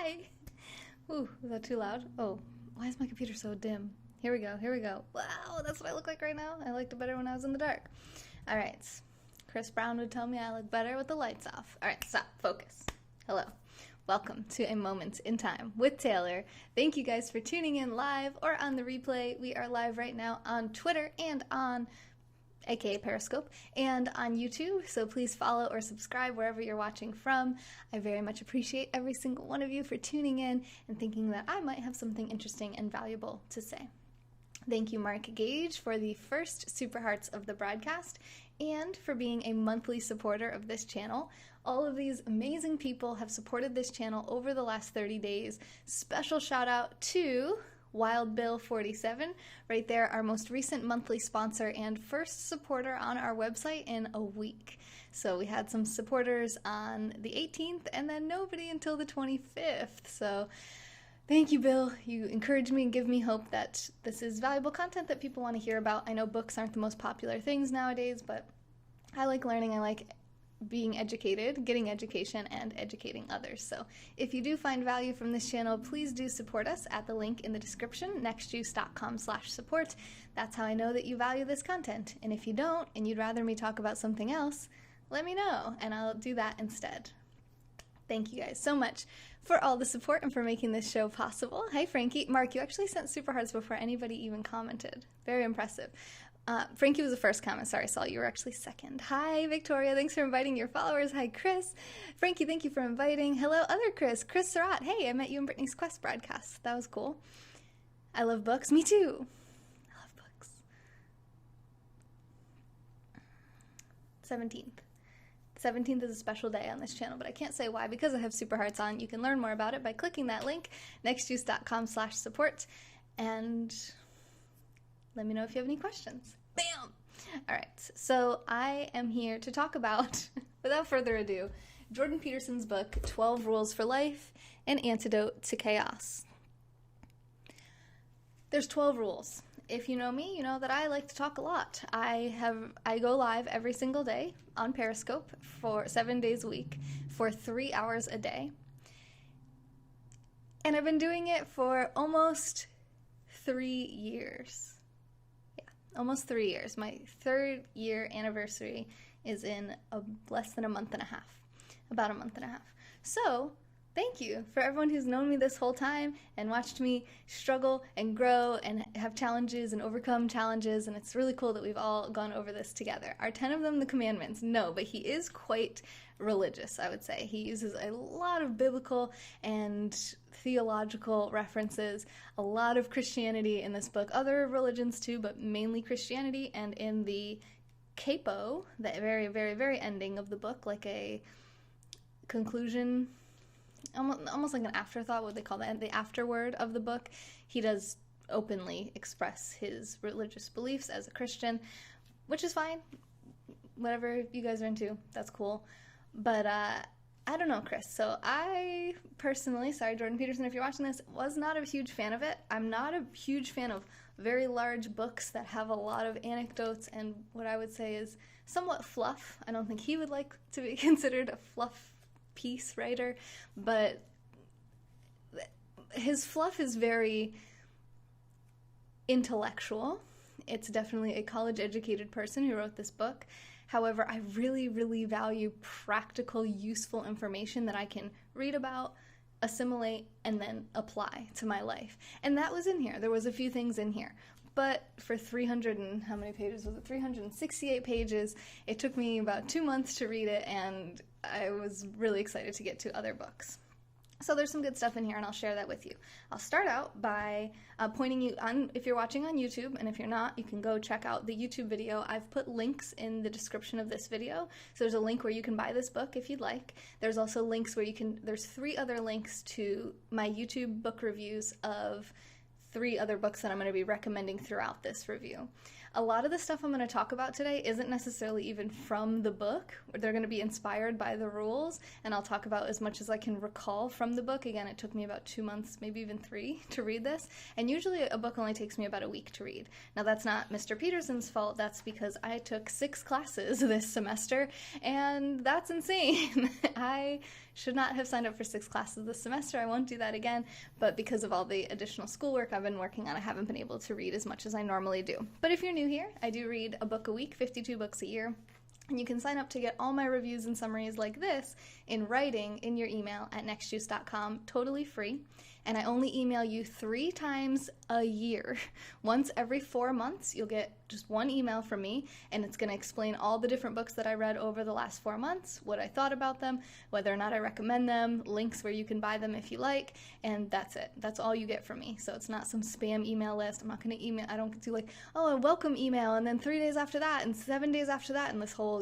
Hi! Ooh, was that too loud? Oh, why is my computer so dim? Here we go. Wow, that's what I look like right now. I liked it better when I was in the dark. All right, Chris Brown would tell me I look better with the lights off. All right, stop, focus. Hello. Welcome to A Moment in Time with Taylor. Thank you guys for tuning in live or on the replay. We are live right now on Twitter and on aka Periscope, and on YouTube, so please follow or subscribe wherever you're watching from. I very much appreciate every single one of you for tuning in and thinking that I might have something interesting and valuable to say. Thank you, Mark Gage, for the first Super Hearts of the broadcast and for being a monthly supporter of this channel. All of these amazing people have supported this channel over the last 30 days. Special shout out to Wild Bill 47, right there, our most recent monthly sponsor and first supporter on our website in a week. So we had some supporters on the 18th and then nobody until the 25th. So thank you, Bill. You encourage me and give me hope that this is valuable content that people want to hear about. I know books aren't the most popular things nowadays, but I like learning. I like being educated, getting education, and educating others. So if you do find value from this channel, please do support us at the link in the description, nextjuice.com/support. That's how I know that you value this content. And if you don't, and you'd rather me talk about something else, let me know, and I'll do that instead. Thank you guys so much for all the support and for making this show possible. Hi, Frankie. Mark, you actually sent super hearts before anybody even commented. Very impressive. Frankie was the first comment. Sorry, Saul, you were actually second. Hi, Victoria. Thanks for inviting your followers. Hi, Chris. Frankie, thank you for inviting. Hello, other Chris. Chris Surratt. Hey, I met you in Brittany's Quest broadcast. That was cool. I love books. Me too. I love books. 17th. 17th is a special day on this channel, but I can't say why because I have super hearts on. You can learn more about it by clicking that link, nextjuice.com/support, and let me know if you have any questions. Bam! All right, so I am here to talk about, without further ado, Jordan Peterson's book, 12 Rules for Life, An Antidote to Chaos. There's 12 rules. If you know me, you know that I like to talk a lot. I go live every single day on Periscope for 7 days a week for 3 hours a day. And I've been doing it for almost 3 years. Almost 3 years. My 3rd year anniversary is in less than a month and a half. About a month and a half. So, thank you for everyone who's known me this whole time and watched me struggle and grow and have challenges and overcome challenges, and it's really cool that we've all gone over this together. Are 10 of them the commandments? No, but he is quite religious, I would say. He uses a lot of biblical and theological references, a lot of Christianity in this book, other religions too, but mainly Christianity, and in the capo, the very, very, very ending of the book, like a conclusion, almost like an afterthought, what they call that, the afterword of the book, he does openly express his religious beliefs as a Christian, which is fine. Whatever you guys are into, that's cool. But I don't know, Chris. So I personally, sorry, Jordan Peterson, if you're watching this, was not a huge fan of it. I'm not a huge fan of very large books that have a lot of anecdotes and what I would say is somewhat fluff. I don't think he would like to be considered a fluff piece writer, but his fluff is very intellectual. It's definitely a college-educated person who wrote this book. However, I really, really value practical, useful information that I can read about, assimilate, and then apply to my life. And that was in here. There was a few things in here. But for 300 and how many pages was it? 368 pages. It took me about 2 months to read it, and I was really excited to get to other books. So there's some good stuff in here, and I'll share that with you. I'll start out by pointing you on, if you're watching on YouTube, and if you're not, you can go check out the YouTube video. I've put links in the description of this video. So there's a link where you can buy this book if you'd like. There's also links where you can, there's 3 other links to my YouTube book reviews of 3 other books that I'm going to be recommending throughout this review. A lot of the stuff I'm going to talk about today isn't necessarily even from the book. They're going to be inspired by the rules, and I'll talk about as much as I can recall from the book. Again, it took me about 2 months, maybe even 3, to read this, and usually a book only takes me about a week to read. Now, that's not Mr. Peterson's fault. That's because I took 6 classes this semester, and that's insane. I Should not have signed up for 6 classes this semester. I won't do that again, but because of all the additional schoolwork I've been working on, I haven't been able to read as much as I normally do. But if you're new here, I do read a book a week, 52 books a year. And you can sign up to get all my reviews and summaries like this in writing in your email at nextjuice.com, totally free. And I only email you 3 times a year. Once every 4 months, you'll get just 1 email from me, and it's going to explain all the different books that I read over the last 4 months, what I thought about them, whether or not I recommend them, links where you can buy them if you like, and that's it. That's all you get from me. So it's not some spam email list. I'm not going to email. I don't do like, oh, a welcome email, and then 3 days after that, and 7 days after that, and this whole,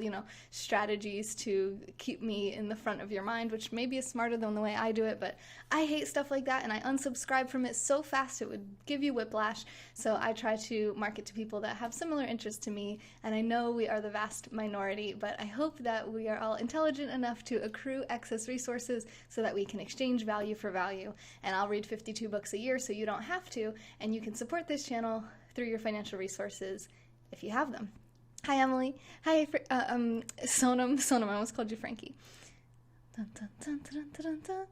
strategies to keep me in the front of your mind, which maybe is smarter than the way I do it, but I hate stuff like that, and I unsubscribe from it so fast it would give you whiplash. So I try to market to people that have similar interests to me, and I know we are the vast minority, but I hope that we are all intelligent enough to accrue excess resources so that we can exchange value for value. And I'll read 52 books a year so you don't have to, and you can support this channel through your financial resources if you have them. Hi, Emily. Hi, Sonam. Sonam, I almost called you Frankie. Dun, dun, dun, dun, dun, dun, dun.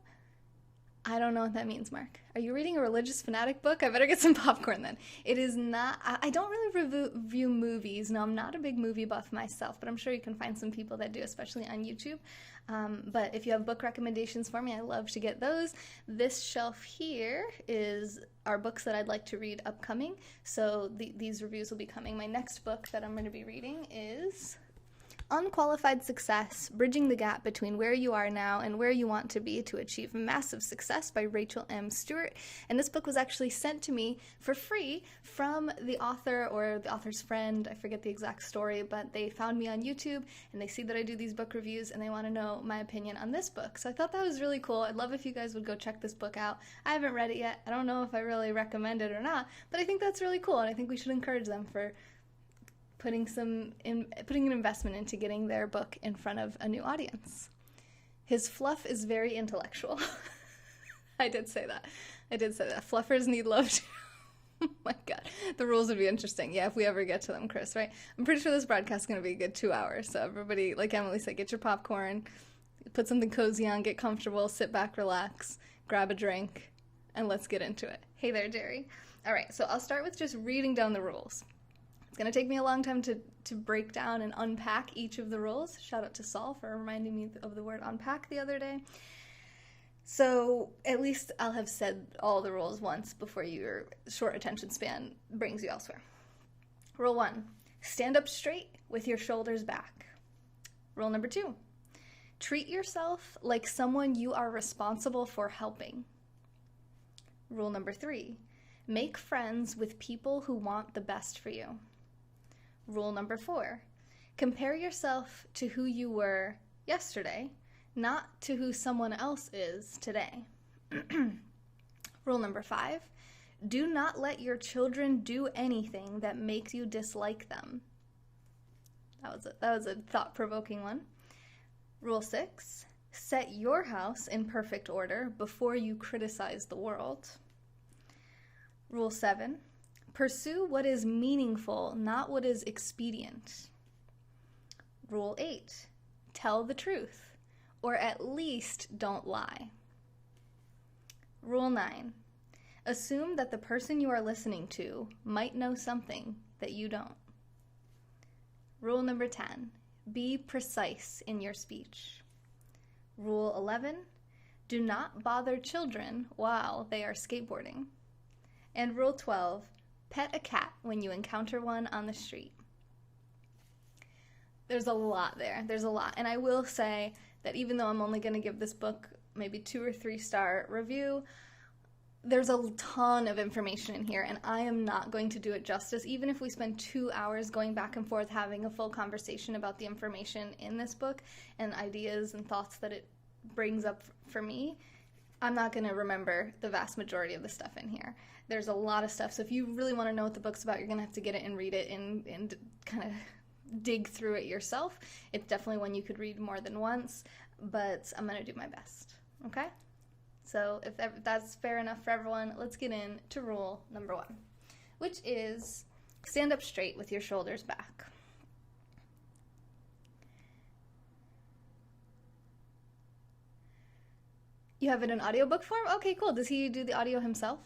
I don't know what that means, Mark. Are you reading a religious fanatic book? I better get some popcorn then. It is not, I don't really review movies. No, I'm not a big movie buff myself, but I'm sure you can find some people that do, especially on YouTube. But if you have book recommendations for me, I love to get those. This shelf here are books that I'd like to read upcoming. So these reviews will be coming. My next book that I'm going to be reading is Unqualified Success, Bridging the Gap Between Where You Are Now and Where You Want to Be to Achieve Massive Success by Rachel M. Stewart. And this book was actually sent to me for free from the author or the author's friend. I forget the exact story, but they found me on YouTube and they see that I do these book reviews and they want to know my opinion on this book. So I thought that was really cool. I'd love if you guys would go check this book out. I haven't read it yet. I don't know if I really recommend it or not, but I think that's really cool, and I think we should encourage them for putting an investment into getting their book in front of a new audience. His fluff is very intellectual. I did say that. Fluffers need love too. Oh my God. The rules would be interesting. Yeah, if we ever get to them, Chris, right? I'm pretty sure this broadcast is going to be a good 2 hours. So everybody, like Emily said, get your popcorn, put something cozy on, get comfortable, sit back, relax, grab a drink, and let's get into it. Hey there, Jerry. All right, so I'll start with just reading down the rules. It's going to take me a long time to break down and unpack each of the rules. Shout out to Saul for reminding me of the word unpack the other day. So at least I'll have said all the rules once before your short attention span brings you elsewhere. Rule 1, stand up straight with your shoulders back. Rule number 2, treat yourself like someone you are responsible for helping. Rule number 3, make friends with people who want the best for you. Rule number 4, compare yourself to who you were yesterday, not to who someone else is today. Rule number 5, do not let your children do anything that makes you dislike them. That was a thought-provoking one. Rule 6, set your house in perfect order before you criticize the world. Rule 7, pursue what is meaningful, not what is expedient. Rule 8, tell the truth, or at least don't lie. Rule 9, assume that the person you are listening to might know something that you don't. Rule number 10, be precise in your speech. Rule 11, do not bother children while they are skateboarding. And Rule 12, pet a cat when you encounter one on the street. There's a lot there. There's a lot. And I will say that even though I'm only going to give this book maybe 2 or 3 star review, there's a ton of information in here, and I am not going to do it justice. Even if we spend 2 hours going back and forth having a full conversation about the information in this book and ideas and thoughts that it brings up for me, I'm not going to remember the vast majority of the stuff in here. There's a lot of stuff, so if you really want to know what the book's about, you're going to have to get it and read it and kind of dig through it yourself. It's definitely one you could read more than once, but I'm going to do my best, okay? So if that's fair enough for everyone, let's get into rule number 1, which is stand up straight with your shoulders back. You have it in audiobook form? Okay, cool. Does he do the audio himself?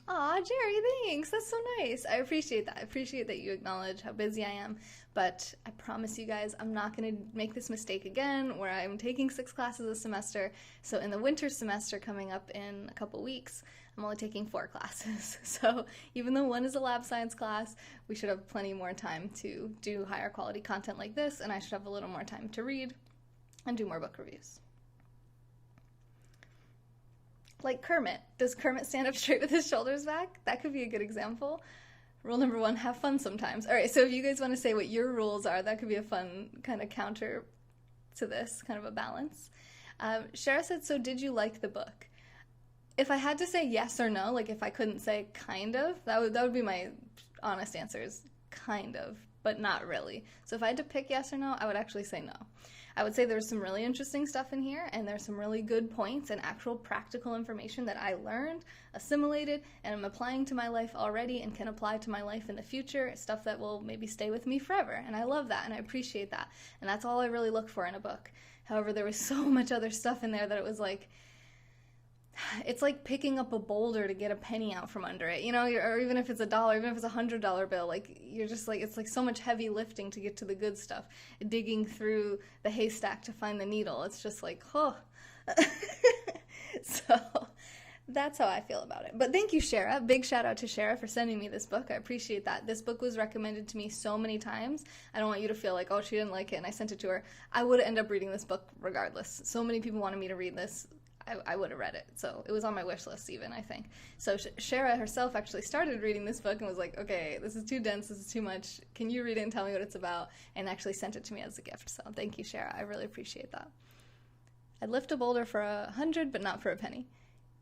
Aw, Jerry, thanks. That's so nice. I appreciate that. I appreciate that you acknowledge how busy I am. But I promise you guys, I'm not going to make this mistake again where I'm taking 6 classes a semester. So in the winter semester coming up in a couple weeks, I'm only taking 4 classes. So even though one is a lab science class, we should have plenty more time to do higher quality content like this, and I should have a little more time to read and do more book reviews. Like Kermit. Does Kermit stand up straight with his shoulders back? That could be a good example. Rule number 1, have fun sometimes. All right, so if you guys want to say what your rules are, that could be a fun kind of counter to this, kind of a balance. Shara said, so did you like the book? If I had to say yes or no, like if I couldn't say kind of, that would be my honest answers, kind of, but not really. So if I had to pick yes or no, I would actually say no. I would say there's some really interesting stuff in here, and there's some really good points and actual practical information that I learned, assimilated, and I'm applying to my life already and can apply to my life in the future, stuff that will maybe stay with me forever, and I love that, and I appreciate that, and that's all I really look for in a book. However, there was so much other stuff in there that it was like, it's like picking up a boulder to get a penny out from under it, you know, or even if it's $1, even if it's $100 bill, like, you're just like, it's like so much heavy lifting to get to the good stuff, digging through the haystack to find the needle. It's just like, oh. So that's how I feel about it. But thank you, Shara. Big shout out to Shara for sending me this book. I appreciate that. This book was recommended to me so many times. I don't want you to feel like, oh, she didn't like it and I sent it to her. I would end up reading this book regardless. So many people wanted me to read this. I would have read it. So it was on my wish list even, I think. So Shara herself actually started reading this book and was like, okay, this is too dense, this is too much. Can you read it and tell me what it's about? And actually sent it to me as a gift. So thank you, Shara. I really appreciate that. I'd lift a boulder for 100, but not for a penny.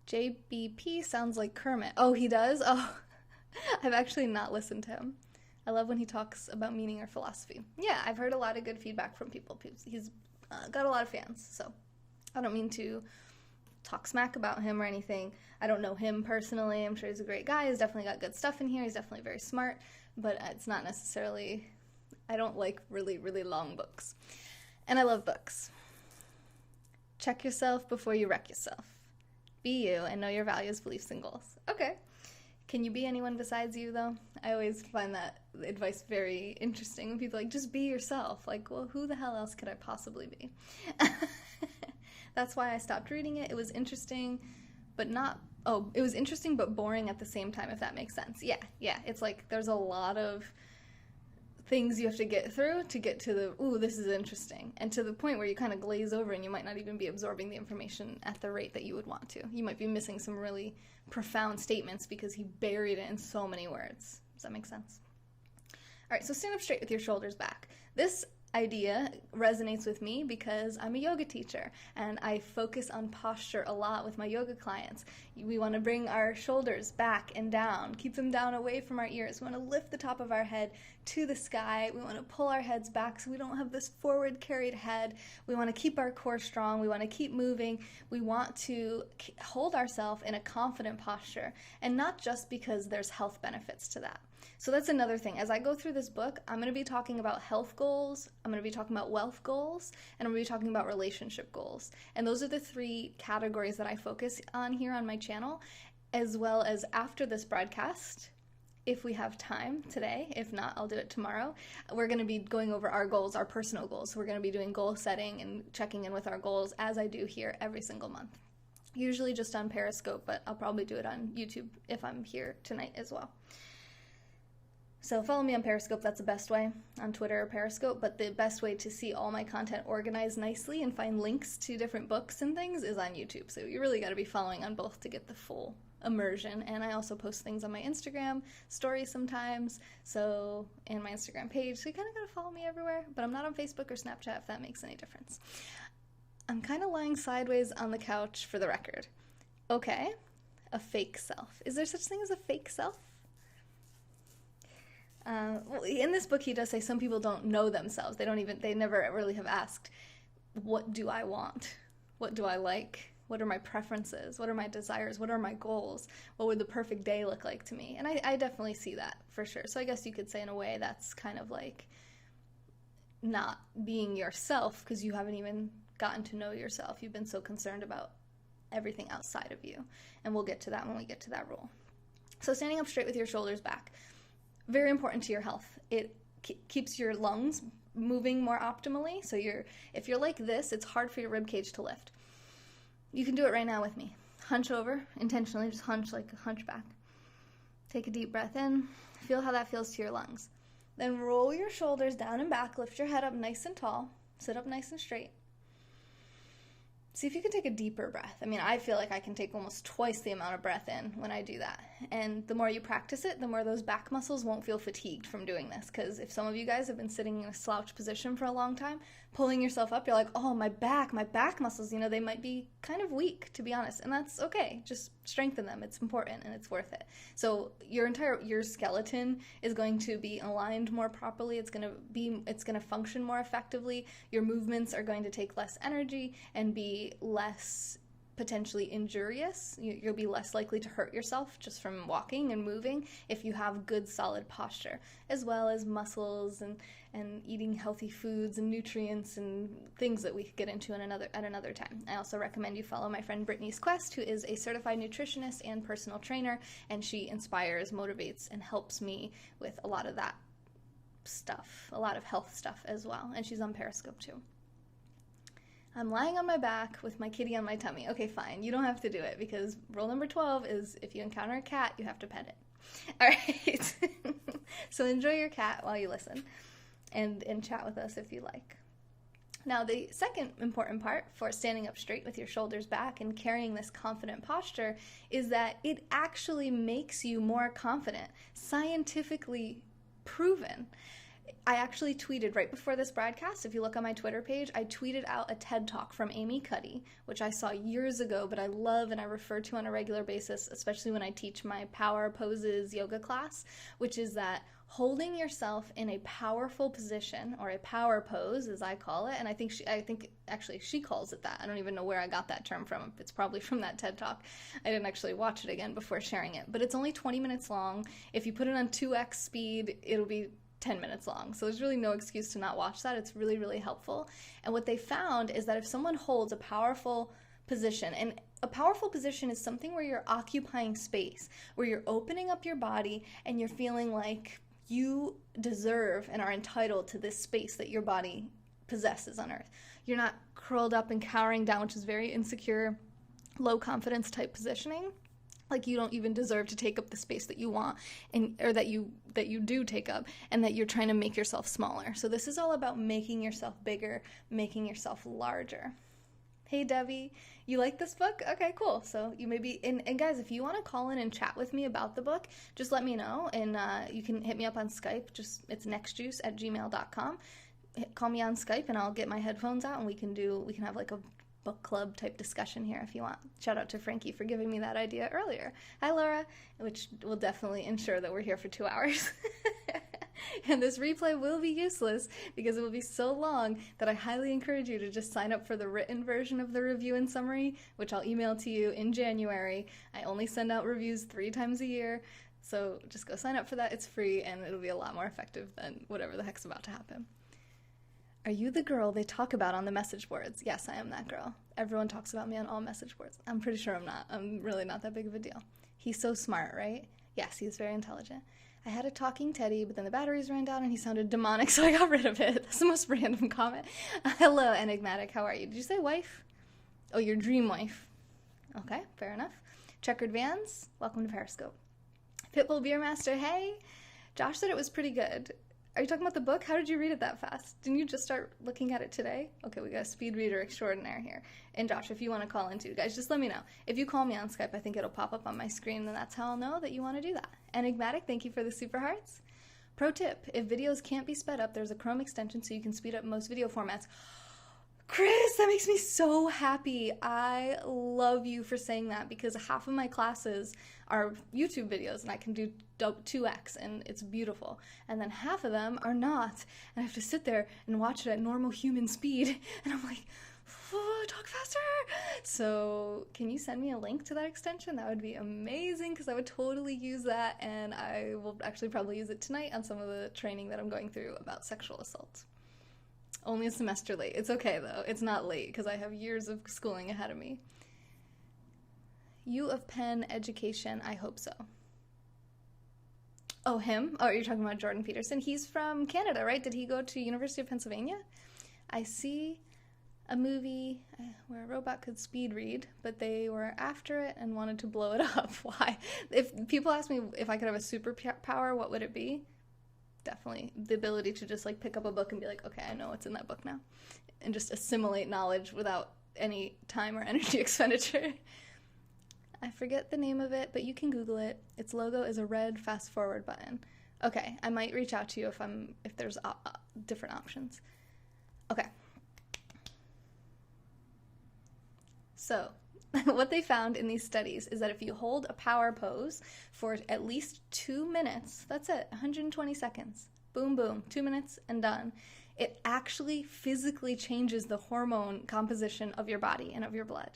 JBP sounds like Kermit. Oh, he does? Oh, I've actually not listened to him. I love when he talks about meaning or philosophy. Yeah, I've heard a lot of good feedback from people. He's got a lot of fans, so I don't mean to talk smack about him or anything. I don't know him personally. I'm sure he's a great guy. He's definitely got good stuff in here. He's definitely very smart, but it's not necessarily, I don't like really, really long books. And I love books. Check yourself before you wreck yourself. Be you and know your values, beliefs, and goals. Okay. Can you be anyone besides you, though? I always find that advice very interesting when people are like, just be yourself. Like, well, who the hell else could I possibly be? That's why I stopped reading it. It was interesting, but it was interesting but boring at the same time, if that makes sense. Yeah. It's like there's a lot of things you have to get through to get to the, ooh, this is interesting. And to the point where you kind of glaze over and you might not even be absorbing the information at the rate that you would want to. You might be missing some really profound statements because he buried it in so many words. Does that make sense? All right, so stand up straight with your shoulders back. This idea resonates with me because I'm a yoga teacher and I focus on posture a lot with my yoga clients. We want to bring our shoulders back and down, keep them down away from our ears. We want to lift the top of our head to the sky. We want to pull our heads back so we don't have this forward carried head. We want to keep our core strong. We want to keep moving. We want to hold ourselves in a confident posture, and not just because there's health benefits to that. So that's another thing. As I go through this book, I'm going to be talking about health goals, I'm going to be talking about wealth goals, and I'm going to be talking about relationship goals. And those are the 3 categories that I focus on here on my channel, as well as after this broadcast, if we have time today. If not, I'll do it tomorrow. We're going to be going over our goals, our personal goals. So we're going to be doing goal setting and checking in with our goals as I do here every single month. Usually just on Periscope, but I'll probably do it on YouTube if I'm here tonight as well. So follow me on Periscope, that's the best way, on Twitter or Periscope, but the best way to see all my content organized nicely and find links to different books and things is on YouTube. So you really got to be following on both to get the full immersion. And I also post things on my Instagram stories sometimes, and my Instagram page, so you kind of got to follow me everywhere, but I'm not on Facebook or Snapchat if that makes any difference. I'm kind of lying sideways on the couch for the record. Okay, a fake self. Is there such thing as a fake self? Well, in this book, he does say some people don't know themselves. They never really have asked, what do I want? What do I like? What are my preferences? What are my desires? What are my goals? What would the perfect day look like to me? And I definitely see that for sure. So I guess you could say in a way that's kind of like not being yourself because you haven't even gotten to know yourself. You've been so concerned about everything outside of you. And we'll get to that when we get to that rule. So standing up straight with your shoulders back, very important to your health. It keeps your lungs moving more optimally. So if you're like this, it's hard for your rib cage to lift. You can do it right now with me. Hunch over, intentionally, just hunch like a hunchback. Take a deep breath in. Feel how that feels to your lungs. Then roll your shoulders down and back. Lift your head up nice and tall. Sit up nice and straight. See if you can take a deeper breath. I mean, I feel like I can take almost twice the amount of breath in when I do that. And the more you practice it, the more those back muscles won't feel fatigued from doing this. Because if some of you guys have been sitting in a slouch position for a long time, pulling yourself up, you're like, oh, my back muscles, they might be kind of weak, to be honest. And that's okay. Just strengthen them. It's important and it's worth it. So your skeleton is going to be aligned more properly. It's going to function more effectively. Your movements are going to take less energy and be less potentially injurious. You'll be less likely to hurt yourself just from walking and moving if you have good solid posture, as well as muscles and eating healthy foods and nutrients and things that we could get into at another time. I also recommend you follow my friend Brittany's Quest, who is a certified nutritionist and personal trainer, and she inspires, motivates, and helps me with a lot of that stuff, a lot of health stuff as well, and she's on Periscope too. I'm lying on my back with my kitty on my tummy. Okay, fine. You don't have to do it because rule number 12 is if you encounter a cat, you have to pet it. All right. So enjoy your cat while you listen and chat with us if you like. Now, the second important part for standing up straight with your shoulders back and carrying this confident posture is that it actually makes you more confident, scientifically proven. I actually tweeted right before this broadcast, if you look on my Twitter page, I tweeted out a TED Talk from Amy Cuddy, which I saw years ago, but I love and I refer to on a regular basis, especially when I teach my power poses yoga class, which is that holding yourself in a powerful position, or a power pose as I call it, and I think she calls it that. I don't even know where I got that term from. It's probably from that TED Talk. I didn't actually watch it again before sharing it, but it's only 20 minutes long. If you put it on 2x speed, it'll be 10 minutes long. So there's really no excuse to not watch that. It's really, really helpful. And what they found is that if someone holds a powerful position, and a powerful position is something where you're occupying space, where you're opening up your body and you're feeling like you deserve and are entitled to this space that your body possesses on earth. You're not curled up and cowering down, which is very insecure, low confidence type positioning. Like you don't even deserve to take up the space that you want, or that you do take up, and that you're trying to make yourself smaller. So this is all about making yourself bigger, making yourself larger. Hey Debbie, you like this book? Okay, cool. So you may be, and guys, if you want to call in and chat with me about the book, just let me know, and you can hit me up on Skype. It's nextjuice@gmail.com. Call me on Skype, and I'll get my headphones out, and we can have like a book club type discussion here if you want. Shout out to Frankie for giving me that idea earlier. Hi Laura, which will definitely ensure that we're here for 2 hours. And this replay will be useless because it will be so long that I highly encourage you to just sign up for the written version of the review and summary, which I'll email to you in January. I only send out reviews 3 times a year, so just go sign up for that. It's free and it'll be a lot more effective than whatever the heck's about to happen. Are you the girl they talk about on the message boards? Yes, I am that girl. Everyone talks about me on all message boards. I'm pretty sure I'm not. I'm really not that big of a deal. He's so smart, right? Yes, he's very intelligent. I had a talking teddy, but then the batteries ran down and he sounded demonic, so I got rid of it. That's the most random comment. Hello, Enigmatic. How are you? Did you say wife? Oh, your dream wife. Okay, fair enough. Checkered Vans, welcome to Periscope. Pitbull Beermaster, hey. Josh said it was pretty good. Are you talking about the book? How did you read it that fast? Didn't you just start looking at it today? Okay, we got a speed reader extraordinaire here. And Josh, if you want to call in too, guys, just let me know. If you call me on Skype, I think it'll pop up on my screen, and that's how I'll know that you want to do that. Enigmatic, thank you for the super hearts. Pro tip, if videos can't be sped up, there's a Chrome extension so you can speed up most video formats. Chris, that makes me so happy. I love you for saying that because half of my classes are YouTube videos and I can do 2x and it's beautiful. And then half of them are not. And I have to sit there and watch it at normal human speed. And I'm like, oh, talk faster. So can you send me a link to that extension? That would be amazing because I would totally use that. And I will actually probably use it tonight on some of the training that I'm going through about sexual assault. Only a semester late. It's okay, though. It's not late, because I have years of schooling ahead of me. U of Penn education, I hope so. Oh, him? Oh, you're talking about Jordan Peterson? He's from Canada, right? Did he go to University of Pennsylvania? I see a movie where a robot could speed read, but they were after it and wanted to blow it up. Why? If people ask me if I could have a superpower, what would it be? Definitely the ability to just like pick up a book and be like, okay, I know what's in that book now, and just assimilate knowledge without any time or energy expenditure. I forget the name of it, but you can Google it. Its logo is a red fast forward button. Okay, I might reach out to you if there's different options. Okay. So, what they found in these studies is that if you hold a power pose for at least 2 minutes, that's it, 120 seconds, boom, boom, 2 minutes and done, it actually physically changes the hormone composition of your body and of your blood.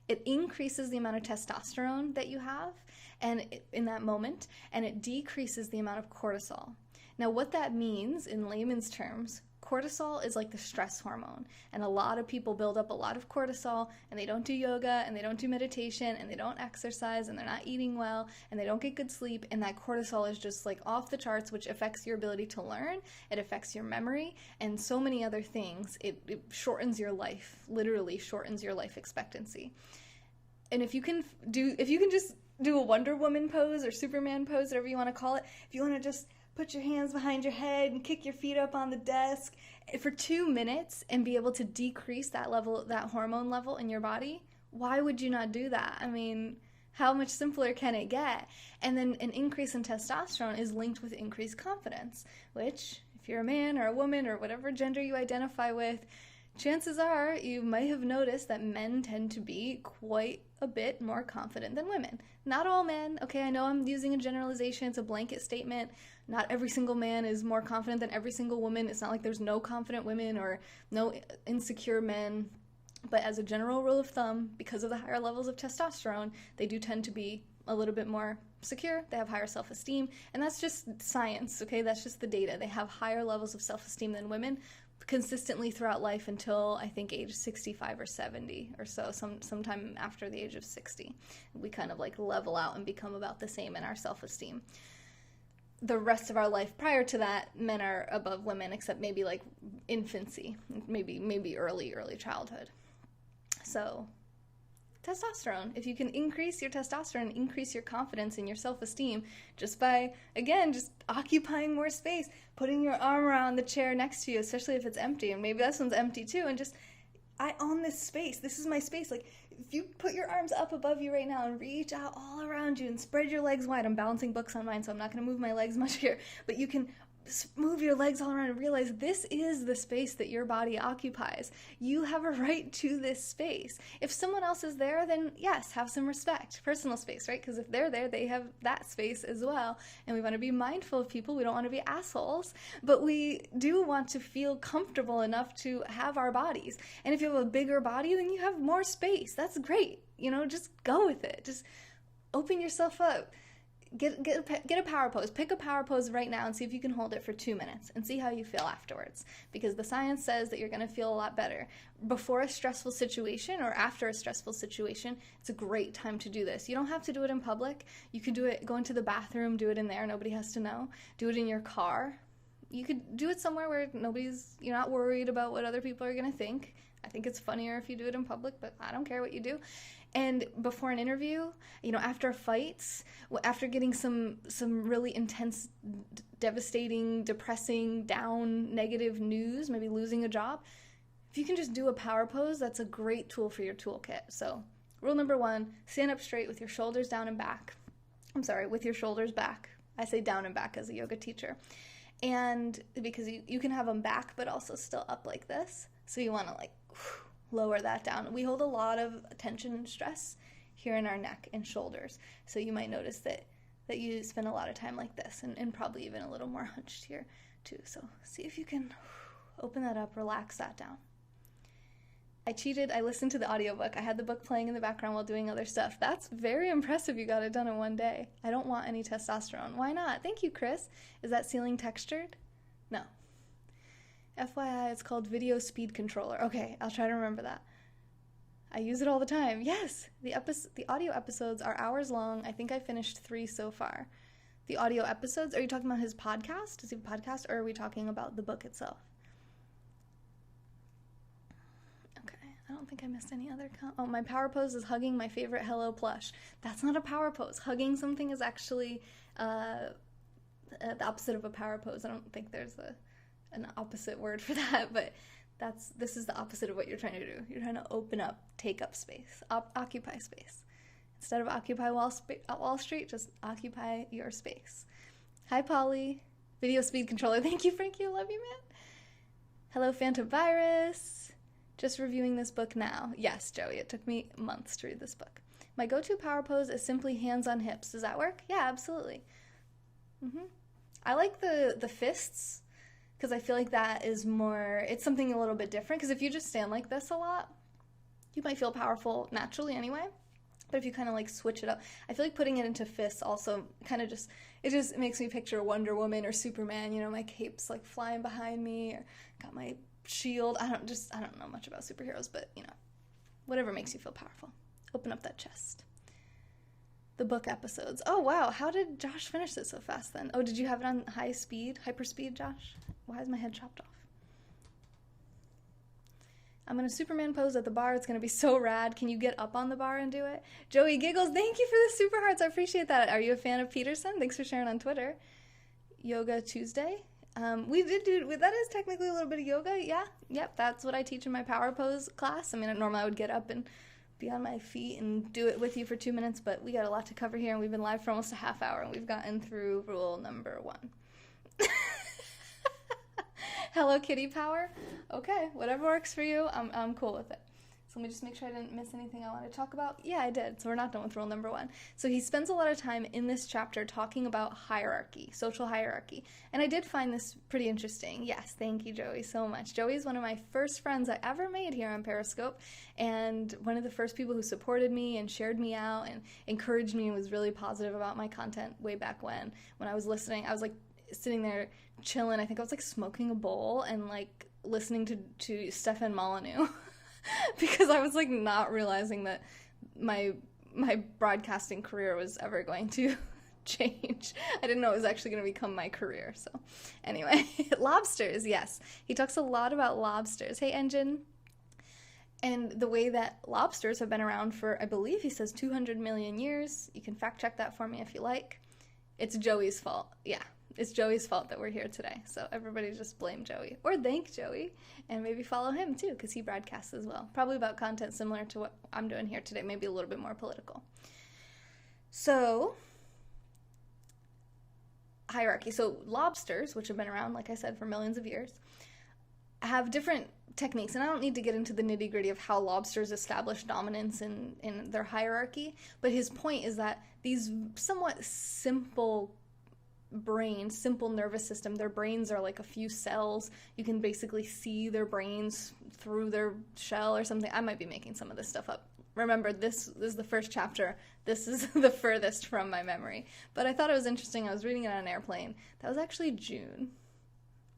It increases the amount of testosterone that you have in that moment, and it decreases the amount of cortisol. Now, what that means in layman's terms, cortisol is like the stress hormone, and a lot of people build up a lot of cortisol, and they don't do yoga, and they don't do meditation, and they don't exercise, and they're not eating well, and they don't get good sleep, and that cortisol is just like off the charts, which affects your ability to learn, it affects your memory, and so many other things. It shortens your life, literally shortens your life expectancy. And if you can just do a Wonder Woman pose or Superman pose, whatever you want to call it, if you want to just put your hands behind your head and kick your feet up on the desk for 2 minutes and be able to decrease that hormone level in your body, why would you not do that? I mean, how much simpler can it get? And then an increase in testosterone is linked with increased confidence, which, if you're a man or a woman or whatever gender you identify with, chances are you might have noticed that men tend to be quite a bit more confident than women. Not all men, okay, I know I'm using a generalization, it's a blanket statement. Not every single man is more confident than every single woman. It's not like there's no confident women or no insecure men. But as a general rule of thumb, because of the higher levels of testosterone, they do tend to be a little bit more secure. They have higher self-esteem. And that's just science, okay? That's just the data. They have higher levels of self-esteem than women consistently throughout life until, I think, age 65 or 70 or so, sometime after the age of 60. We kind of like level out and become about the same in our self-esteem. The rest of our life prior to that, men are above women, except maybe like infancy, maybe early childhood. So testosterone, if you can increase your testosterone, increase your confidence and your self-esteem just by, again, just occupying more space, putting your arm around the chair next to you, especially if it's empty, and maybe this one's empty too, and just, I own this space, this is my space. Like, if you put your arms up above you right now and reach out all around you and spread your legs wide, I'm balancing books on mine, so I'm not going to move my legs much here, but you can move your legs all around and realize this is the space that your body occupies. You have a right to this space. If someone else is there, then yes, have some respect. Personal space, right? Because if they're there, they have that space as well. And we want to be mindful of people. We don't want to be assholes, but we do want to feel comfortable enough to have our bodies. And if you have a bigger body, then you have more space. That's great. You know, just go with it. Just open yourself up. Get a power pose. Pick a power pose right now and see if you can hold it for 2 minutes and see how you feel afterwards. Because the science says that you're going to feel a lot better. Before a stressful situation or after a stressful situation, it's a great time to do this. You don't have to do it in public. You can do it, go into the bathroom, do it in there, nobody has to know. Do it in your car. You could do it somewhere where you're not worried about what other people are going to think. I think it's funnier if you do it in public, but I don't care what you do. And before an interview, after fights, after getting some really intense, devastating, depressing, down, negative news, maybe losing a job, if you can just do a power pose, that's a great tool for your toolkit. So rule number 1, stand up straight with your shoulders down and back. With your shoulders back. I say down and back as a yoga teacher. And because you can have them back, but also still up like this. So you want to lower that down. We hold a lot of tension and stress here in our neck and shoulders. So you might notice that you spend a lot of time like this and probably even a little more hunched here too. So see if you can open that up, relax that down. I cheated. I listened to the audiobook. I had the book playing in the background while doing other stuff. That's very impressive. You got it done in one day. I don't want any testosterone. Why not? Thank you, Chris. Is that ceiling textured? No. FYI, it's called Video Speed Controller. Okay, I'll try to remember that. I use it all the time. Yes, the audio episodes are hours long. I think I finished 3 so far. The audio episodes, are you talking about his podcast? Does he have a podcast, or are we talking about the book itself? Okay, I don't think I missed any other oh, my power pose is hugging my favorite Hello plush. That's not a power pose. Hugging something is actually the opposite of a power pose. I don't think there's an opposite word for that, but this is the opposite of what you're trying to do. You're trying to open up, take up space, occupy space. Instead of occupy Wall Street, just occupy your space. Hi, Polly. Video Speed Controller. Thank you, Frankie. I love you, man. Hello, Phantom Virus. Just reviewing this book now. Yes, Joey, it took me months to read this book. My go-to power pose is simply hands on hips. Does that work? Yeah, absolutely. I like the fists, because I feel like that is more, it's something a little bit different, because if you just stand like this a lot, you might feel powerful naturally anyway. But if you kind of like switch it up, I feel like putting it into fists also kind of it just makes me picture Wonder Woman or Superman, you know, my cape's like flying behind me, or got my shield. I don't know much about superheroes, but you know, whatever makes you feel powerful. Open up that chest. The book episodes. Oh wow, how did Josh finish it so fast then? Oh, did you have it on hyper speed, Josh? Why is my head chopped off? I'm going to Superman pose at the bar. It's going to be so rad. Can you get up on the bar and do it? Joey Giggles, thank you for the super hearts. I appreciate that. Are you a fan of Peterson? Thanks for sharing on Twitter. Yoga Tuesday. We did that is technically a little bit of yoga. Yeah. Yep. That's what I teach in my power pose class. I mean, normally I would get up and be on my feet and do it with you for 2 minutes, but we got a lot to cover here, and we've been live for almost a half hour, and we've gotten through rule number 1. Hello Kitty Power. Okay, whatever works for you, I'm cool with it. So let me just make sure I didn't miss anything I wanted to talk about. Yeah, I did. So we're not done with rule number 1. So he spends a lot of time in this chapter talking about hierarchy, social hierarchy. And I did find this pretty interesting. Yes, thank you, Joey, so much. Joey is one of my first friends I ever made here on Periscope, and one of the first people who supported me and shared me out and encouraged me and was really positive about my content way back when I was listening. I was like sitting there chilling. I think I was like smoking a bowl and like listening to Stefan Molyneux because I was like not realizing that my broadcasting career was ever going to change. I didn't know it was actually going to become my career. So anyway, lobsters, yes. He talks a lot about lobsters. Hey, Engine. And the way that lobsters have been around for, I believe he says 200 million years. You can fact check that for me if you like. It's Joey's fault. Yeah. It's Joey's fault that we're here today, so everybody just blame Joey. Or thank Joey, and maybe follow him too, because he broadcasts as well. Probably about content similar to what I'm doing here today, maybe a little bit more political. So, hierarchy. So lobsters, which have been around, like I said, for millions of years, have different techniques, and I don't need to get into the nitty-gritty of how lobsters establish dominance in their hierarchy, but his point is that these somewhat simple nervous system, their brains are like a few cells. You can basically see their brains through their shell or something. I might be making some of this stuff up. Remember, this is the first chapter. This is the furthest from my memory. But I thought it was interesting. I was reading it on an airplane. That was actually June.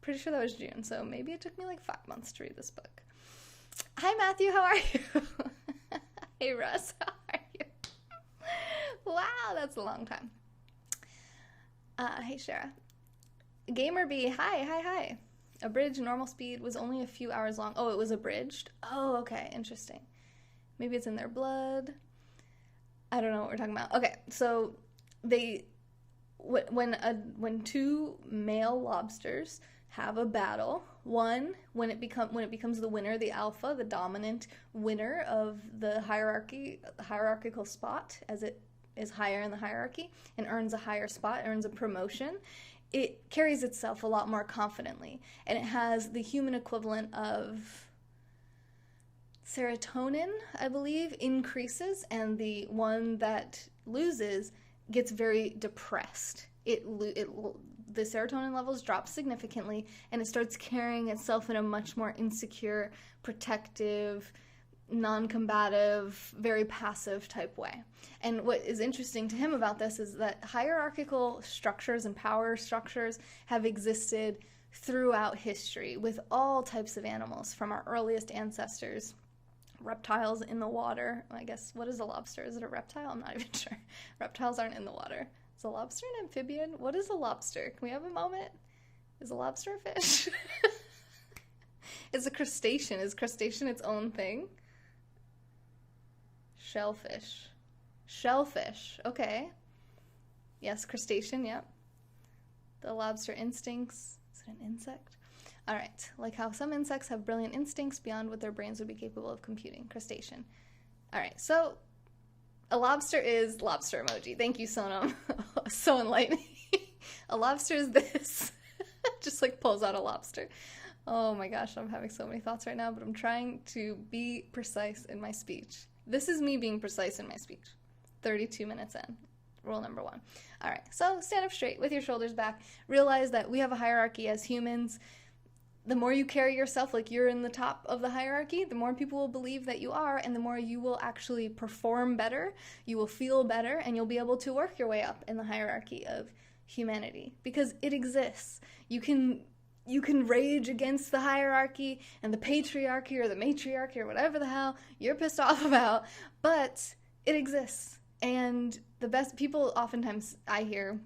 Pretty sure that was June, so maybe it took me like 5 months to read this book. Hi, Matthew. How are you? Hey, Russ. How are you? Wow, that's a long time. Hey, Shara. Gamer B, hi. Abridged normal speed was only a few hours long. Oh, it was abridged? Oh, okay, interesting. Maybe it's in their blood. I don't know what we're talking about. Okay, so when 2 male lobsters have a battle, one, when it becomes the winner, the alpha, the dominant winner of the hierarchical spot, as it is higher in the hierarchy and earns a higher spot, earns a promotion, it carries itself a lot more confidently. And it has the human equivalent of serotonin, I believe, increases, and the one that loses gets very depressed. The serotonin levels drop significantly, and it starts carrying itself in a much more insecure, protective, non-combative, very passive type way. And what is interesting to him about this is that hierarchical structures and power structures have existed throughout history with all types of animals, from our earliest ancestors, reptiles in the water. I guess, what is a lobster? Is it a reptile? I'm not even sure. Reptiles aren't in the water. Is a lobster an amphibian? What is a lobster? Can we have a moment? Is a lobster a fish? It's a crustacean. Is crustacean its own thing? Shellfish. Shellfish. Okay. Yes, crustacean, yep. The lobster instincts. Is it an insect? All right. Like how some insects have brilliant instincts beyond what their brains would be capable of computing. Crustacean. All right. So a lobster is lobster emoji. Thank you, Sonam. So enlightening. A lobster is this. Just like pulls out a lobster. Oh my gosh, I'm having so many thoughts right now, but I'm trying to be precise in my speech. This is me being precise in my speech. 32 minutes in. Rule number 1. All right, so stand up straight with your shoulders back. Realize that we have a hierarchy as humans. The more you carry yourself like you're in the top of the hierarchy, the more people will believe that you are, and the more you will actually perform better, you will feel better, and you'll be able to work your way up in the hierarchy of humanity, because it exists. You can rage against the hierarchy and the patriarchy or the matriarchy or whatever the hell you're pissed off about, but it exists. And the best people, oftentimes I hear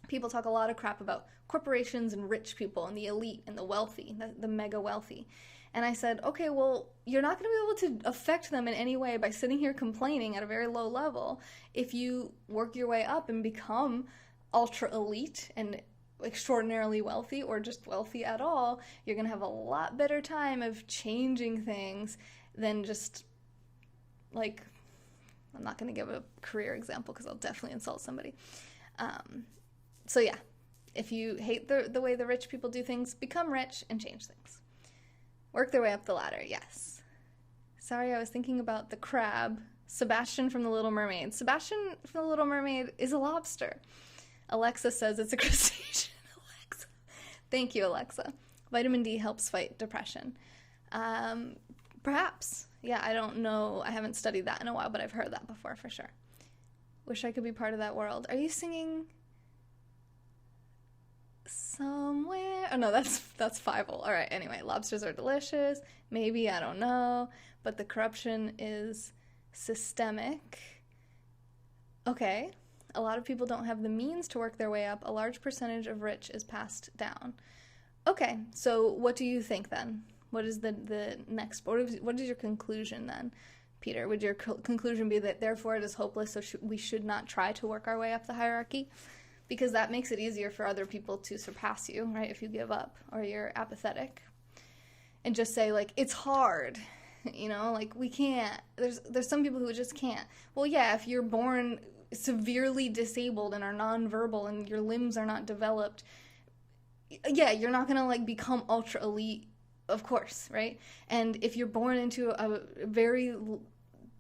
people talk a lot of crap about corporations and rich people and the elite and the wealthy, the mega wealthy. And I said, okay, well, you're not going to be able to affect them in any way by sitting here complaining at a very low level. If you work your way up and become ultra elite and extraordinarily wealthy, or just wealthy at all, you're going to have a lot better time of changing things than just, like, I'm not going to give a career example because I'll definitely insult somebody. So yeah, if you hate the way the rich people do things, become rich and change things. Work their way up the ladder, yes. Sorry, I was thinking about the crab. Sebastian from The Little Mermaid. Sebastian from The Little Mermaid is a lobster. Alexa says it's a crustacean. Alexa. Thank you, Alexa. Vitamin D helps fight depression. Perhaps. Yeah, I don't know. I haven't studied that in a while, but I've heard that before for sure. Wish I could be part of that world. Are you singing somewhere? Oh, no, that's Fievel. All right, anyway, lobsters are delicious. Maybe, I don't know. But the corruption is systemic. Okay. A lot of people don't have the means to work their way up. A large percentage of rich is passed down. Okay, so what do you think then? What is the next, what is your conclusion then, Peter? Would your conclusion be that therefore it is hopeless, so we should not try to work our way up the hierarchy? Because that makes it easier for other people to surpass you, right, if you give up or you're apathetic. And just say, like, it's hard, you know, like, we can't. There's some people who just can't. Well, yeah, if you're born severely disabled and are nonverbal and your limbs are not developed, yeah, you're not gonna, like, become ultra elite, of course, right? And if you're born into a very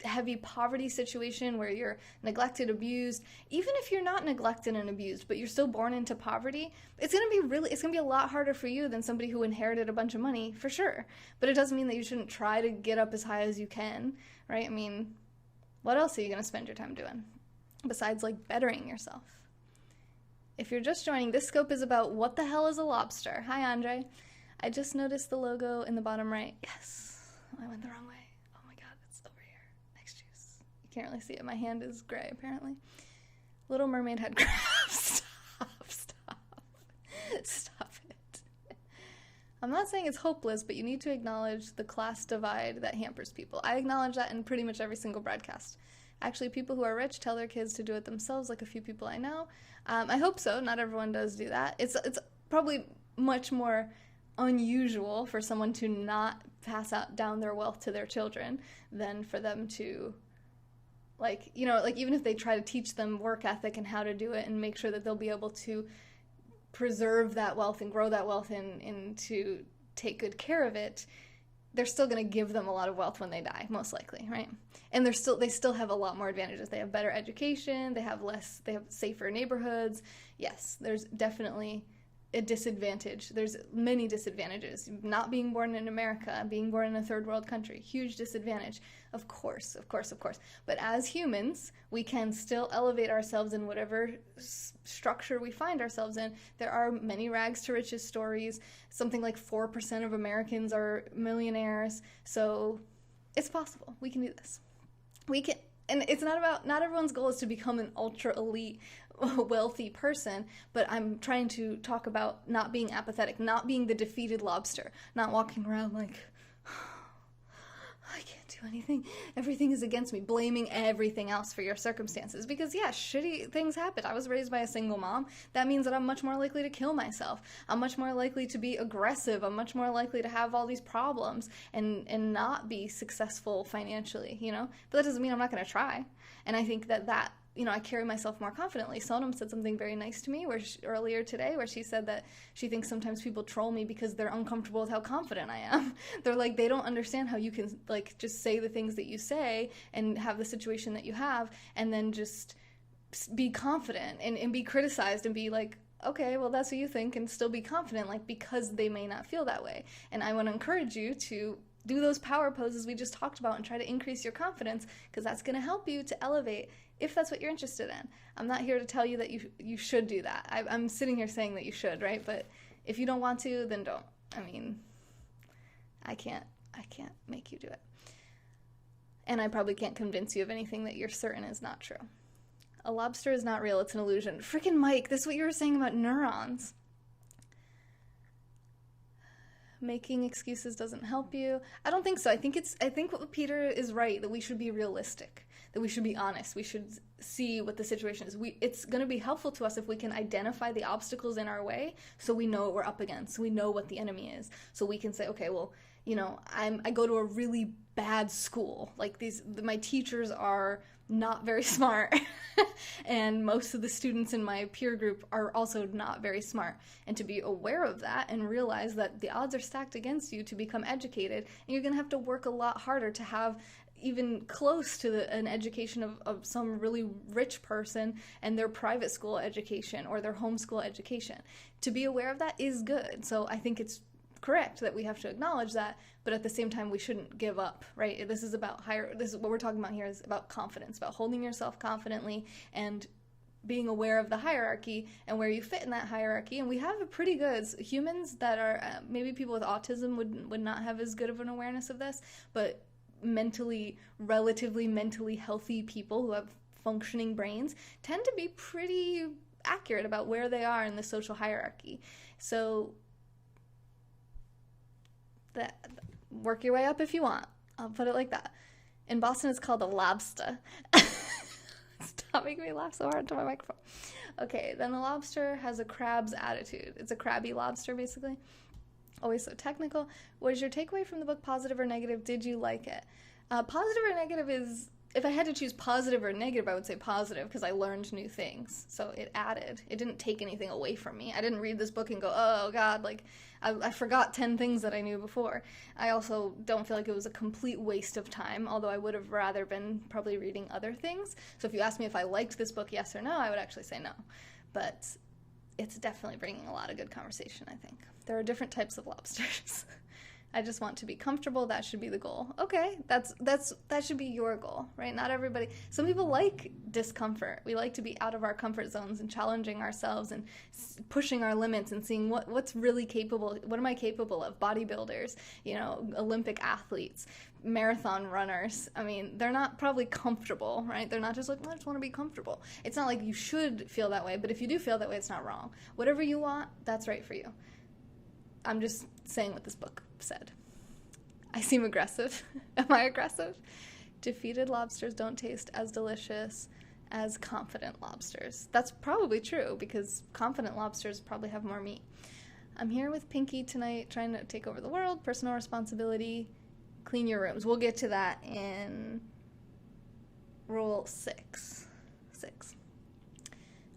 heavy poverty situation where you're neglected, abused, even if you're not neglected and abused, but you're still born into poverty, it's gonna be a lot harder for you than somebody who inherited a bunch of money, for sure. But it doesn't mean that you shouldn't try to get up as high as you can, right? I mean, what else are you gonna spend your time doing besides, like, bettering yourself? If you're just joining, this scope is about what the hell is a lobster. Hi, Andre. I just noticed the logo in the bottom right. Yes, I went the wrong way. Oh my god, it's over here. Next juice. You can't really see it. My hand is gray, apparently. Little Mermaid had crabs. Stop it. I'm not saying it's hopeless, but you need to acknowledge the class divide that hampers people. I acknowledge that in pretty much every single broadcast. Actually, people who are rich tell their kids to do it themselves, like a few people I know. I hope so. Not everyone does do that. It's probably much more unusual for someone to not pass down their wealth to their children than for them to, like, you know, like, even if they try to teach them work ethic and how to do it and make sure that they'll be able to preserve that wealth and grow that wealth and to take good care of it, they're still going to give them a lot of wealth when they die, most likely, right? And they still have a lot more advantages. They have better education, they have safer neighborhoods. Yes, there's definitely a disadvantage. There's many disadvantages. Not being born in America, being born in a third world country, huge disadvantage. Of course. But as humans, we can still elevate ourselves in whatever structure we find ourselves in. There are many rags to riches stories. Something like 4% of Americans are millionaires. So it's possible. We can do this. We can, and it's not everyone's goal is to become an ultra elite wealthy person, but I'm trying to talk about not being apathetic, not being the defeated lobster, not walking around like, I can't do anything, everything is against me, blaming everything else for your circumstances, because yeah, shitty things happen. I was raised by a single mom. That means that I'm much more likely to kill myself. I'm much more likely to be aggressive. I'm much more likely to have all these problems and not be successful financially, but that doesn't mean I'm not going to try. And I think that I carry myself more confidently. Sonam said something very nice to me earlier today where she said that she thinks sometimes people troll me because they're uncomfortable with how confident I am. They're like, they don't understand how you can like just say the things that you say and have the situation that you have and then just be confident and be criticized and be like, okay, well, that's what you think, and still be confident, like, because they may not feel that way. And I want to encourage you to do those power poses we just talked about and try to increase your confidence, because that's going to help you to elevate if that's what you're interested in. I'm not here to tell you that you should do that. I'm sitting here saying that you should, right? But if you don't want to, then don't. I mean, I can't make you do it. And I probably can't convince you of anything that you're certain is not true. A lobster is not real, it's an illusion. Freaking Mike, this is what you were saying about neurons. Making excuses doesn't help you. I don't think so. I think what Peter is right, that we should be realistic, that we should be honest. We should see what the situation is. It's going to be helpful to us if we can identify the obstacles in our way so we know what we're up against, so we know what the enemy is. So we can say, okay, well, I go to a really bad school. Like my teachers are not very smart and most of the students in my peer group are also not very smart, and to be aware of that and realize that the odds are stacked against you to become educated, and you're going to have to work a lot harder to have even close to an education of some really rich person and their private school education or their homeschool education. To be aware of that is good. So I think it's correct that we have to acknowledge that, but at the same time we shouldn't give up, right? This is what we're talking about here is about confidence, about holding yourself confidently and being aware of the hierarchy and where you fit in that hierarchy. And we have a pretty good, humans that are, maybe people with autism would not have as good of an awareness of this, but relatively mentally healthy people who have functioning brains tend to be pretty accurate about where they are in the social hierarchy. So work your way up if you want. I'll put it like that. In Boston, it's called a lobster. Stop making me laugh so hard to my microphone. Okay, then the lobster has a crab's attitude. It's a crabby lobster, basically. Always so technical. What is your takeaway from the book, positive or negative? Did you like it? Positive or negative is, if I had to choose positive or negative, I would say positive, because I learned new things. So it added. It didn't take anything away from me. I didn't read this book and go, oh God, like I forgot 10 things that I knew before. I also don't feel like it was a complete waste of time, although I would have rather been probably reading other things. So if you asked me if I liked this book, yes or no, I would actually say no. But it's definitely bringing a lot of good conversation, I think. There are different types of lobsters. I just want to be comfortable. That should be the goal. Okay, that should be your goal, right? Not everybody. Some people like discomfort. We like to be out of our comfort zones and challenging ourselves and pushing our limits and seeing what's really capable. What am I capable of? Bodybuilders, Olympic athletes, marathon runners. I mean, they're not probably comfortable, right? They're not just like, I just want to be comfortable. It's not like you should feel that way, but if you do feel that way, it's not wrong. Whatever you want, that's right for you. I'm just saying what this book said. I seem aggressive. Am I aggressive? Defeated lobsters don't taste as delicious as confident lobsters. That's probably true, because confident lobsters probably have more meat. I'm here with Pinky tonight, trying to take over the world, personal responsibility, clean your rooms. We'll get to that in rule 6.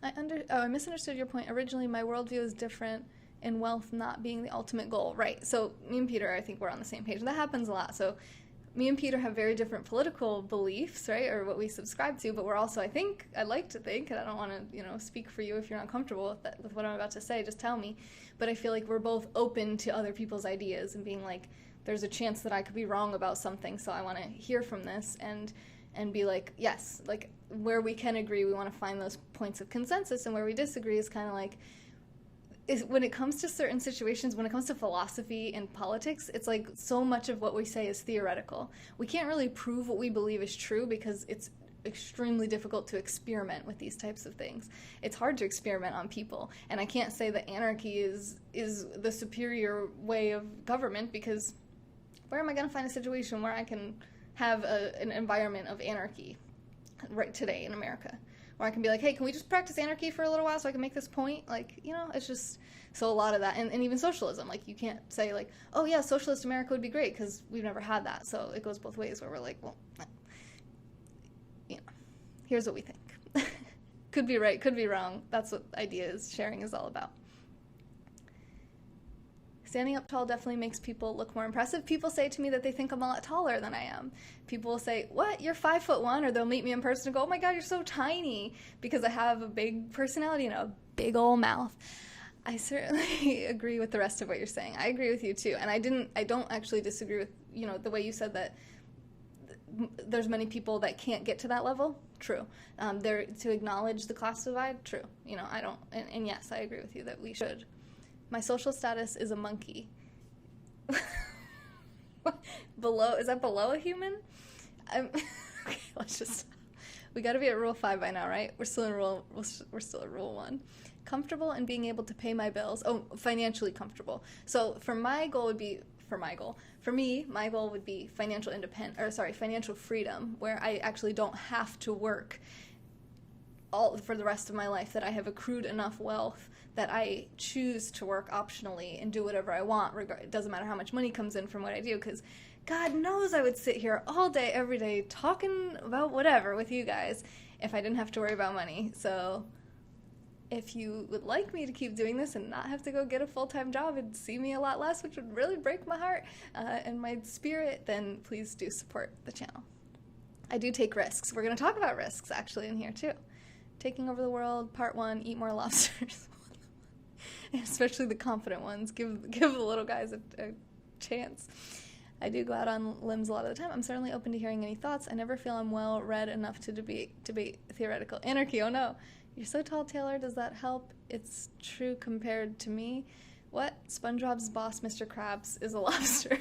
I misunderstood your point. Originally, my worldview is different, and wealth not being the ultimate goal. Right. So me and Peter, I think we're on the same page. That happens a lot. So me and Peter have very different political beliefs, right, or what we subscribe to, but we're also, I'd like to think, and I don't want to, speak for you if you're not comfortable with what I'm about to say, just tell me, but I feel like we're both open to other people's ideas and being like, there's a chance that I could be wrong about something, so I want to hear from this, and be like, yes, like, where we can agree, we want to find those points of consensus, and where we disagree is kind of like, when it comes to certain situations, when it comes to philosophy and politics, it's like so much of what we say is theoretical. We can't really prove what we believe is true because it's extremely difficult to experiment with these types of things. It's hard to experiment on people, and I can't say that anarchy is the superior way of government, because where am I going to find a situation where I can have an environment of anarchy right today in America? Where I can be like, hey, can we just practice anarchy for a little while so I can make this point? Like, it's just, so a lot of that, and even socialism, like, you can't say, like, oh yeah, socialist America would be great, because we've never had that, so it goes both ways, where we're like, well, here's what we think. Could be right, could be wrong. That's what ideas sharing is all about. Standing up tall definitely makes people look more impressive. People say to me that they think I'm a lot taller than I am. People will say, what, you're 5'1", or they'll meet me in person and go, oh my God, you're so tiny, because I have a big personality and a big old mouth. I certainly agree with the rest of what you're saying. I agree with you too. And I don't actually disagree with, the way you said that there's many people that can't get to that level. True. To acknowledge the class divide. True. I don't, and yes, I agree with you that we should. My social status is a monkey. Is that below a human? Okay, let's just, we got to be at rule 5 by now, right? We're still at rule 1. Comfortable and being able to pay my bills. Oh, financially comfortable. So my goal would be financial freedom, where I actually don't have to work for the rest of my life, that I have accrued enough wealth that I choose to work optionally and do whatever I want. It doesn't matter how much money comes in from what I do, because God knows I would sit here all day, every day, talking about whatever with you guys if I didn't have to worry about money. So if you would like me to keep doing this and not have to go get a full-time job and see me a lot less, which would really break my heart and my spirit, then please do support the channel. I do take risks. We're going to talk about risks, actually, in here, too. Taking over the world, part 1, eat more lobsters. Especially the confident ones. Give the little guys a chance. I do go out on limbs a lot of the time. I'm certainly open to hearing any thoughts. I never feel I'm well read enough to debate theoretical anarchy. Oh no. You're so tall, Taylor. Does that help? It's true compared to me. What? SpongeBob's boss, Mr. Krabs, is a lobster.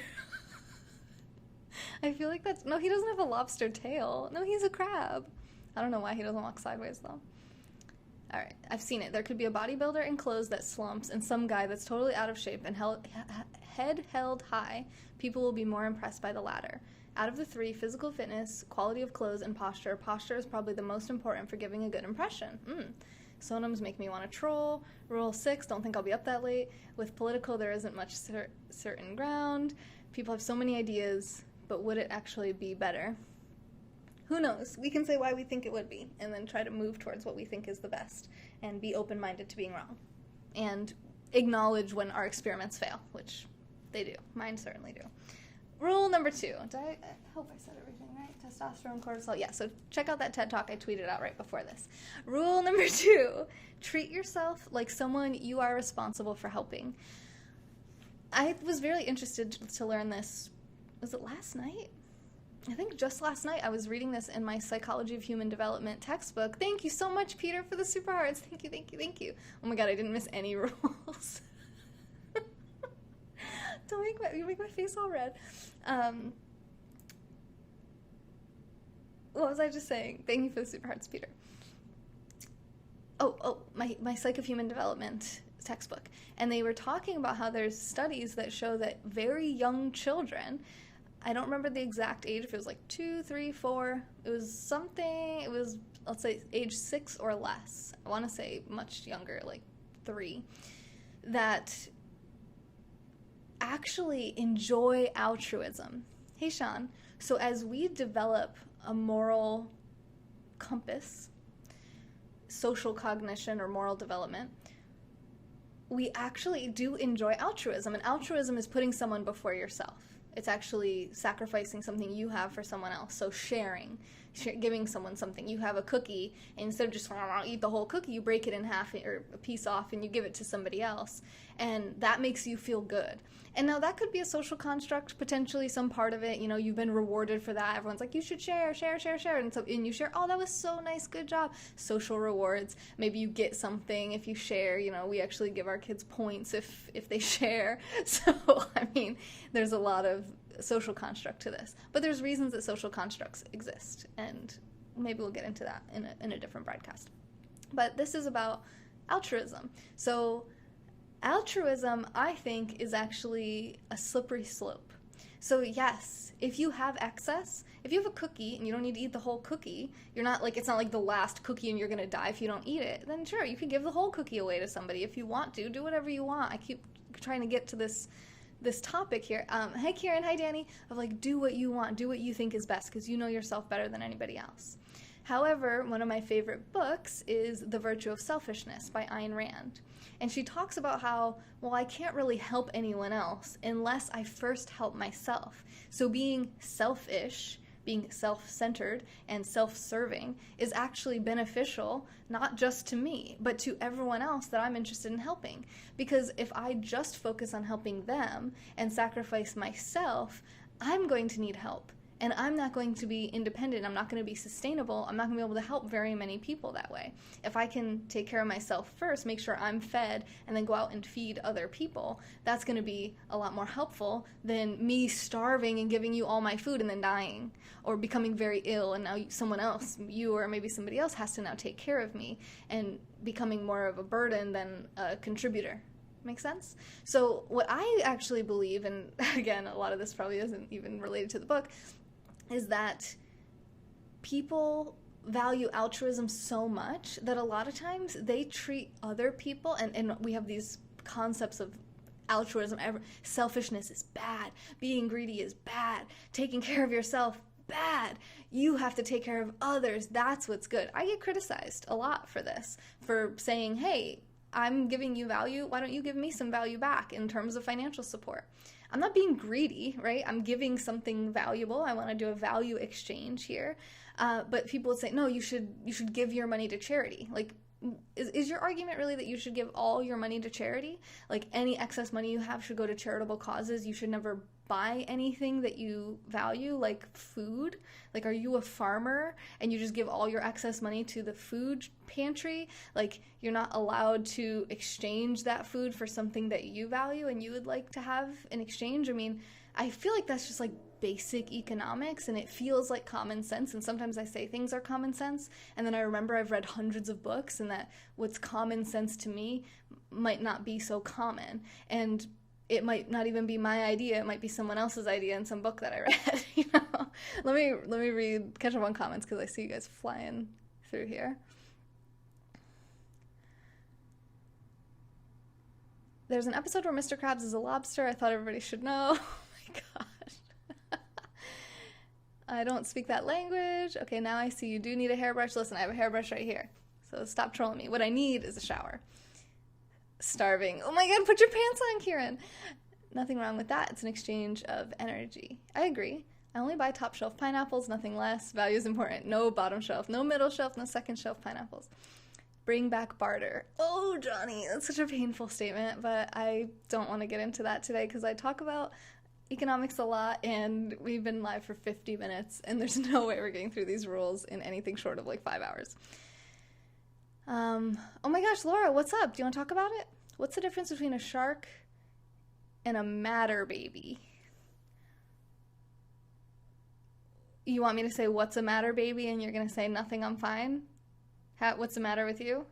I feel like no, he doesn't have a lobster tail. No, he's a crab. I don't know why he doesn't walk sideways, though. All right, I've seen it. There could be a bodybuilder in clothes that slumps and some guy that's totally out of shape and head held high. People will be more impressed by the latter. Out of the 3, physical fitness, quality of clothes, and posture, posture is probably the most important for giving a good impression. Sonams make me want to troll. Rule 6, don't think I'll be up that late. With political, there isn't much certain ground. People have so many ideas, but would it actually be better? Who knows? We can say why we think it would be, and then try to move towards what we think is the best, and be open-minded to being wrong. And acknowledge when our experiments fail, which they do. Mine certainly do. Rule number 2. I hope I said everything right. Testosterone, cortisol. Yeah, so check out that TED Talk I tweeted out right before this. Rule number 2. Treat yourself like someone you are responsible for helping. I was very interested to learn this. Was it last night? I think just last night I was reading this in my Psychology of Human Development textbook. Thank you so much, Peter, for the super hearts. Thank you, thank you, thank you. Oh my God, I didn't miss any rules. You make my face all red. What was I just saying? Thank you for the super hearts, Peter. My Psych of Human Development textbook. And they were talking about how there's studies that show that very young children, I don't remember the exact age, if it was like 2, 3, 4, let's say age 6 or less. I want to say much younger, like 3, that actually enjoy altruism. Hey, Sean. So as we develop a moral compass, social cognition or moral development, we actually do enjoy altruism. And altruism is putting someone before yourself. It's actually sacrificing something you have for someone else. So sharing, giving someone something. You have a cookie, and instead of just eat the whole cookie, you break it in half or a piece off and you give it to somebody else. And that makes you feel good. And now that could be a social construct, potentially some part of it. You know, you've been rewarded for that. Everyone's like, you should share. And you share, oh, that was so nice, good job. Social rewards. Maybe you get something if you share. You know, we actually give our kids points if they share. So, I mean, there's a lot of social construct to this. But there's reasons that social constructs exist. And maybe we'll get into that in a different broadcast. But this is about altruism. So altruism, I think, is actually a slippery slope. So yes, if you have excess, if you have a cookie and you don't need to eat the whole cookie, you're not like, it's not like the last cookie and you're going to die if you don't eat it, then sure, you can give the whole cookie away to somebody if you want to. Do whatever you want. I keep trying to get to this topic here. Hey, Kieran. Hi, Danny. Of like, do what you want. Do what you think is best because you know yourself better than anybody else. However, one of my favorite books is The Virtue of Selfishness by Ayn Rand. And she talks about how, well, I can't really help anyone else unless I first help myself. So being selfish, being self-centered and self-serving is actually beneficial, not just to me, but to everyone else that I'm interested in helping. Because if I just focus on helping them and sacrifice myself, I'm going to need help. And I'm not going to be independent. I'm not going to be sustainable. I'm not going to be able to help very many people that way. If I can take care of myself first, make sure I'm fed, and then go out and feed other people, that's going to be a lot more helpful than me starving and giving you all my food and then dying, or becoming very ill and now someone else, you or maybe somebody else, has to now take care of me and becoming more of a burden than a contributor. Make sense? So what I actually believe, and again, a lot of this probably isn't even related to the book, is that people value altruism so much that a lot of times they treat other people, and we have these concepts of altruism. Selfishness is bad. Being greedy is bad. Taking care of yourself, bad. You have to take care of others. That's what's good. I get criticized a lot for this, for saying, hey, I'm giving you value. Why don't you give me some value back in terms of financial support? I'm not being greedy, right? I'm giving something valuable. I want to do a value exchange here. But people would say, no, you should give your money to charity. Like, is your argument really that you should give all your money to charity? Like, any excess money you have should go to charitable causes. You should never buy anything that you value, like food. Like, are you a farmer and you just give all your excess money to the food pantry? Like, you're not allowed to exchange that food for something that you value and you would like to have in exchange? I mean, I feel like that's just like basic economics, and it feels like common sense, and sometimes I say things are common sense, and then I remember I've read hundreds of books, and that what's common sense to me might not be so common, and it might not even be my idea. It might be someone else's idea in some book that I read. You know, let me catch up on comments because I see you guys flying through here. There's an episode where Mr. Krabs is a lobster. I thought everybody should know. Oh my gosh. I don't speak that language. Okay, now I see you do need a hairbrush. Listen, I have a hairbrush right here. So stop trolling me. What I need is a shower. Starving. Oh my god, put your pants on, Kieran. Nothing wrong with that. It's an exchange of energy. I agree. I only buy top shelf pineapples, nothing less. Value is important. No bottom shelf, no middle shelf, no second shelf pineapples. Bring back barter. Oh, Johnny, that's such a painful statement, but I don't want to get into that today because I talk about economics a lot, and we've been live for 50 minutes, and there's no way we're getting through these rules in anything short of like 5 hours. Oh my gosh, Laura, what's up? Do you want to talk about it? What's the difference between a shark and a matter baby? You want me to say, what's a matter baby, and you're going to say, nothing, I'm fine? What's the matter with you?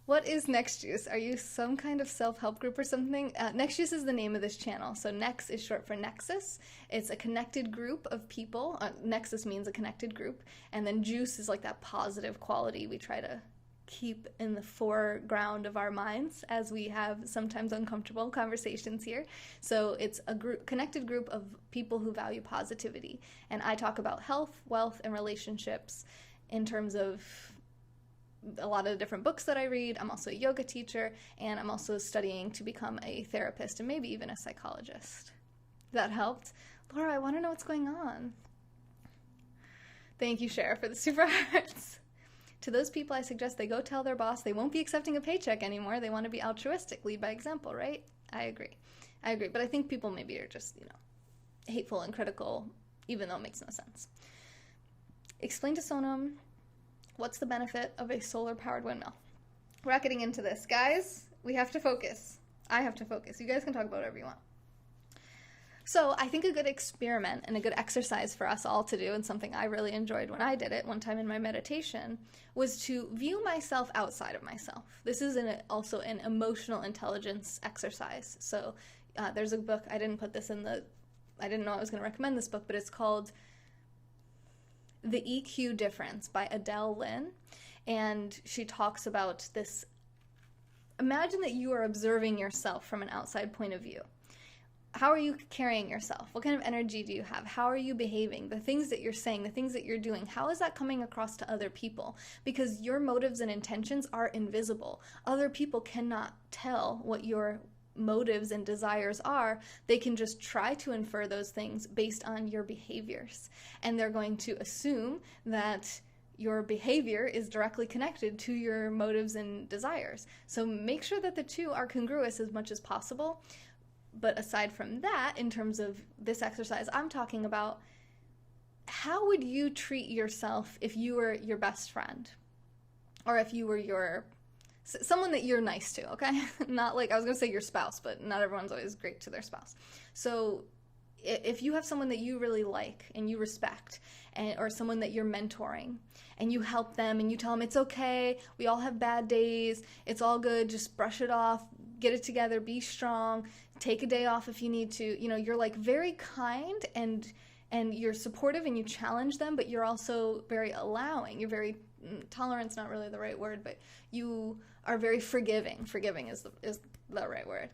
What is Next Juice? Are you some kind of self-help group or something? Next Juice is the name of this channel. So Nex is short for Nexus. It's a connected group of people. Nexus means a connected group. And then juice is like that positive quality we try to keep in the foreground of our minds as we have sometimes uncomfortable conversations here. So it's a connected group of people who value positivity. And I talk about health, wealth, and relationships in terms of a lot of the different books that I read. I'm also a yoga teacher, and I'm also studying to become a therapist and maybe even a psychologist. That helped. Laura, I want to know what's going on. Thank you, Cher, for the super hearts. To those people, I suggest they go tell their boss they won't be accepting a paycheck anymore. They want to be altruistic, lead by example, right? I agree. But I think people maybe are just, hateful and critical, even though it makes no sense. Explain to Sonam what's the benefit of a solar-powered windmill. We're not getting into this. Guys, we have to focus. I have to focus. You guys can talk about whatever you want. So I think a good experiment and a good exercise for us all to do, and something I really enjoyed when I did it one time in my meditation, was to view myself outside of myself. This is also an emotional intelligence exercise. So there's a book, I didn't know I was going to recommend this book, but it's called The EQ Difference by Adele Lynn. And she talks about this. Imagine that you are observing yourself from an outside point of view. How are you carrying yourself? What kind of energy do you have? How are you behaving? The things that you're saying, the things that you're doing, how is that coming across to other people? Because your motives and intentions are invisible. Other people cannot tell what your motives and desires are. They can just try to infer those things based on your behaviors. And they're going to assume that your behavior is directly connected to your motives and desires. So make sure that the two are congruous as much as possible. But aside from that, in terms of this exercise, I'm talking about how would you treat yourself if you were your best friend? Or if you were someone that you're nice to, okay? Not like, I was going to say your spouse, but not everyone's always great to their spouse. So if you have someone that you really like and you respect, or someone that you're mentoring, and you help them and you tell them it's okay, we all have bad days, it's all good, just brush it off, get it together, be strong, take a day off if you need to. You're like very kind and you're supportive and you challenge them, but you're also very allowing. You're very, tolerant's not really the right word, but you are very forgiving. Forgiving is the right word.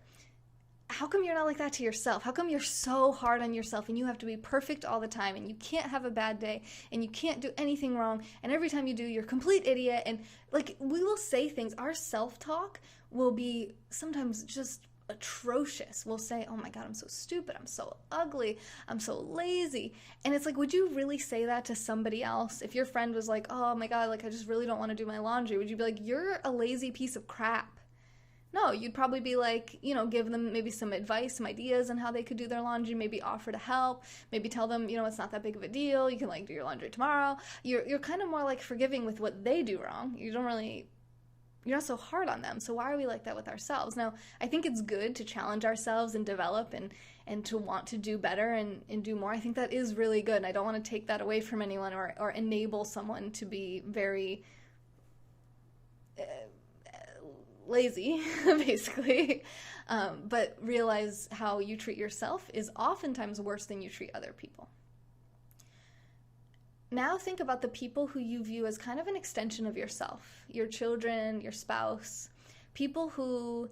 How come you're not like that to yourself? How come you're so hard on yourself and you have to be perfect all the time and you can't have a bad day and you can't do anything wrong, and every time you do, you're a complete idiot? And like, we will say things, our self-talk will be sometimes just atrocious. We'll say, oh my God, I'm so stupid, I'm so ugly, I'm so lazy. And it's like, would you really say that to somebody else? If your friend was like, oh my God, like I just really don't want to do my laundry, would you be like, you're a lazy piece of crap? No, you'd probably be like, give them maybe some advice, some ideas on how they could do their laundry, maybe offer to help, maybe tell them, it's not that big of a deal, you can like do your laundry tomorrow. You're kind of more like forgiving with what they do wrong. You're not so hard on them. So why are we like that with ourselves? Now, I think it's good to challenge ourselves and develop and to want to do better and do more. I think that is really good. And I don't want to take that away from anyone or enable someone to be very lazy, basically. But realize how you treat yourself is oftentimes worse than you treat other people. Now think about the people who you view as kind of an extension of yourself, your children, your spouse, people who,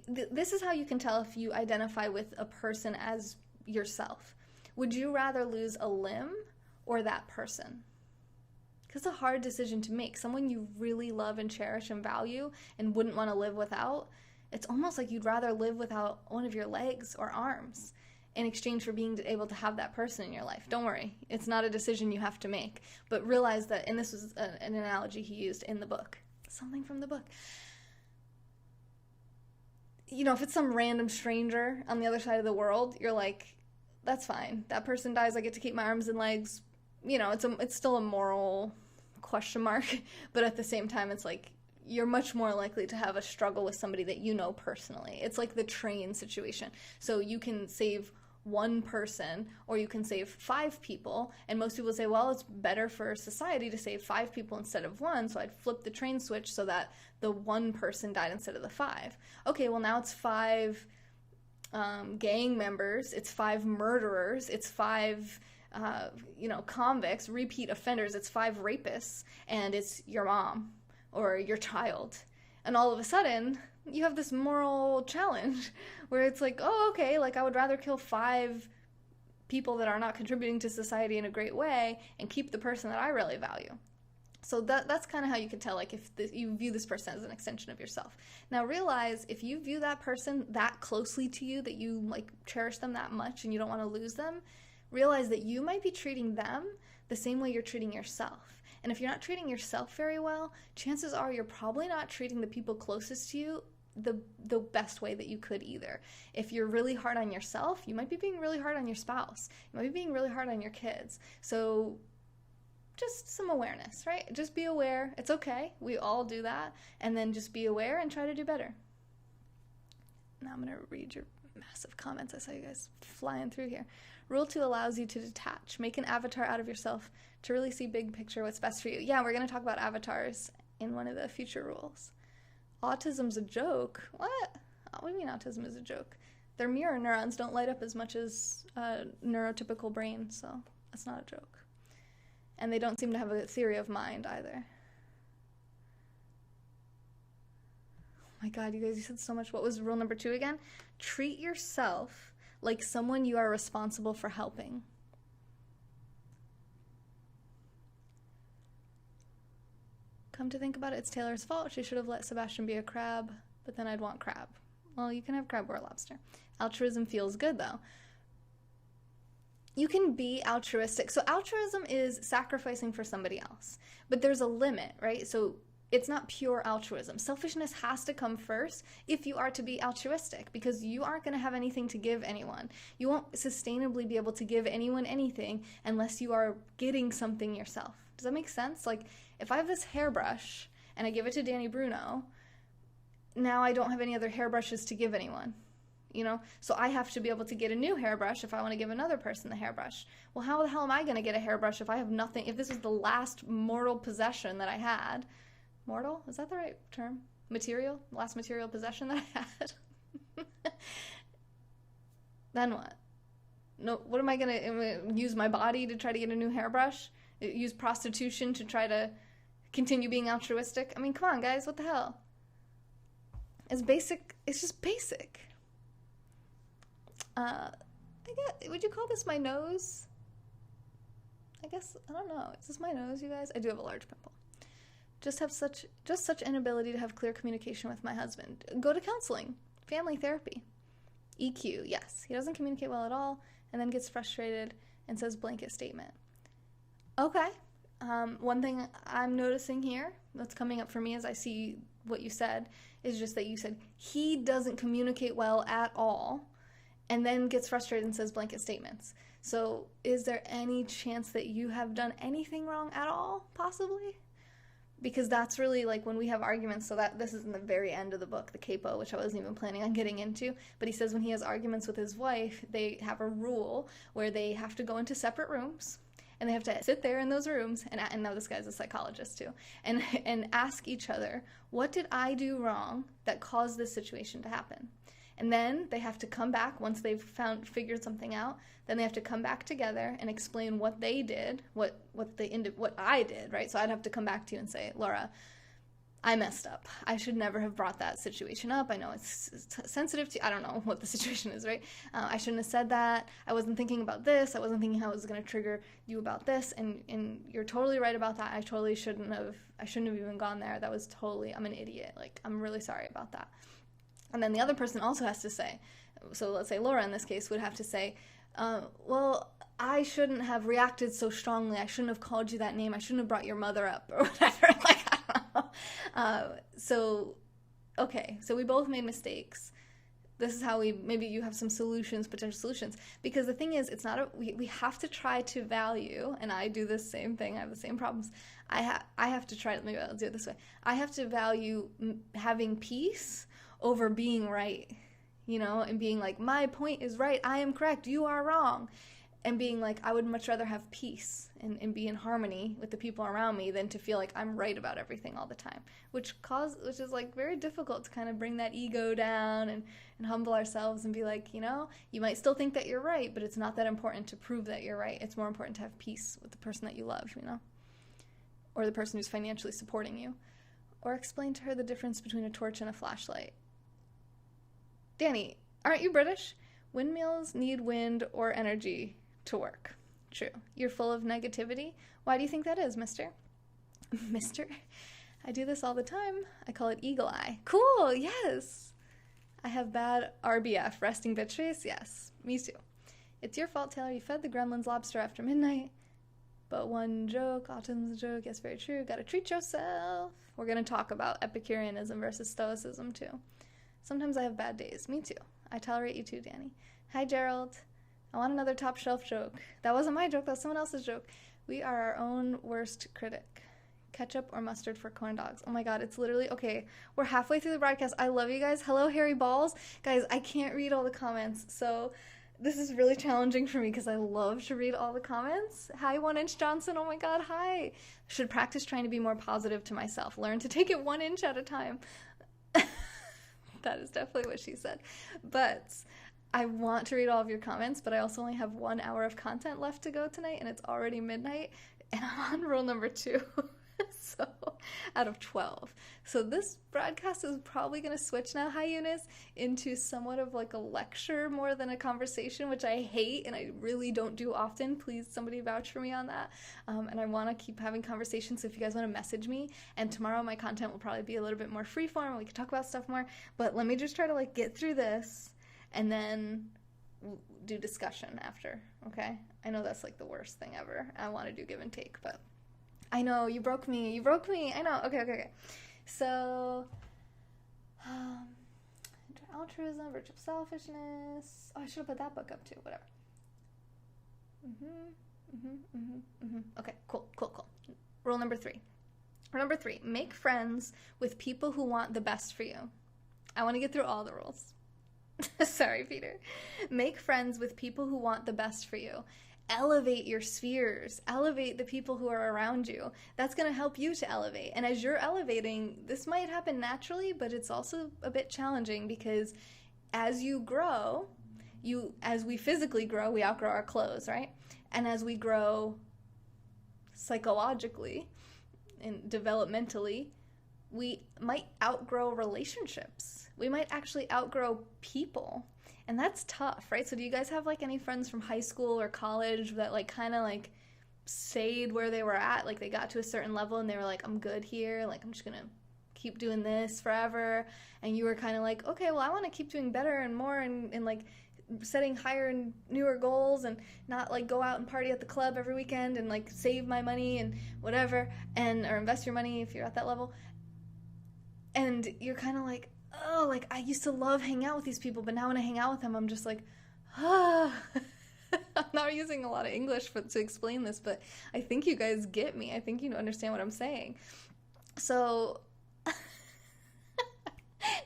this is how you can tell if you identify with a person as yourself. Would you rather lose a limb or that person? Because it's a hard decision to make. Someone you really love and cherish and value and wouldn't want to live without, it's almost like you'd rather live without one of your legs or arms in exchange for being able to have that person in your life. Don't worry, it's not a decision you have to make, but realize that, and this was an analogy he used in the book, something from the book. If it's some random stranger on the other side of the world, you're like, that's fine. That person dies, I get to keep my arms and legs. It's still a moral question mark, but at the same time, it's like, you're much more likely to have a struggle with somebody that you know personally. It's like the train situation. So you can save one person or you can save 5 people, and most people say, well, it's better for society to save 5 people instead of 1, so I'd flip the train switch so that the 1 person died instead of the 5. Okay, well, now it's 5 gang members, it's 5 murderers, it's 5 convicts, repeat offenders, it's 5 rapists, and it's your mom or your child. And all of a sudden, you have this moral challenge where it's like, oh, okay, like I would rather kill 5 people that are not contributing to society in a great way and keep the person that I really value. So that's kind of how you can tell, like, if you view this person as an extension of yourself. Now realize, if you view that person that closely to you, that you like cherish them that much and you don't want to lose them, realize that you might be treating them the same way you're treating yourself. And if you're not treating yourself very well, chances are you're probably not treating the people closest to you the best way that you could either. If you're really hard on yourself, you might be being really hard on your spouse. You might be being really hard on your kids. So just some awareness, right? Just be aware. It's okay. We all do that. And then just be aware and try to do better. Now I'm going to read your massive comments. I saw you guys flying through here. Rule 2 allows you to detach. Make an avatar out of yourself to really see big picture, what's best for you. Yeah, we're going to talk about avatars in one of the future rules. Autism's a joke? What? What do you mean autism is a joke? Their mirror neurons don't light up as much as a neurotypical brain, so that's not a joke. And they don't seem to have a theory of mind either. Oh my God, you guys, you said so much. What was rule number 2 again? Treat yourself like someone you are responsible for helping. Come to think about it, it's Taylor's fault. She should have let Sebastian be a crab, but then I'd want crab. Well, you can have crab or a lobster. Altruism feels good, though. You can be altruistic. So altruism is sacrificing for somebody else, but there's a limit, right? So it's not pure altruism. Selfishness has to come first if you are to be altruistic, because you aren't going to have anything to give anyone. You won't sustainably be able to give anyone anything unless you are getting something yourself. Does that make sense? Like, if I have this hairbrush and I give it to Danny Bruno, now I don't have any other hairbrushes to give anyone. You know, so I have to be able to get a new hairbrush if I want to give another person the hairbrush. Well, how the hell am I going to get a hairbrush if I have nothing, if this is the last mortal possession that I had? Mortal? Is that the right term? Material? Last material possession that I had? Then what? No, what am I going to use my body to try to get a new hairbrush? Use prostitution to try to continue being altruistic? I mean, come on, guys, what the hell? It's basic. It's just basic. I guess, would you call this my nose? I guess, I don't know. Is this my nose, you guys? I do have a large pimple. Just such inability to have clear communication with my husband. Go to counseling, family therapy. EQ, yes. He doesn't communicate well at all, and then gets frustrated and says blanket statement. Okay. One thing I'm noticing here that's coming up for me as I see what you said is just that you said he doesn't communicate well at all, and then gets frustrated and says blanket statements. So is there any chance that you have done anything wrong at all, possibly? Because that's really like when we have arguments, so that this is in the very end of the book, the capo, which I wasn't even planning on getting into, but he says when he has arguments with his wife, they have a rule where they have to go into separate rooms, and they have to sit there in those rooms, and now this guy's a psychologist too, and ask each other, what did I do wrong that caused this situation to happen? And then they have to come back once they've figured something out. Then they have to come back together and explain what they did, what I did, right? So I'd have to come back to you and say, Laura, I messed up. I should never have brought that situation up. I know it's sensitive to, I don't know what the situation is, right? I shouldn't have said that. I wasn't thinking about this. I wasn't thinking how it was going to trigger you about this. And you're totally right about that. I shouldn't have even gone there. That was totally, I'm an idiot. Like, I'm really sorry about that. And then the other person also has to say, so let's say Laura in this case would have to say, well, I shouldn't have reacted so strongly. I shouldn't have called you that name. I shouldn't have brought your mother up or whatever. Like, I don't know. So we both made mistakes. This is how maybe you have some solutions, potential solutions. Because the thing is, it's not we have to try to value, and I do this same thing. I have the same problems. I have to try, maybe I'll do it this way. I have to value having peace over being right, you know, and being like, my point is right, I am correct, you are wrong, and being like, I would much rather have peace and be in harmony with the people around me than to feel like I'm right about everything all the time, which is like very difficult to kind of bring that ego down and humble ourselves and be like, you know, you might still think that you're right, but it's not that important to prove that you're right. It's more important to have peace with the person that you love, you know, or the person who's financially supporting you, or explain to her the difference between a torch and a flashlight. Danny, aren't you British? Windmills need wind or energy to work. True. You're full of negativity. Why do you think that is, mister? Mister. I do this all the time. I call it eagle eye. Cool, yes. I have bad RBF, resting bitch face. Yes, me too. It's your fault, Taylor. You fed the gremlins lobster after midnight. But one joke, autumn's joke, yes, very true. Gotta treat yourself. We're gonna talk about Epicureanism versus Stoicism too. Sometimes I have bad days. Me too. I tolerate you too, Danny. Hi, Gerald. I want another top shelf joke. That wasn't my joke. That was someone else's joke. We are our own worst critic. Ketchup or mustard for corn dogs. Oh my god, it's literally... Okay, we're halfway through the broadcast. I love you guys. Hello, Harry Balls. Guys, I can't read all the comments, so this is really challenging for me because I love to read all the comments. Hi, 1 Inch Johnson. Oh my god, hi. Should practice trying to be more positive to myself. Learn to take it 1 inch at a time. That is definitely what she said. But I want to read all of your comments, but I also only have 1 hour of content left to go tonight, and it's already midnight, and I'm on rule number 2. So, out of 12. So this broadcast is probably going to switch now, hi Eunice, into somewhat of like a lecture more than a conversation, which I hate and I really don't do often. Please, somebody vouch for me on that. And I want to keep having conversations, so if you guys want to message me, and tomorrow my content will probably be a little bit more freeform and we can talk about stuff more, but let me just try to like get through this and then do discussion after, okay? I know that's like the worst thing ever. I want to do give and take, but I know, you broke me. You broke me. I know. Okay. So, altruism, virtue of selfishness. Oh, I should have put that book up too. Whatever. Okay, cool. Rule number 3. Rule number 3, make friends with people who want the best for you. I want to get through all the rules. Sorry, Peter. Make friends with people who want the best for you. Elevate your spheres. Elevate the people who are around you. That's going to help you to elevate. And as you're elevating, this might happen naturally, but it's also a bit challenging because as you grow, as we physically grow, we outgrow our clothes, right? And as we grow psychologically and developmentally, we might outgrow relationships. We might actually outgrow people. And that's tough, right? So do you guys have like any friends from high school or college that like kind of like stayed where they were at? Like they got to a certain level and they were like, I'm good here. Like I'm just going to keep doing this forever. And you were kind of like, okay, well, I want to keep doing better and more and like setting higher and newer goals and not like go out and party at the club every weekend and like save my money and whatever or invest your money if you're at that level. And you're kind of like, oh, like I used to love hanging out with these people, but now when I hang out with them, I'm just like, ah. I'm not using a lot of English to explain this, but I think you guys get me. I think you understand what I'm saying. So,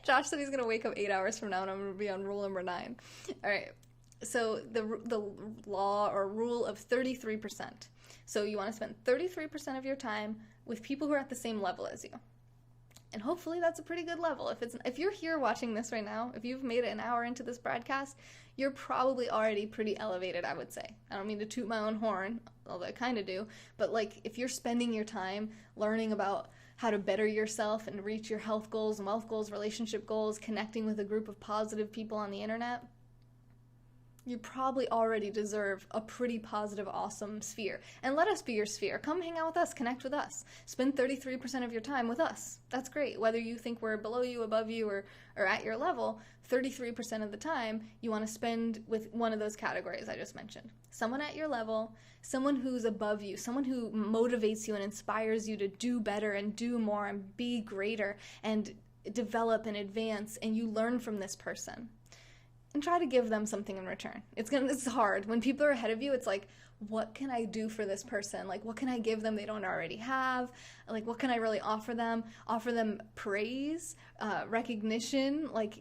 Josh said he's going to wake up 8 hours from now, and I'm going to be on rule number 9. All right. So the law or rule of 33%. So you want to spend 33% of your time with people who are at the same level as you. And hopefully that's a pretty good level. If you're here watching this right now, if you've made it an hour into this broadcast, you're probably already pretty elevated, I would say. I don't mean to toot my own horn, although I kind of do. But like if you're spending your time learning about how to better yourself and reach your health goals and wealth goals, relationship goals, connecting with a group of positive people on the internet, you probably already deserve a pretty positive, awesome sphere. And let us be your sphere. Come hang out with us. Connect with us. Spend 33% of your time with us. That's great. Whether you think we're below you, above you, or at your level, 33% of the time you want to spend with one of those categories I just mentioned. Someone at your level, someone who's above you, someone who motivates you and inspires you to do better and do more and be greater and develop and advance, and you learn from this person. And try to give them something in return. It's hard. When people are ahead of you, it's like, what can I do for this person? Like, what can I give them they don't already have? Like, what can I really offer them? Offer them praise, recognition, like,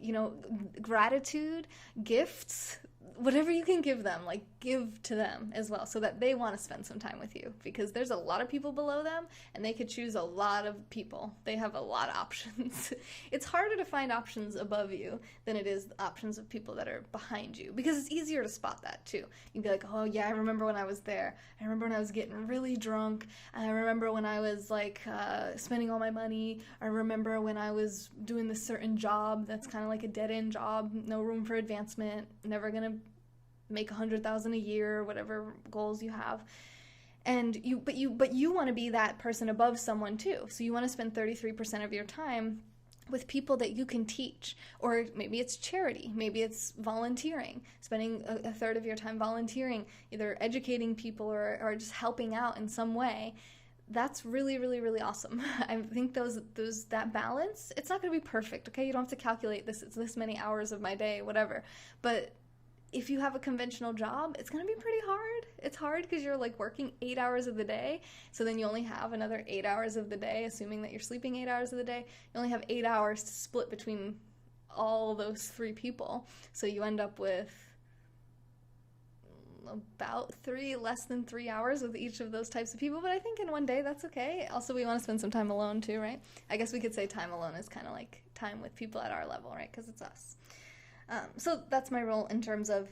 gratitude, gifts, whatever you can give them, like, give to them as well so that they want to spend some time with you, because there's a lot of people below them and they could choose a lot of people. They have a lot of options. It's harder to find options above you than it is options of people that are behind you, because it's easier to spot that too. You'd be like, oh yeah, I remember when I was there. I remember when I was getting really drunk. I remember when I was like spending all my money. I remember when I was doing this certain job that's kind of like a dead-end job, no room for advancement, never gonna make $100,000 a year, or whatever goals you have. And you want to be that person above someone too. So you want to spend 33% of your time with people that you can teach, or maybe it's charity, maybe it's volunteering, spending a third of your time volunteering, either educating people or just helping out in some way. That's really, really, really awesome. I think that balance, it's not going to be perfect, okay? You don't have to calculate this, it's this many hours of my day, whatever. But if you have a conventional job, it's going to be pretty hard. It's hard because you're like working 8 hours of the day. So then you only have another 8 hours of the day, assuming that you're sleeping 8 hours of the day. You only have 8 hours to split between all those 3 people. So you end up with about less than 3 hours with each of those types of people. But I think in one day, that's okay. Also, we want to spend some time alone too, right? I guess we could say time alone is kind of like time with people at our level, right? Because it's us. So that's my role in terms of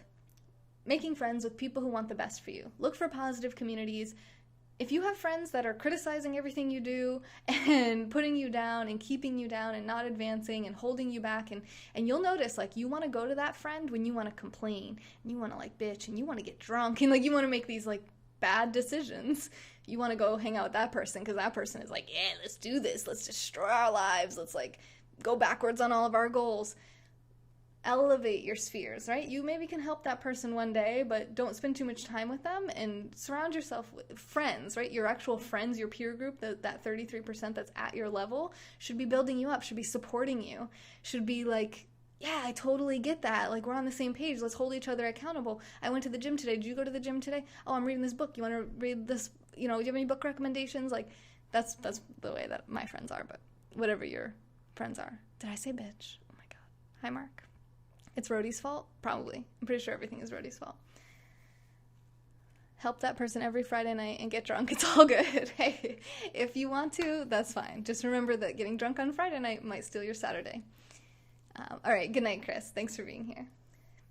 making friends with people who want the best for you. Look for positive communities. If you have friends that are criticizing everything you do and putting you down and keeping you down and not advancing and holding you back, and you'll notice, like, you want to go to that friend when you want to complain and you want to, like, bitch and you want to get drunk and, like, you want to make these, like, bad decisions. You want to go hang out with that person because that person is like, yeah, let's do this. Let's destroy our lives. Let's, like, go backwards on all of our goals. Elevate your spheres, right? You maybe can help that person one day, but don't spend too much time with them, and surround yourself with friends, right? Your actual friends, your peer group, that 33% that's at your level should be building you up, should be supporting you, should be like, yeah, I totally get that. Like, we're on the same page. Let's hold each other accountable. I went to the gym today. Did you go to the gym today? Oh, I'm reading this book. You want to read this? You know, do you have any book recommendations? Like, that's the way that my friends are, but whatever your friends are. Did I say bitch? Oh my God. Hi, Mark. It's Rhodey's fault? Probably. I'm pretty sure everything is Rhodey's fault. Help that person every Friday night and get drunk. It's all good. Hey, if you want to, that's fine. Just remember that getting drunk on Friday night might steal your Saturday. All right, good night, Chris. Thanks for being here.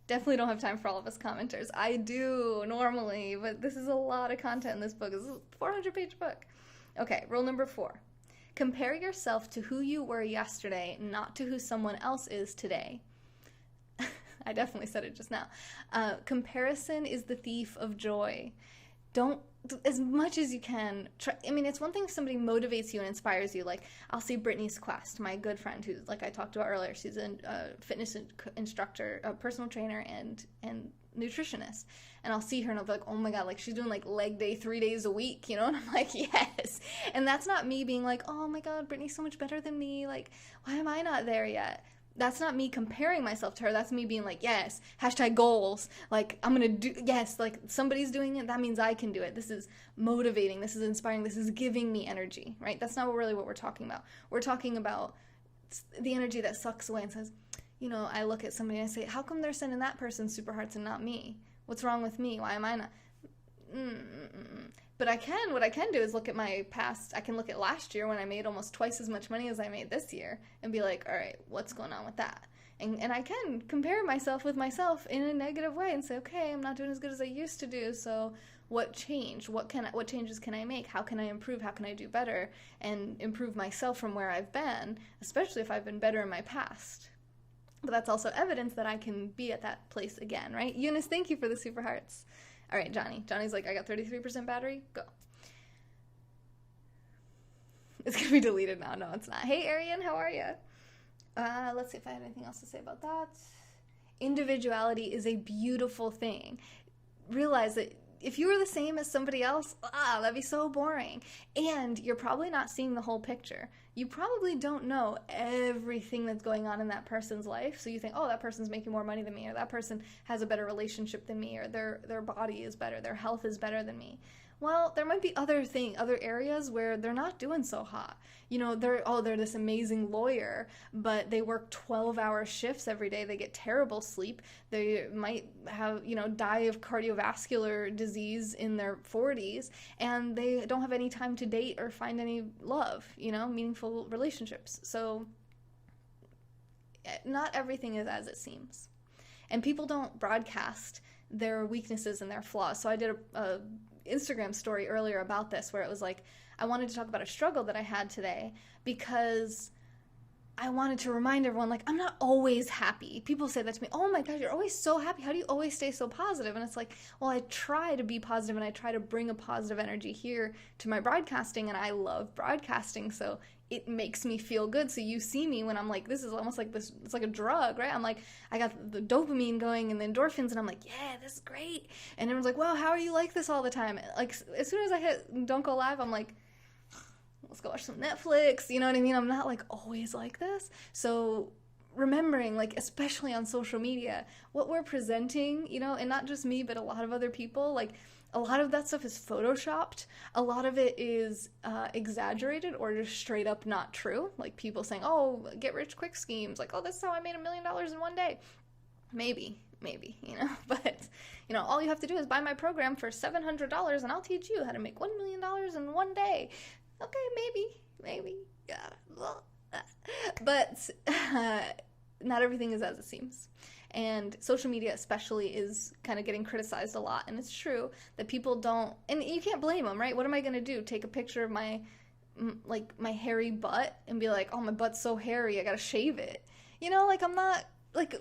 Definitely don't have time for all of us commenters. I do normally, but this is a lot of content in this book. This is a 400-page book. Okay, rule number 4. Compare yourself to who you were yesterday, not to who someone else is today. I definitely said it just now. Comparison is the thief of joy. Don't, as much as you can, try. I mean, it's one thing if somebody motivates you and inspires you. Like, I'll see Brittany's Quest, my good friend, who's, like I talked about earlier, she's a fitness instructor, a personal trainer, and nutritionist. And I'll see her and I'll be like, oh my God, like, she's doing like leg day 3 days a week, you know? And I'm like, yes. And that's not me being like, oh my God, Brittany's so much better than me. Like, why am I not there yet? That's not me comparing myself to her. That's me being like, yes, hashtag goals. Like, I'm going to do, yes, like, somebody's doing it. That means I can do it. This is motivating. This is inspiring. This is giving me energy, right? That's not really what we're talking about. We're talking about the energy that sucks away and says, you know, I look at somebody and I say, how come they're sending that person super hearts and not me? What's wrong with me? Why am I not? But what I can do is look at my past. I can look at last year when I made almost twice as much money as I made this year and be like, all right, what's going on with that? And I can compare myself with myself in a negative way and say, okay, I'm not doing as good as I used to do. So what changed? What changes can I make? How can I improve? How can I do better and improve myself from where I've been, especially if I've been better in my past? But that's also evidence that I can be at that place again, right? Eunice, thank you for the super hearts. All right, Johnny. Johnny's like, I got 33% battery. Go. It's going to be deleted now. No, it's not. Hey, Arian, how are you? Let's see if I have anything else to say about that. Individuality is a beautiful thing. Realize that if you were the same as somebody else, that'd be so boring. And you're probably not seeing the whole picture. You probably don't know everything that's going on in that person's life. So you think, oh, that person's making more money than me, or that person has a better relationship than me, or their body is better, their health is better than me. Well, there might be other areas where they're not doing so hot. You know, they're this amazing lawyer, but they work 12-hour shifts every day. They get terrible sleep. They might have, die of cardiovascular disease in their 40s, and they don't have any time to date or find any love, meaningful relationships. So not everything is as it seems. And people don't broadcast their weaknesses and their flaws. So I did a Instagram story earlier about this where it was like, I wanted to talk about a struggle that I had today because I wanted to remind everyone, like, I'm not always happy. People say that to me, oh my gosh, you're always so happy. How do you always stay so positive? And it's like, well, I try to be positive and I try to bring a positive energy here to my broadcasting, and I love broadcasting, so it makes me feel good. So you see me when I'm like, this is almost like this, it's like a drug, right? I'm like, I got the dopamine going and the endorphins, and I'm like, yeah, this is great. And everyone's like, well, how are you like this all the time? Like, as soon as I hit Don't Go Live, I'm like, let's go watch some Netflix, you know what I mean? I'm not like always like this. So remembering, like, especially on social media, what we're presenting, you know, and not just me, but a lot of other people, like, a lot of that stuff is photoshopped. A lot of it is exaggerated or just straight up not true. Like people saying, oh, get rich quick schemes. Like, oh, this is how I made $1 million in one day. Maybe, you know, but, you know, all you have to do is buy my program for $700 and I'll teach you how to make $1 million in one day. Okay, maybe, yeah. But not everything is as it seems. And social media especially is kind of getting criticized a lot. And it's true that people don't, and you can't blame them, right? What am I going to do? Take a picture of my hairy butt and be like, oh, my butt's so hairy, I got to shave it. You know, like, I'm not, like,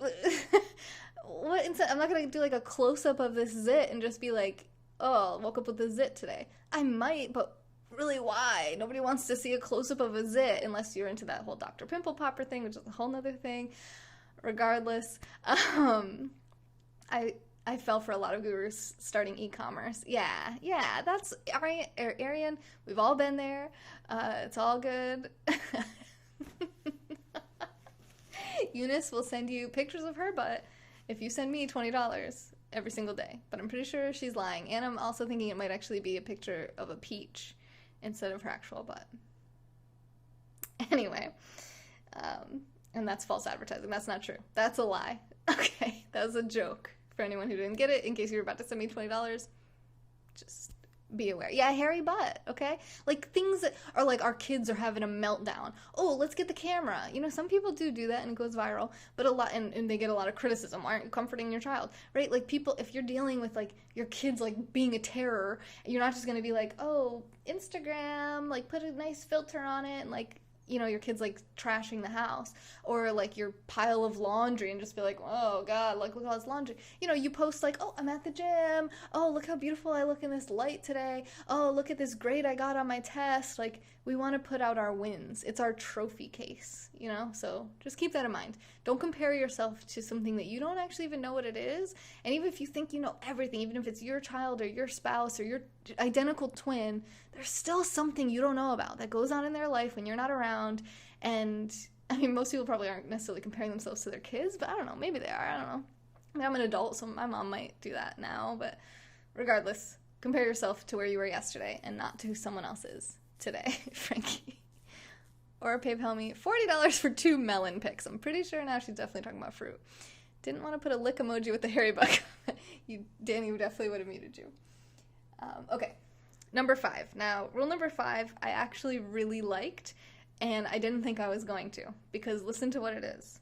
I'm not going to do like a close-up of this zit and just be like, oh, woke up with a zit today. I might, but really, why? Nobody wants to see a close-up of a zit unless you're into that whole Dr. Pimple Popper thing, which is a whole nother thing. Regardless, I fell for a lot of gurus starting e-commerce. Yeah, that's Arian. We've all been there. It's all good. Eunice will send you pictures of her butt if you send me $20 every single day. But I'm pretty sure she's lying. And I'm also thinking it might actually be a picture of a peach instead of her actual butt. Anyway, and that's false advertising. That's not true. That's a lie. Okay, that was a joke for anyone who didn't get it. In case you were about to send me $20, just be aware. Yeah, hairy butt, okay? Like, things that are like, our kids are having a meltdown. Oh, let's get the camera. You know, some people do that and it goes viral, but a lot, and they get a lot of criticism. Aren't you comforting your child, right? Like, people, if you're dealing with, like, your kids, like, being a terror, you're not just going to be like, oh, Instagram, like, put a nice filter on it, and, like, you know, your kid's like trashing the house, or like your pile of laundry, and just be like, oh god, like, look at all this laundry. You know, you post like, oh, I'm at the gym, oh, look how beautiful I look in this light today, oh, look at this grade I got on my test. Like, we want to put out our wins. It's our trophy case, you know? So just keep that in mind. Don't compare yourself to something that you don't actually even know what it is. And even if you think you know everything, even if it's your child or your spouse or your identical twin, there's still something you don't know about that goes on in their life when you're not around. And I mean, most people probably aren't necessarily comparing themselves to their kids, but I don't know, maybe they are, I don't know. I mean, I'm an adult, so my mom might do that now, but regardless, compare yourself to where you were yesterday and not to who someone else is today, Frankie. Or PayPal me $40 for 2 melon picks. I'm pretty sure now she's definitely talking about fruit. Didn't want to put a lick emoji with the hairy buck. Danny definitely would have muted you. Okay, number 5. Now, rule number 5, I actually really liked, and I didn't think I was going to, because listen to what it is.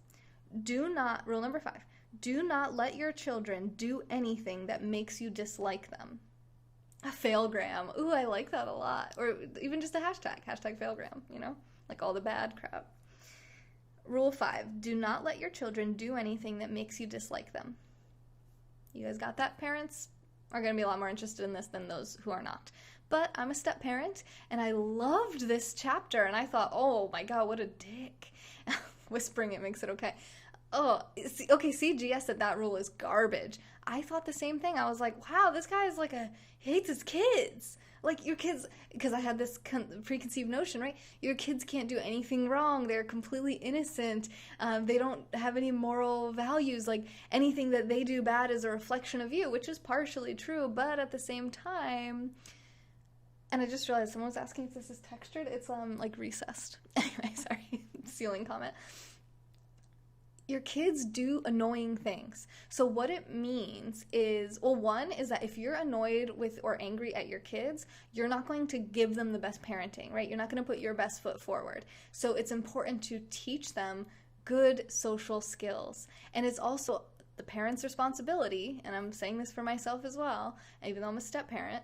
Rule number 5, do not let your children do anything that makes you dislike them. A failgram. Ooh, I like that a lot. Or even just a hashtag failgram, you know? Like all the bad crap. Rule 5, do not let your children do anything that makes you dislike them. You guys got that? Parents are going to be a lot more interested in this than those who are not. But I'm a step parent, and I loved this chapter, and I thought, oh my god, what a dick. Whispering it makes it okay. Oh, okay, see, GS said that rule is garbage. I thought the same thing. I was like, wow, this guy is like he hates his kids. Like, your kids, because I had this preconceived notion, right? Your kids can't do anything wrong. They're completely innocent. They don't have any moral values. Like, anything that they do bad is a reflection of you, which is partially true, but at the same time, and I just realized someone was asking if this is textured. It's, like, recessed. Anyway, sorry, ceiling comment. Your kids do annoying things. So what it means is, well, one is that if you're annoyed with or angry at your kids, you're not going to give them the best parenting, right? You're not going to put your best foot forward. So it's important to teach them good social skills. And it's also the parent's responsibility, and I'm saying this for myself as well, even though I'm a step parent,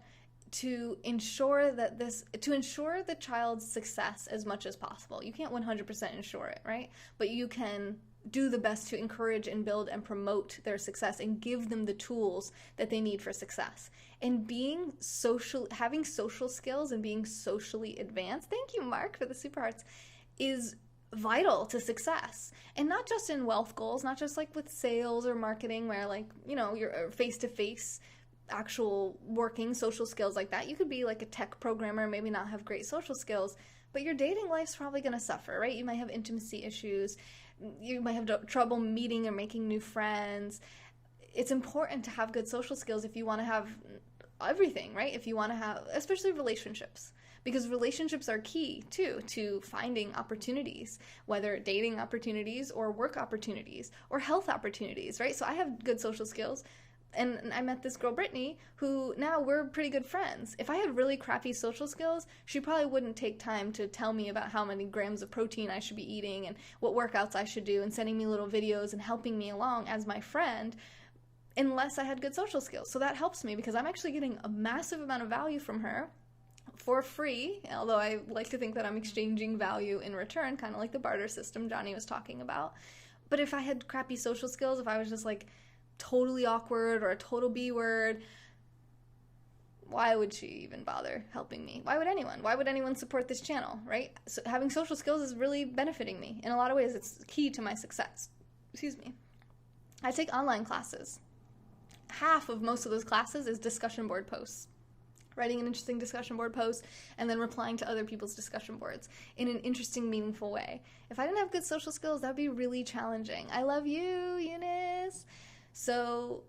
to ensure the child's success as much as possible. You can't 100% ensure it, right? But you can do the best to encourage and build and promote their success and give them the tools that they need for success. And having social skills and being socially advanced, thank you, Mark, for the super hearts, is vital to success. And not just in wealth goals, not just like with sales or marketing where like, you're face-to-face actual working social skills like that. You could be like a tech programmer, maybe not have great social skills, but your dating life's probably going to suffer, right? You might have intimacy issues. You might have trouble meeting or making new friends. It's important to have good social skills if you want to have everything, right? If you want to have, especially relationships, because relationships are key too to finding opportunities, whether dating opportunities or work opportunities or health opportunities, right? So I have good social skills. And I met this girl, Brittany, who now we're pretty good friends. If I had really crappy social skills, she probably wouldn't take time to tell me about how many grams of protein I should be eating and what workouts I should do and sending me little videos and helping me along as my friend unless I had good social skills. So that helps me because I'm actually getting a massive amount of value from her for free, although I like to think that I'm exchanging value in return, kind of like the barter system Johnny was talking about. But if I had crappy social skills, if I was just like totally awkward or a total B word, why would she even bother helping me? Why would anyone support this channel, right? So having social skills is really benefiting me. In a lot of ways, it's key to my success. Excuse me. I take online classes. Half of most of those classes is discussion board posts. Writing an interesting discussion board post and then replying to other people's discussion boards in an interesting, meaningful way. If I didn't have good social skills, that would be really challenging. I love you, Eunice. So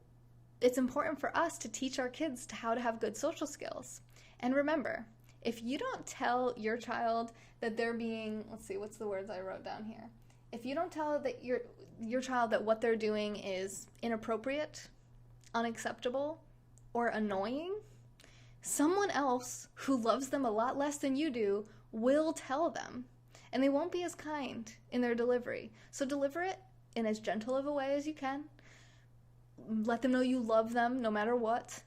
it's important for us to teach our kids how to have good social skills. And remember, if you don't tell your child that they're being, let's see, what's the words I wrote down here? If you don't tell that your child that what they're doing is inappropriate, unacceptable, or annoying, someone else who loves them a lot less than you do will tell them. And they won't be as kind in their delivery. So deliver it in as gentle of a way as you can. Let them know you love them no matter what,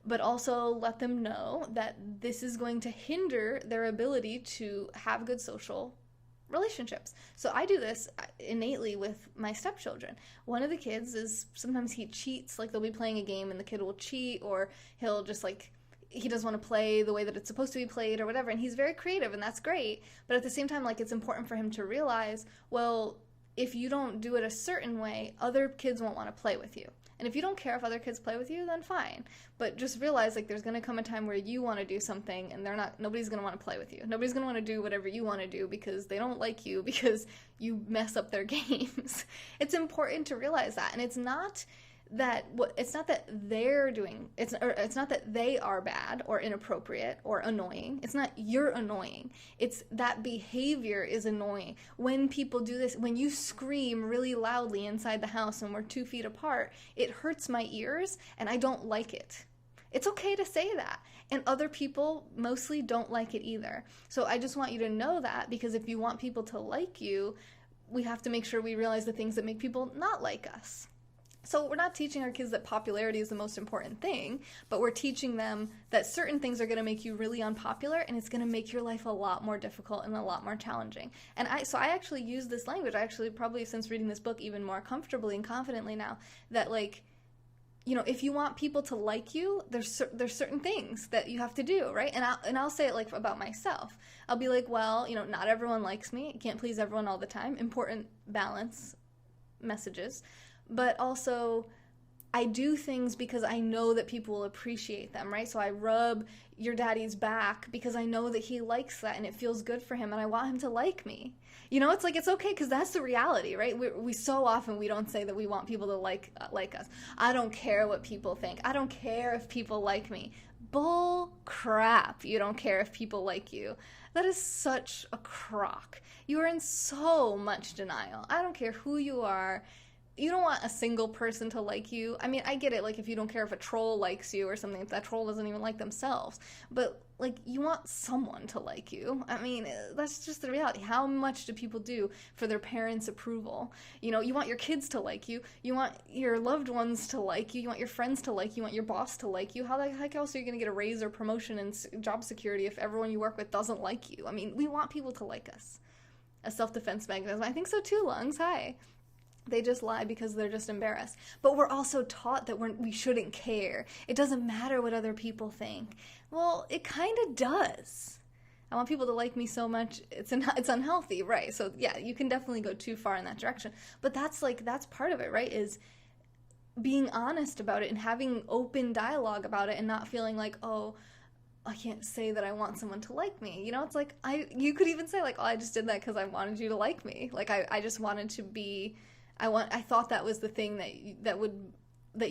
but also let them know that this is going to hinder their ability to have good social relationships. So I do this innately with my stepchildren. One of the kids is, sometimes he cheats, like they'll be playing a game and the kid will cheat, or he'll just like, he doesn't want to play the way that it's supposed to be played or whatever, and he's very creative and that's great, but at the same time, like, it's important for him to realize, well, if you don't do it a certain way, other kids won't want to play with you. And if you don't care if other kids play with you, then fine. But just realize, like, there's going to come a time where you want to do something and nobody's going to want to play with you. Nobody's going to want to do whatever you want to do because they don't like you, because you mess up their games. It's important to realize that. And it's not that they are bad or inappropriate or annoying. It's not you're annoying. It's that behavior is annoying. When people do this, when you scream really loudly inside the house and we're 2 feet apart, it hurts my ears and I don't like it. It's okay to say that. And other people mostly don't like it either. So I just want you to know that, because if you want people to like you, we have to make sure we realize the things that make people not like us. So we're not teaching our kids that popularity is the most important thing, but we're teaching them that certain things are going to make you really unpopular, and it's going to make your life a lot more difficult and a lot more challenging. And I actually use this language. I actually, probably since reading this book, even more comfortably and confidently now, that, like, you know, if you want people to like you, there's certain things that you have to do, right? And I'll say it like about myself. I'll be like, well, you know, not everyone likes me. You can't please everyone all the time. Important balance messages. But also, I do things because I know that people will appreciate them, right? So I rub your daddy's back because I know that he likes that and it feels good for him and I want him to like me. You know, it's like, it's okay, because that's the reality, right? We so often, we don't say that we want people to like us. I don't care what people think. I don't care if people like me. Bull crap. You don't care if people like you. That is such a crock. You are in so much denial. I don't care who you are. you don't want a single person to like you. I mean, I get it, like, if you don't care if a troll likes you or something, if that troll doesn't even like themselves. But, like, you want someone to like you. I mean, that's just the reality. How much do people do for their parents' approval? You know, you want your kids to like you. You want your loved ones to like you. You want your friends to like you. You want your boss to like you. How the heck else are you going to get a raise or promotion and job security if everyone you work with doesn't like you? I mean, we want people to like us. A self-defense mechanism. I think so too, Lungs. Hi. They just lie because they're just embarrassed. But we're also taught that we shouldn't care. It doesn't matter what other people think. Well, it kind of does. I want people to like me so much, it's unhealthy, right? So yeah, you can definitely go too far in that direction. But that's part of it, right? Is being honest about it and having open dialogue about it and not feeling like, oh, I can't say that I want someone to like me. You know, it's like, you could even say like, oh, I just did that because I wanted you to like me. Like, I just wanted to be... I thought that was the thing that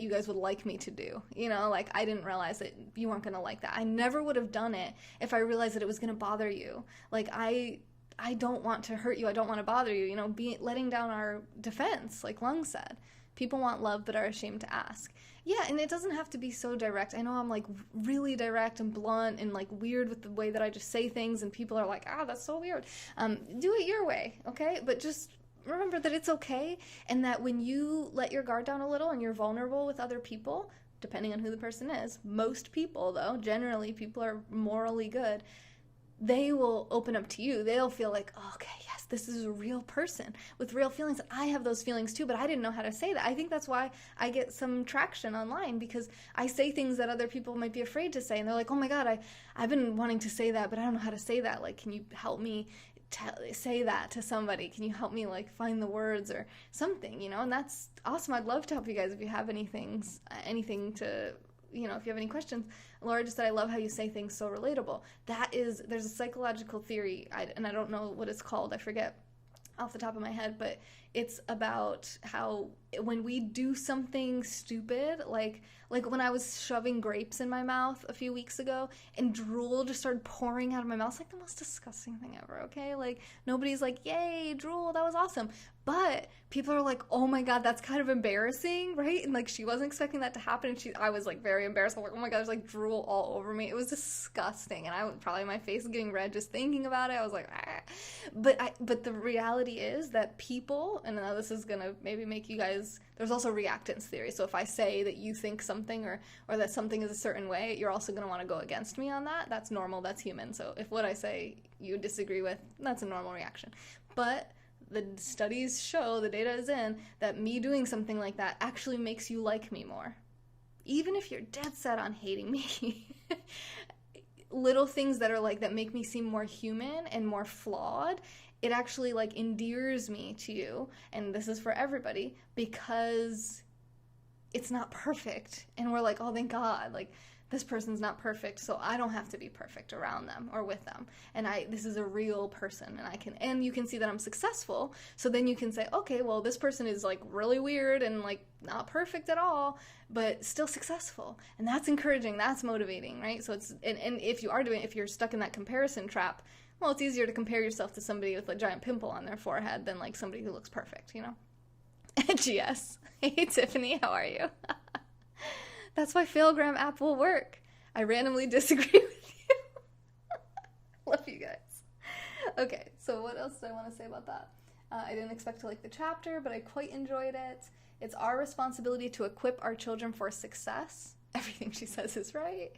you guys would like me to do. You know, like, I didn't realize that you weren't going to like that. I never would have done it if I realized that it was going to bother you. Like, I don't want to hurt you. I don't want to bother you. You know, letting down our defense, like Lung said. People want love but are ashamed to ask. Yeah, and it doesn't have to be so direct. I know I'm like really direct and blunt and like weird with the way that I just say things, and people are like, that's so weird. Do it your way, okay? But just remember that it's okay, and that when you let your guard down a little and you're vulnerable with other people, depending on who the person is, most people though, generally people are morally good, they will open up to you. They'll feel like, oh, okay, yes, this is a real person with real feelings. I have those feelings too, but I didn't know how to say that. I think that's why I get some traction online, because I say things that other people might be afraid to say, and they're like, oh my God, I've been wanting to say that, but I don't know how to say that. Like, can you help me say that to somebody? Can you help me like find the words or something, you know? And that's awesome. I'd love to help you guys if you have anything to, you know, if you have any questions. Laura just said, I love how you say things so relatable. There's a psychological theory, and I don't know what it's called, I forget off the top of my head, but it's about how when we do something stupid, like when I was shoving grapes in my mouth a few weeks ago and drool just started pouring out of my mouth. It's like the most disgusting thing ever, okay? Like, nobody's like, yay, drool, that was awesome. But people are like, oh my God, that's kind of embarrassing, right? And like, she wasn't expecting that to happen, and I was like very embarrassed. I'm like, oh my God, there's like drool all over me. It was disgusting, and probably my face is getting red just thinking about it. I was like, ah. But the reality is that people, and now this is gonna maybe make you guys, there's also reactance theory. So if I say that you think something or that something is a certain way, you're also going to want to go against me on that. That's normal. That's human. So if what I say you disagree with, that's a normal reaction. But the studies show, the data is in, that me doing something like that actually makes you like me more. Even if you're dead set on hating me. Little things that are like, that make me seem more human and more flawed, it actually like endears me to you, and this is for everybody, because it's not perfect, and we're like, oh, thank God, like, this person's not perfect, so I don't have to be perfect around them or with them, and this is a real person, and you can see that I'm successful, so then you can say, okay, well, this person is like really weird and like not perfect at all, but still successful, and that's encouraging, that's motivating, right? So it's, and if you're stuck in that comparison trap, well, it's easier to compare yourself to somebody with a giant pimple on their forehead than like somebody who looks perfect, you know? GS. Hey, Tiffany, how are you? That's why Failgram app will work. I randomly disagree with you. Love you guys. Okay, so what else do I want to say about that? I didn't expect to like the chapter, but I quite enjoyed it. It's our responsibility to equip our children for success. Everything she says is right.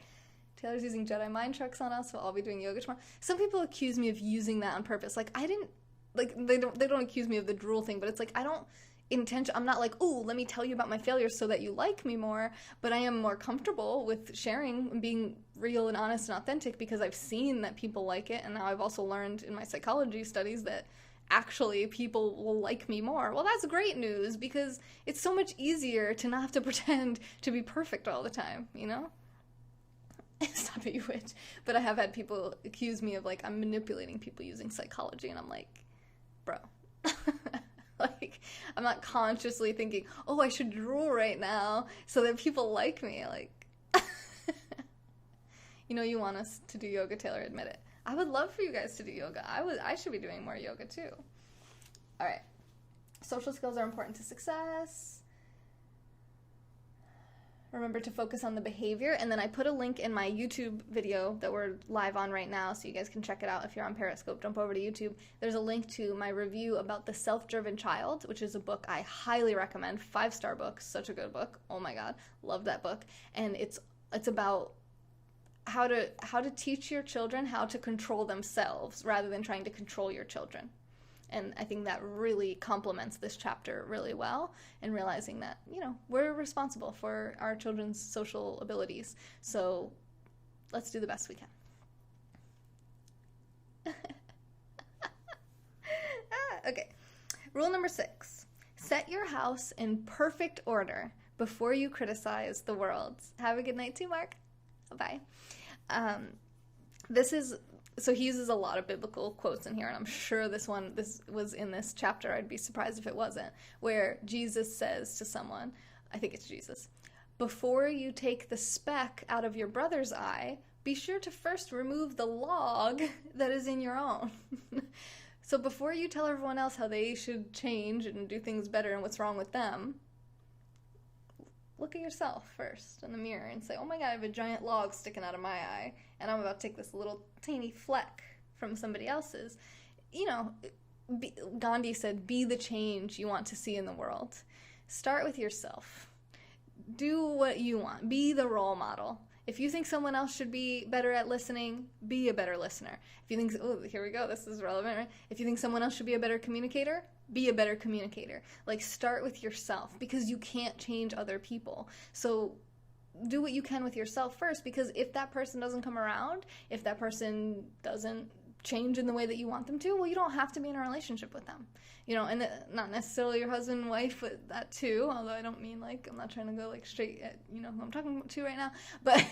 Taylor's using Jedi mind tricks on us, so I'll be doing yoga tomorrow. Some people accuse me of using that on purpose. Like, I didn't, like, they don't accuse me of the drool thing, but it's like, I'm not like, ooh, let me tell you about my failures so that you like me more, but I am more comfortable with sharing and being real and honest and authentic because I've seen that people like it, and now I've also learned in my psychology studies that actually people will like me more. Well, that's great news, because it's so much easier to not have to pretend to be perfect all the time, you know? Stop it, you witch. But I have had people accuse me of, like, I'm manipulating people using psychology, and I'm like, bro. Like, I'm not consciously thinking, oh, I should drool right now so that people like me. Like, you know, you want us to do yoga, Taylor, admit it. I would love for you guys to do yoga. I should be doing more yoga, too. All right. Social skills are important to success. Remember to focus on the behavior. And then I put a link in my YouTube video that we're live on right now, so you guys can check it out. If you're on Periscope, jump over to YouTube. There's a link to my review about The Self-Driven Child, which is a book I highly recommend. 5-star book, such a good book. Oh my God, love that book. And it's about how to teach your children how to control themselves rather than trying to control your children. And I think that really complements this chapter really well, and realizing that, we're responsible for our children's social abilities. So let's do the best we can. Okay. Rule number 6. Set your house in perfect order before you criticize the world. Have a good night too, Mark. Bye. So he uses a lot of biblical quotes in here, and I'm sure this was in this chapter. I'd be surprised if it wasn't, where Jesus says to someone, I think it's Jesus, before you take the speck out of your brother's eye, be sure to first remove the log that is in your own. So before you tell everyone else how they should change and do things better and what's wrong with them, look at yourself first in the mirror and say, oh my God, I have a giant log sticking out of my eye, and I'm about to take this little tiny fleck from somebody else's. Gandhi said, be the change you want to see in the world. Start with yourself. Do what you want. Be the role model. If you think someone else should be better at listening, be a better listener. If you think, oh, here we go, this is relevant, right? If you think someone else should be a better communicator, be a better communicator. Start with yourself, because you can't change other people. So do what you can with yourself first, because if that person doesn't come around, if that person doesn't change in the way that you want them to, well, you don't have to be in a relationship with them. And not necessarily your husband and wife, but that too, although I don't mean I'm not trying to go straight at, who I'm talking to right now, but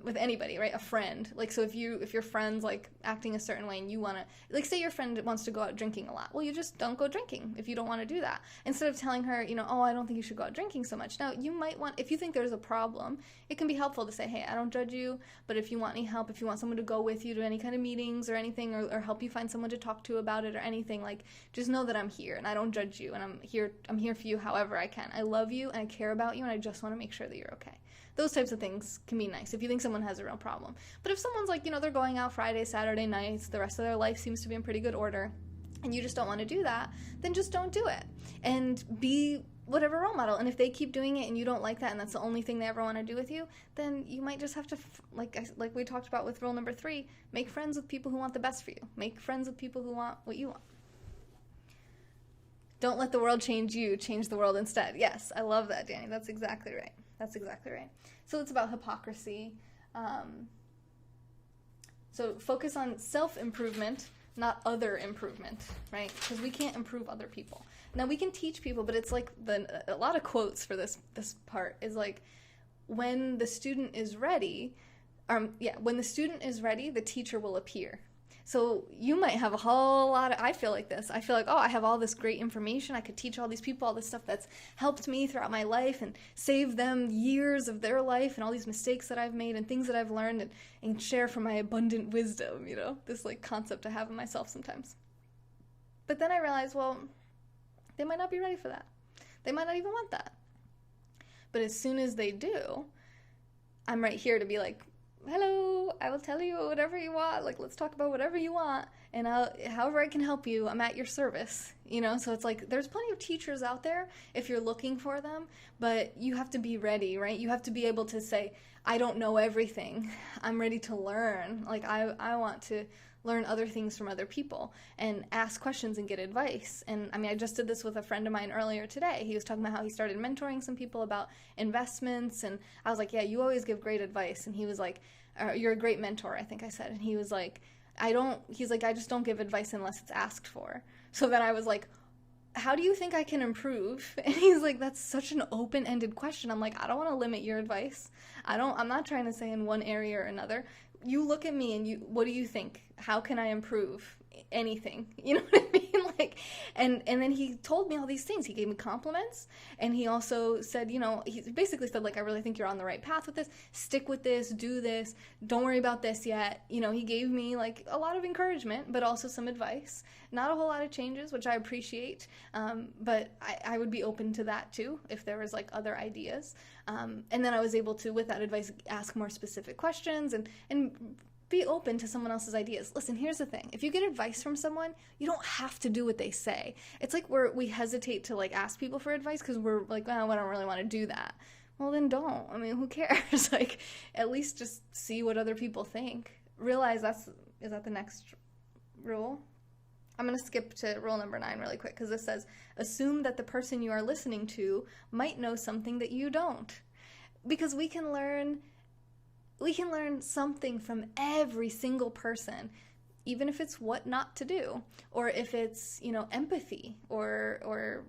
with anybody, right? A friend. So if your friend's acting a certain way and you want to, say your friend wants to go out drinking a lot, well, you just don't go drinking if you don't want to do that. Instead of telling her, oh, I don't think you should go out drinking so much. Now, you might want, if you think there's a problem, it can be helpful to say, hey, I don't judge you, but if you want any help, if you want someone to go with you to any kind of meetings or anything, or help you find someone to talk to about it or anything, just know that I'm here and I don't judge you, and I'm here for you however I can. I love you and I care about you, and I just want to make sure that you're okay. Those types of things can be nice if you think someone has a real problem. But if someone's they're going out Friday, Saturday nights, the rest of their life seems to be in pretty good order, and you just don't want to do that, then just don't do it. And be whatever role model. And if they keep doing it and you don't like that and that's the only thing they ever want to do with you, then you might just have to, like we talked about with rule number 3, make friends with people who want the best for you. Make friends with people who want what you want. Don't let the world change you, change the world instead. Yes, I love that, Danny. That's exactly right. That's exactly right. So it's about hypocrisy. So focus on self-improvement, not other improvement, right? Because we can't improve other people. Now, we can teach people, but it's a lot of quotes for this part is when the student is ready, when the student is ready, the teacher will appear. So you might have a whole lot of, I feel like this. I feel like, oh, I have all this great information. I could teach all these people all this stuff that's helped me throughout my life and save them years of their life and all these mistakes that I've made and things that I've learned and share from my abundant wisdom, this concept I have in myself sometimes. But then I realized, well, they might not be ready for that. They might not even want that. But as soon as they do, I'm right here to be like, hello, I will tell you whatever you want. Let's talk about whatever you want. And however I can help you, I'm at your service. So it's there's plenty of teachers out there if you're looking for them, but you have to be ready, right? You have to be able to say, I don't know everything. I'm ready to learn. I want to learn other things from other people and ask questions and get advice. And I just did this with a friend of mine earlier today. He was talking about how he started mentoring some people about investments. And I was like, yeah, you always give great advice. And he was like, you're a great mentor, I think I said. And he was like, I just don't give advice unless it's asked for. So then I was like, how do you think I can improve? And he's like, that's such an open-ended question. I'm like, I don't want to limit your advice. I'm not trying to say in one area or another. You look at me and what do you think? How can I improve anything? You know what I mean? Like, and then he told me all these things. He gave me compliments, and he also said, you know, he basically said, like, I really think you're on the right path with this. Stick with this, do this, don't worry about this yet. You know, he gave me like a lot of encouragement, but also some advice. Not a whole lot of changes, which I appreciate, but I would be open to that too if there was like other ideas. And then I was able to, with that advice, ask more specific questions and be open to someone else's ideas. Listen, here's the thing. If you get advice from someone, you don't have to do what they say. It's like we hesitate to like ask people for advice because we're like, well, I don't really want to do that. Well, then don't. I mean, who cares? Like, at least just see what other people think. Realize is that the next rule? I'm going to skip to rule number 9 really quick because this says, assume that the person you are listening to might know something that you don't. Because we can learn something from every single person, even if it's what not to do, or if it's, you know, empathy, or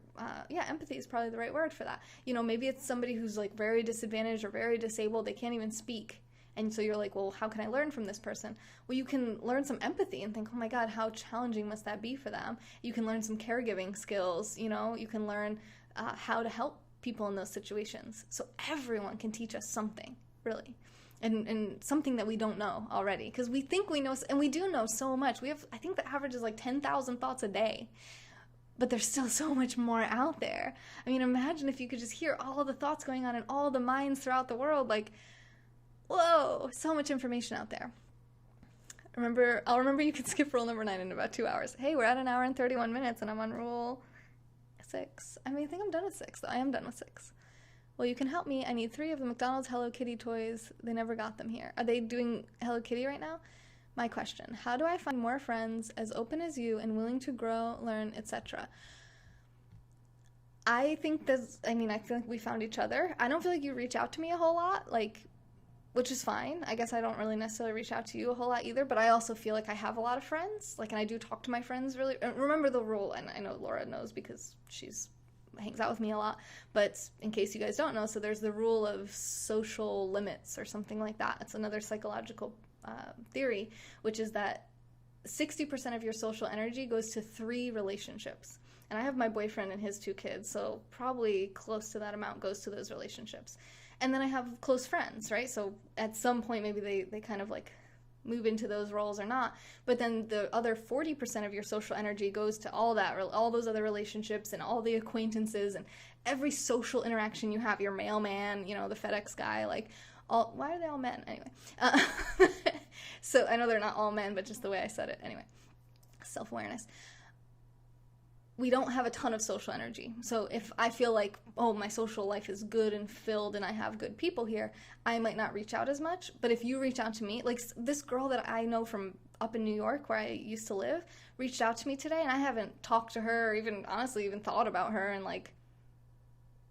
empathy is probably the right word for that. You know, maybe it's somebody who's like very disadvantaged or very disabled, they can't even speak. And so you're like, well, how can I learn from this person? Well, you can learn some empathy and think, oh my God, how challenging must that be for them? You can learn some caregiving skills, you know, you can learn how to help people in those situations. So everyone can teach us something, really. And something that we don't know already, because we think we know, and we do know so much. I think the average is like 10,000 thoughts a day, but there's still so much more out there. I mean, imagine if you could just hear all the thoughts going on in all the minds throughout the world, like, whoa, so much information out there. I'll remember you can skip rule number 9 in about 2 hours. Hey, we're at 1 hour and 31 minutes, and I'm on rule 6. I mean, I think I'm done with 6, though. I am done with 6. Well, you can help me. I need 3 of the McDonald's Hello Kitty toys. They never got them here. Are they doing Hello Kitty right now? My question, how do I find more friends as open as you and willing to grow, learn, etc.? I feel like we found each other. I don't feel like you reach out to me a whole lot, which is fine. I guess I don't really necessarily reach out to you a whole lot either, but I also feel like I have a lot of friends. Like, and I do talk to my friends really. Remember the rule, and I know Laura knows because she's hangs out with me a lot, but in case you guys don't know, so there's the rule of social limits or something like that. It's another psychological theory, which is that 60% of your social energy goes to 3 relationships. And I have my boyfriend and his 2 kids, so probably close to that amount goes to those relationships. And then I have close friends, right? So at some point, maybe they kind of like move into those roles or not. But then the other 40% of your social energy goes to all those other relationships and all the acquaintances and every social interaction you have. Your mailman, you know, the FedEx guy, like, why are they all men? Anyway. So I know they're not all men, but just the way I said it. Anyway, self-awareness. We don't have a ton of social energy. So if I feel like, oh, my social life is good and filled and I have good people here, I might not reach out as much. But if you reach out to me, like this girl that I know from up in New York where I used to live, reached out to me today, and I haven't talked to her or even thought about her in like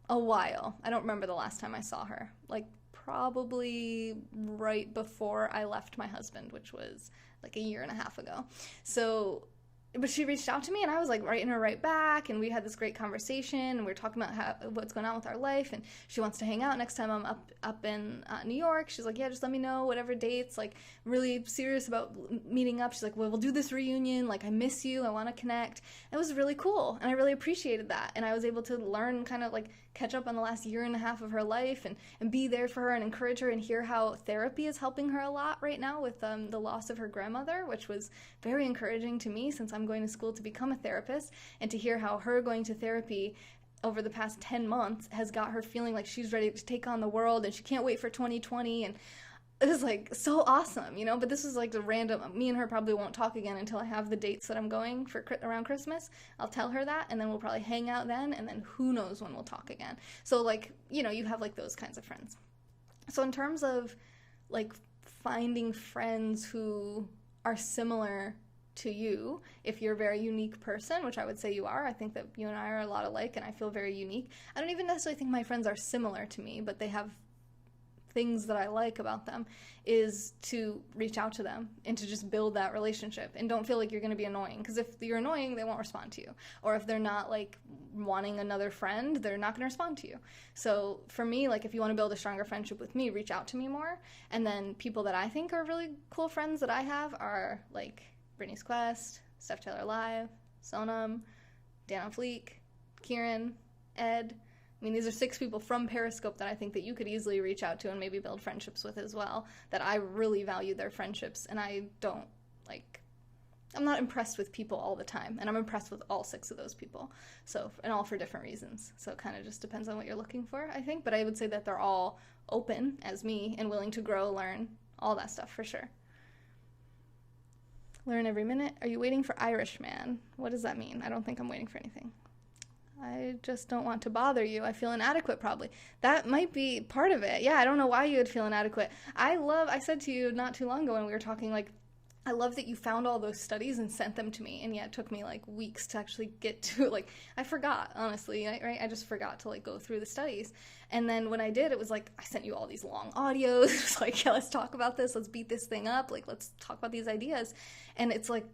a while. I don't remember the last time I saw her. Like probably right before I left my husband, which was like 1.5 years ago. So but she reached out to me, and I was like writing her right back, and we had this great conversation, and we were talking about what's going on with our life, and she wants to hang out next time I'm up in New York. She's like, yeah, just let me know whatever dates, like really serious about meeting up. She's like, well, we'll do this reunion, like I miss you, I want to connect. It was really cool, and I really appreciated that, and I was able to learn, kind of like catch up on the last 1.5 years of her life and be there for her and encourage her and hear how therapy is helping her a lot right now with the loss of her grandmother, which was very encouraging to me since I'm going to school to become a therapist, and to hear how her going to therapy over the past 10 months has got her feeling like she's ready to take on the world and she can't wait for 2020, and it was like so awesome, you know. But this was like the random, me and her probably won't talk again until I have the dates that I'm going for around Christmas. I'll tell her that, and then we'll probably hang out then, and then who knows when we'll talk again. So like, you know, you have like those kinds of friends. So in terms of like finding friends who are similar to you, if you're a very unique person, which I would say you are, I think that you and I are a lot alike, and I feel very unique. I don't even necessarily think my friends are similar to me, but they have things that I like about them, is to reach out to them and to just build that relationship, and don't feel like you're going to be annoying, because if you're annoying, they won't respond to you, or if they're not like wanting another friend, they're not going to respond to you. So for me, like if you want to build a stronger friendship with me, reach out to me more. And then people that I think are really cool friends that I have are like Brittany's Quest, Steph Taylor Live, Sonam, Dan on Fleek, Kieran, Ed. I mean, these are 6 people from Periscope that I think that you could easily reach out to and maybe build friendships with as well, that I really value their friendships, and I'm not impressed with people all the time, and I'm impressed with all 6 of those people, so, and all for different reasons, so it kind of just depends on what you're looking for, I think, but I would say that they're all open, as me, and willing to grow, learn, all that stuff, for sure. Learn every minute. Are you waiting for Irishman? What does that mean? I don't think I'm waiting for anything. I just don't want to bother you. I feel inadequate, probably. That might be part of it. Yeah, I don't know why you would feel inadequate. I said to you not too long ago when we were talking, like, I love that you found all those studies and sent them to me, and yet it took me, like, weeks to actually get to, like, I forgot, honestly, right? I just forgot to, like, go through the studies, and then when I did, it was like, I sent you all these long audios, it was like, yeah, let's talk about this, let's beat this thing up, like, let's talk about these ideas, and it's like,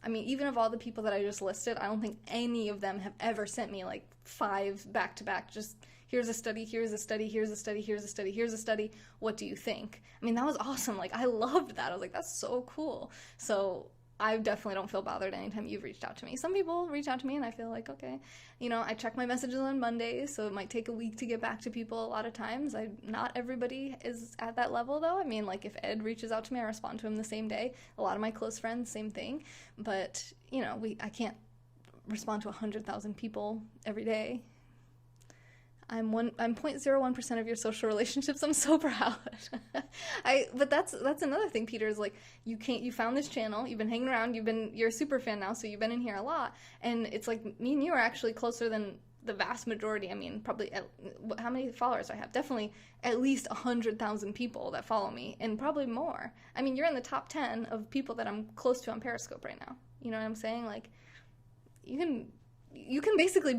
I mean, even of all the people that I just listed, I don't think any of them have ever sent me, like, 5 back-to-back, just, here's a study, here's a study, here's a study, here's a study, here's a study, what do you think? I mean, that was awesome. Like, I loved that. I was like, that's so cool. So I definitely don't feel bothered anytime you've reached out to me. Some people reach out to me and I feel like, okay, you know, I check my messages on Mondays, so it might take a week to get back to people a lot of times. Not everybody is at that level, though. I mean, like, if Ed reaches out to me, I respond to him the same day. A lot of my close friends, same thing. But, you know, I can't respond to 100,000 people every day. I'm 0.01% of your social relationships. I'm so proud. But that's another thing, Peter, is like, you found this channel, you've been hanging around, you're a super fan now, so you've been in here a lot, and it's like, me and you are actually closer than the vast majority. I mean, probably, how many followers I have? Definitely at least 100,000 people that follow me, and probably more. I mean, you're in the top 10 of people that I'm close to on Periscope right now. You know what I'm saying? Like, you can basically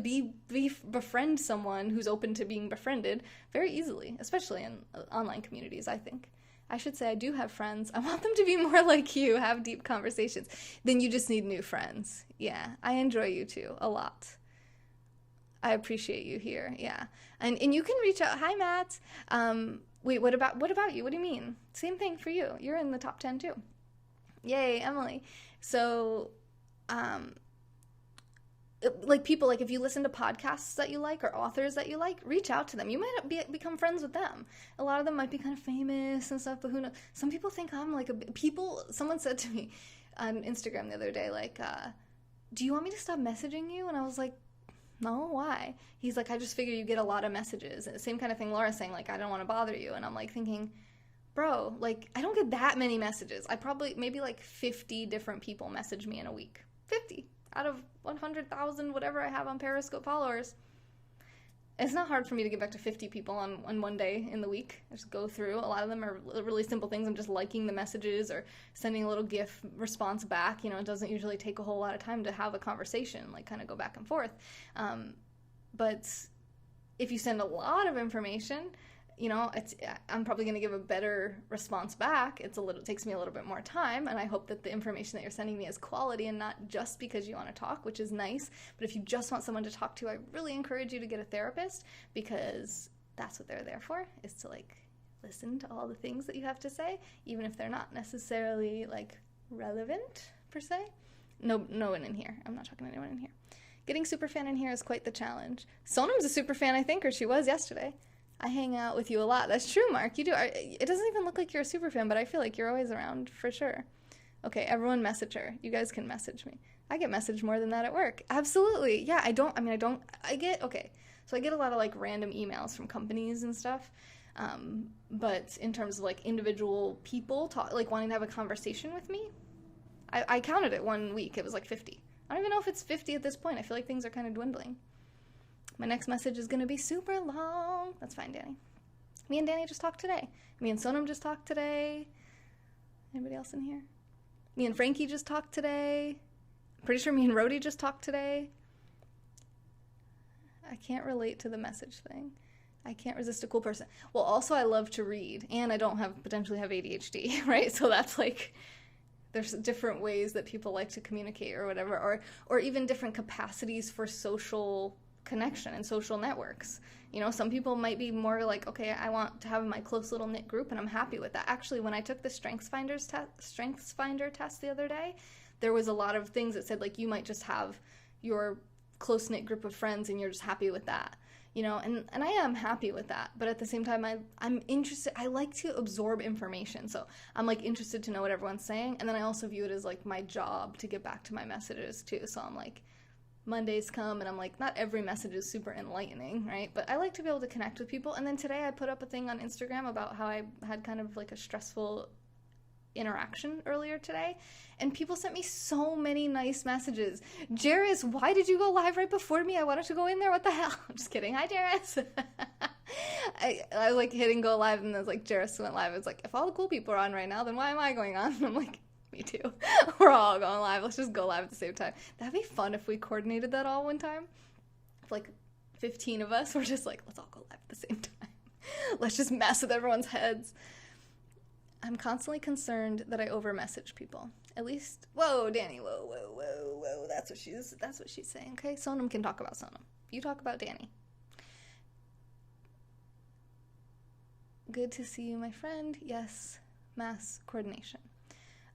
befriend someone who's open to being befriended very easily, especially in online communities, I think. I should say I do have friends. I want them to be more like you, have deep conversations. Then you just need new friends. Yeah, I enjoy you too, a lot. I appreciate you here, yeah. And you can reach out. Hi, Matt. Wait, what about you? What do you mean? Same thing for you. You're in the top 10 too. Yay, Emily. So, like, people, like, if you listen to podcasts that you like or authors that you like, reach out to them. You might become friends with them. A lot of them might be kind of famous and stuff, but who knows? Some people think I'm like someone said to me on Instagram the other day, like, do you want me to stop messaging you? And I was like, no, why? He's like, I just figure you get a lot of messages. And the same kind of thing Laura's saying, like, I don't want to bother you. And I'm like thinking, bro, like, I don't get that many messages. Maybe like 50 different people message me in a week. 50. Out of 100,000, whatever I have on Periscope followers. It's not hard for me to get back to 50 people on one day in the week. I just go through. A lot of them are really simple things. I'm just liking the messages or sending a little GIF response back. You know, it doesn't usually take a whole lot of time to have a conversation, like, kind of go back and forth. But if you send a lot of information, you know, I'm probably going to give a better response back. It takes me a little bit more time, and I hope that the information that you're sending me is quality and not just because you want to talk, which is nice. But if you just want someone to talk to, I really encourage you to get a therapist, because that's what they're there for, is to, like, listen to all the things that you have to say, even if they're not necessarily, like, relevant, per se. No one in here. I'm not talking to anyone in here. Getting superfan in here is quite the challenge. Sonam's a superfan, I think, or she was yesterday. I hang out with you a lot. That's true, Mark. You do. It doesn't even look like you're a super fan, but I feel like you're always around for sure. Okay, everyone message her. You guys can message me. I get messaged more than that at work. Absolutely. Yeah, I get a lot of, like, random emails from companies and stuff. But in terms of, like, individual people wanting to have a conversation with me, I counted it one week. It was like 50. I don't even know if it's 50 at this point. I feel like things are kind of dwindling. My next message is going to be super long. That's fine, Danny. Me and Danny just talked today. Me and Sonam just talked today. Anybody else in here? Me and Frankie just talked today. I'm pretty sure me and Rhodey just talked today. I can't relate to the message thing. I can't resist a cool person. Well, also I love to read, and I don't potentially have ADHD, right? So that's like, there's different ways that people like to communicate or whatever, or even different capacities for social connection and social networks. You know, some people might be more like, okay, I want to have my close little knit group, and I'm happy with that. Actually, when I took the Strengths Finder test the other day, there was a lot of things that said, like, you might just have your close-knit group of friends and you're just happy with that, you know, and I am happy with that, but at the same time, I'm interested, I like to absorb information, so I'm, like, interested to know what everyone's saying, and then I also view it as, like, my job to get back to my messages, too, so I'm, like, Mondays come, and I'm like, not every message is super enlightening, right, but I like to be able to connect with people, and then today I put up a thing on Instagram about how I had kind of, like, a stressful interaction earlier today, and people sent me so many nice messages. Jairus, why did you go live right before me? I wanted to go in there. What the hell? I'm just kidding. Hi, Jairus. I was like hitting go live, and I was like, Jairus went live. It's like, if all the cool people are on right now, then why am I going on? And I'm like, me too. We're all going live. Let's just go live at the same time. That'd be fun if we coordinated that all one time. If like 15 of us were just like, let's all go live at the same time. Let's just mess with everyone's heads. I'm constantly concerned that I over-message people. At least, whoa, Danny, whoa. That's what she's saying. Okay, Sonam can talk about Sonam. You talk about Danny. Good to see you, my friend. Yes, mass coordination.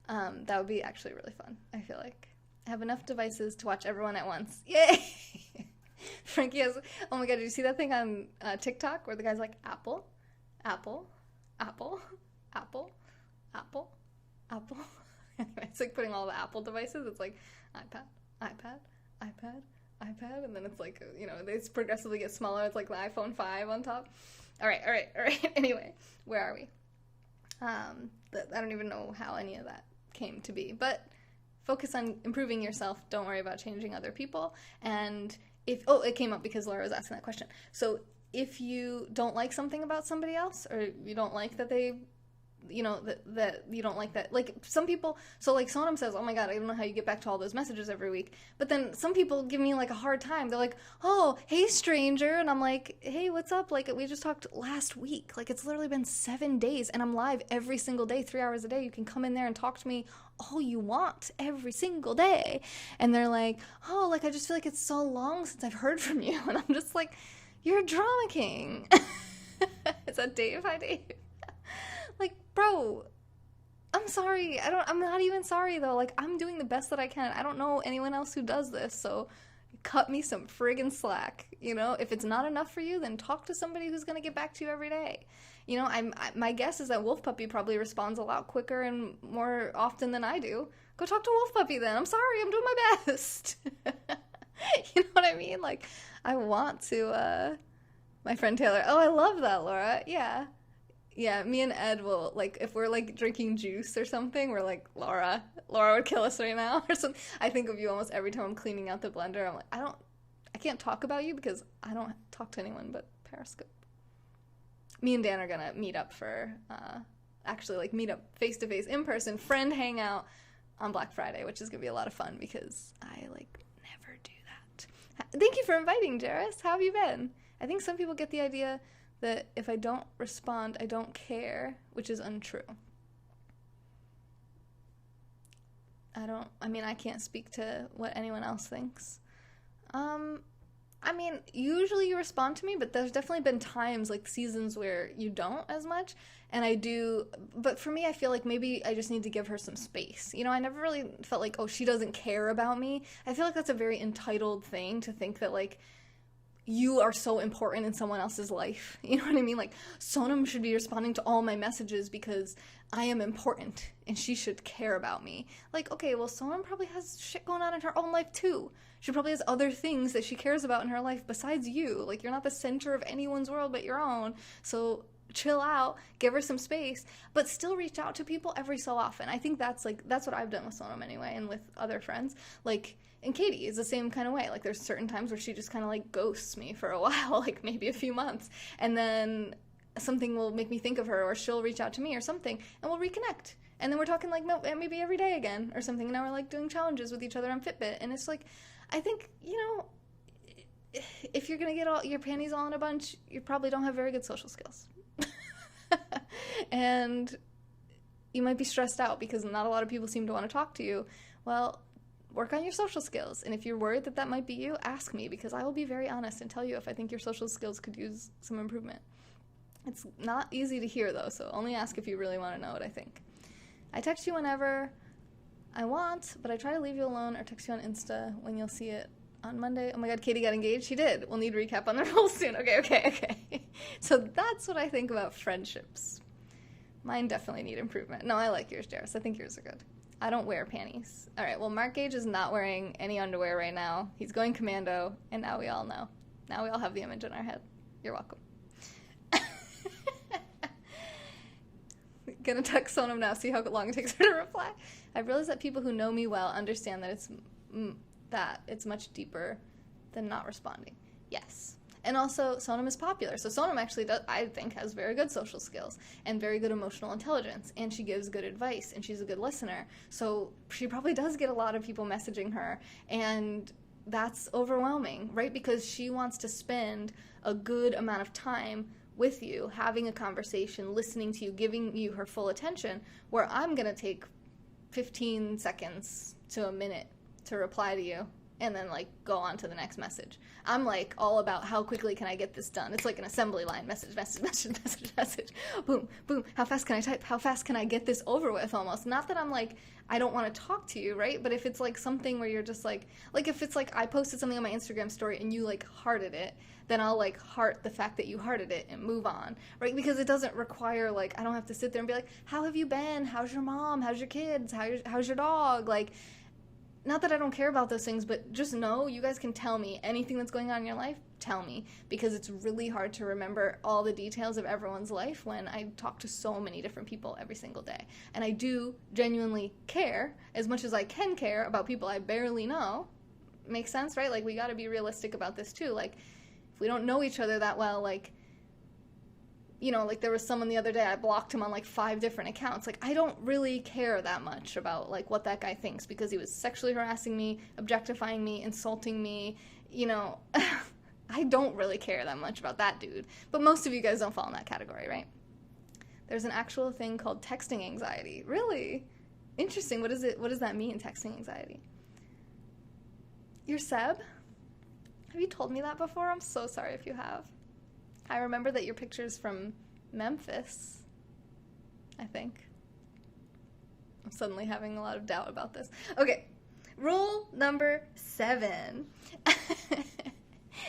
That would be actually really fun, I feel like. I have enough devices to watch everyone at once. Yay! Frankie has, oh my god, did you see that thing on TikTok where the guy's like, Apple, Apple, Apple, Apple, Apple, Apple. Anyway, it's like putting all the Apple devices. It's like iPad, iPad, iPad, iPad, and then it's like, you know, they progressively get smaller. It's like the iPhone 5 on top. All right. Anyway, where are we? I don't even know how any of that came to be, but focus on improving yourself. Don't worry about changing other people. And if, it came up because Laura was asking that question. So if you don't like something about somebody else, or you don't like that they, you know, that you don't like that, like some people, so like Sonam says, oh my god, I don't know how you get back to all those messages every week, but then some people give me like a hard time. They're like, oh, hey stranger, and I'm like, hey, what's up, like we just talked last week, like it's literally been 7 days, and I'm live every single day, 3 hours a day. You can come in there and talk to me all you want every single day. And they're like, oh, like I just feel like it's so long since I've heard from you, and I'm just like, you're a drama king. Is that Dave? Hi, Dave. Like, bro, I'm sorry. I'm not even sorry, though. Like, I'm doing the best that I can. I don't know anyone else who does this, so cut me some friggin' slack, you know? If it's not enough for you, then talk to somebody who's gonna get back to you every day. You know, my guess is that Wolf Puppy probably responds a lot quicker and more often than I do. Go talk to Wolf Puppy, then. I'm sorry. I'm doing my best. You know what I mean? Like, I want to, my friend Taylor. Oh, I love that, Laura. Yeah. Yeah, me and Ed will, like, if we're, like, drinking juice or something, we're like, Laura would kill us right now, or something. I think of you almost every time I'm cleaning out the blender. I'm like, I can't talk about you because I don't talk to anyone but Periscope. Me and Dan are gonna meet up for, actually, like, meet up face-to-face, in person, friend hangout on Black Friday, which is gonna be a lot of fun because I, like, never do that. Thank you for inviting, Jairus. How have you been? I think some people get the idea that if I don't respond, I don't care, which is untrue. I can't speak to what anyone else thinks. Usually you respond to me, but there's definitely been times, like seasons where you don't as much, and I do, but for me, I feel like maybe I just need to give her some space. You know, I never really felt like, oh, she doesn't care about me. I feel like that's a very entitled thing to think that, like, you are so important in someone else's life. You know what I mean? Like, Sonam should be responding to all my messages because I am important and she should care about me. Like, okay, well, Sonam probably has shit going on in her own life too. She probably has other things that she cares about in her life besides you. Like, you're not the center of anyone's world but your own. So chill out, give her some space, but still reach out to people every so often. I think that's what I've done with Sonam anyway, and with other friends. Like, and Katie is the same kind of way. Like, there's certain times where she just kind of, like, ghosts me for a while, like, maybe a few months, and then something will make me think of her, or she'll reach out to me or something, and we'll reconnect. And then we're talking, like, no, maybe every day again or something, and now we're, like, doing challenges with each other on Fitbit, and it's, like, I think, you know, if you're gonna get all your panties all in a bunch, you probably don't have very good social skills. And you might be stressed out because not a lot of people seem to want to talk to you. Well, work on your social skills. And if you're worried that might be you, ask me, because I will be very honest and tell you if I think your social skills could use some improvement. It's not easy to hear, though, so only ask if you really want to know what I think. I text you whenever. I want, but I try to leave you alone or text you on Insta when you'll see it on Monday. Oh my god, Katie got engaged? She did. We'll need recap on the rules soon. Okay. So that's what I think about friendships. Mine definitely need improvement. No, I like yours, Jairus. I think yours are good. I don't wear panties. All right, well, Mark Gage is not wearing any underwear right now. He's going commando, and now we all know. Now we all have the image in our head. You're welcome. Gonna text Sonam now, see how long it takes her to reply. I've realized that people who know me well understand that it's much deeper than not responding. Yes. And also, Sonam is popular. So Sonam actually does, I think, has very good social skills and very good emotional intelligence. And she gives good advice, and she's a good listener. So she probably does get a lot of people messaging her. And that's overwhelming, right? Because she wants to spend a good amount of time with you, having a conversation, listening to you, giving you her full attention, where I'm going to take 15 seconds to a minute to reply to you and then like go on to the next message. I'm like all about how quickly can I get this done. It's like an assembly line, message. Boom, boom. How fast can I type? How fast can I get this over with almost? Not that I'm like, I don't want to talk to you, right? But if it's like something where you're just like if it's like I posted something on my Instagram story and you like hearted it, then I'll like heart the fact that you hearted it and move on, right? Because it doesn't require like, I don't have to sit there and be like, how have you been? How's your mom? How's your kids? How's your dog? Like, not that I don't care about those things, but just know you guys can tell me anything that's going on in your life, tell me, because it's really hard to remember all the details of everyone's life when I talk to so many different people every single day. And I do genuinely care as much as I can care about people I barely know. Makes sense, right? Like, we got to be realistic about this too. Like, if we don't know each other that well, like, you know, like there was someone the other day, I blocked him on like 5 different accounts. Like, I don't really care that much about like what that guy thinks because he was sexually harassing me, objectifying me, insulting me, you know. I don't really care that much about that dude. But most of you guys don't fall in that category, right? There's an actual thing called texting anxiety. Really? Interesting. What is it? What does that mean, texting anxiety? You're Seb? Have you told me that before? I'm so sorry if you have. I remember that your picture's from Memphis, I think. I'm suddenly having a lot of doubt about this. Okay, rule number 7.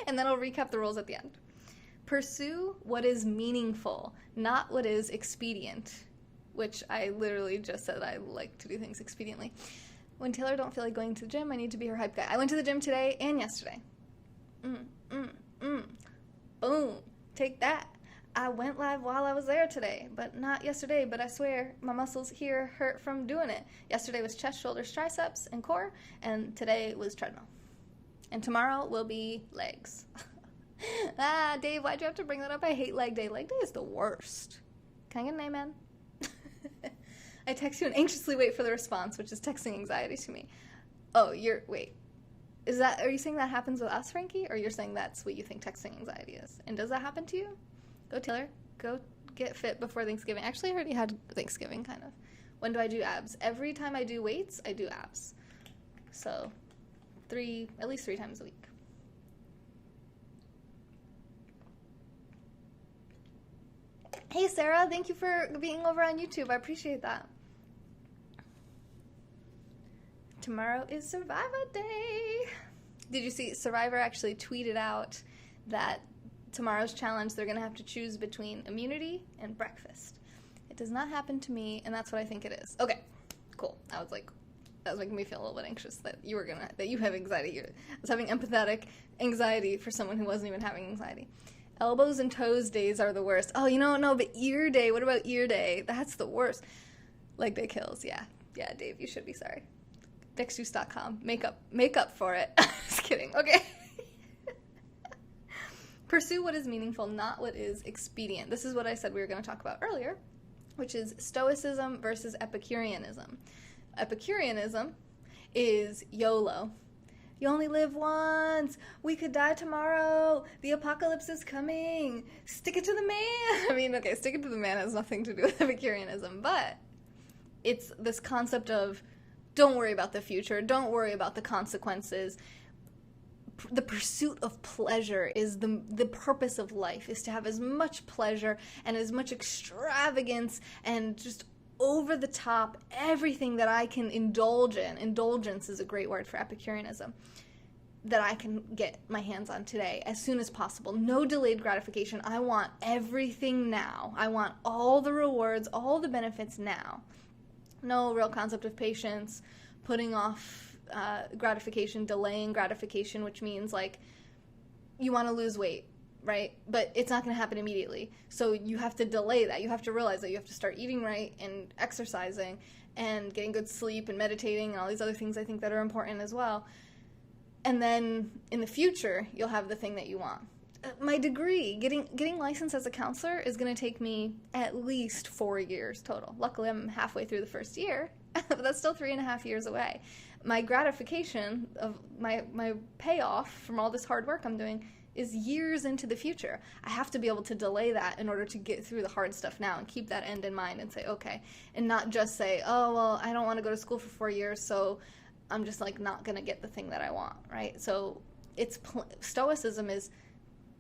And then I'll recap the rules at the end. Pursue what is meaningful, not what is expedient, which I literally just said I like to do things expediently. When Taylor don't feel like going to the gym, I need to be her hype guy. I went to the gym today and yesterday. Boom. Take that. I went live while I was there today, but not yesterday, but I swear my muscles here hurt from doing it. Yesterday was chest, shoulders, triceps, and core, and today was treadmill. And tomorrow will be legs. Dave, why'd you have to bring that up? I hate leg day. Leg day is the worst. Can I get an amen? I text you and anxiously wait for the response, which is texting anxiety to me. Oh, wait. Are you saying that happens with us, Frankie? Or you're saying that's what you think texting anxiety is? And does that happen to you? Go, Taylor. Go get fit before Thanksgiving. Actually, I already had Thanksgiving, kind of. When do I do abs? Every time I do weights, I do abs. So, at least 3 times a week. Hey, Sarah. Thank you for being over on YouTube. I appreciate that. Tomorrow is Survivor Day. Did you see Survivor actually tweeted out that tomorrow's challenge they're going to have to choose between immunity and breakfast. It does not happen to me, and that's what I think it is. Okay, cool. That was making me feel a little bit anxious that you have anxiety. I was having empathetic anxiety for someone who wasn't even having anxiety. Elbows and toes days are the worst. Oh, no, but ear day. What about ear day? That's the worst. Leg day kills. Yeah, Dave, you should be sorry. Dexjuice.com. Make up for it. Just kidding. Okay. Pursue what is meaningful, not what is expedient. This is what I said we were going to talk about earlier, which is Stoicism versus Epicureanism. Epicureanism is YOLO. You only live once. We could die tomorrow. The apocalypse is coming. Stick it to the man. I mean, okay, stick it to the man has nothing to do with Epicureanism, but it's this concept of don't worry about the future. Don't worry about the consequences. The pursuit of pleasure is the purpose of life, is to have as much pleasure and as much extravagance and just over the top, everything that I can indulge in. Indulgence is a great word for Epicureanism. That I can get my hands on today as soon as possible. No delayed gratification. I want everything now. I want all the rewards, all the benefits now. No real concept of patience, putting off gratification, delaying gratification, which means like you want to lose weight, right? But it's not going to happen immediately. So you have to delay that. You have to realize that you have to start eating right and exercising and getting good sleep and meditating and all these other things I think that are important as well. And then in the future, you'll have the thing that you want. My degree, getting licensed as a counselor is going to take me at least 4 years total. Luckily, I'm halfway through the first year, but that's still 3.5 years away. My gratification of my payoff from all this hard work I'm doing is years into the future. I have to be able to delay that in order to get through the hard stuff now and keep that end in mind and say, okay, and not just say, oh, well, I don't want to go to school for 4 years, so I'm just like not going to get the thing that I want, right? So Stoicism is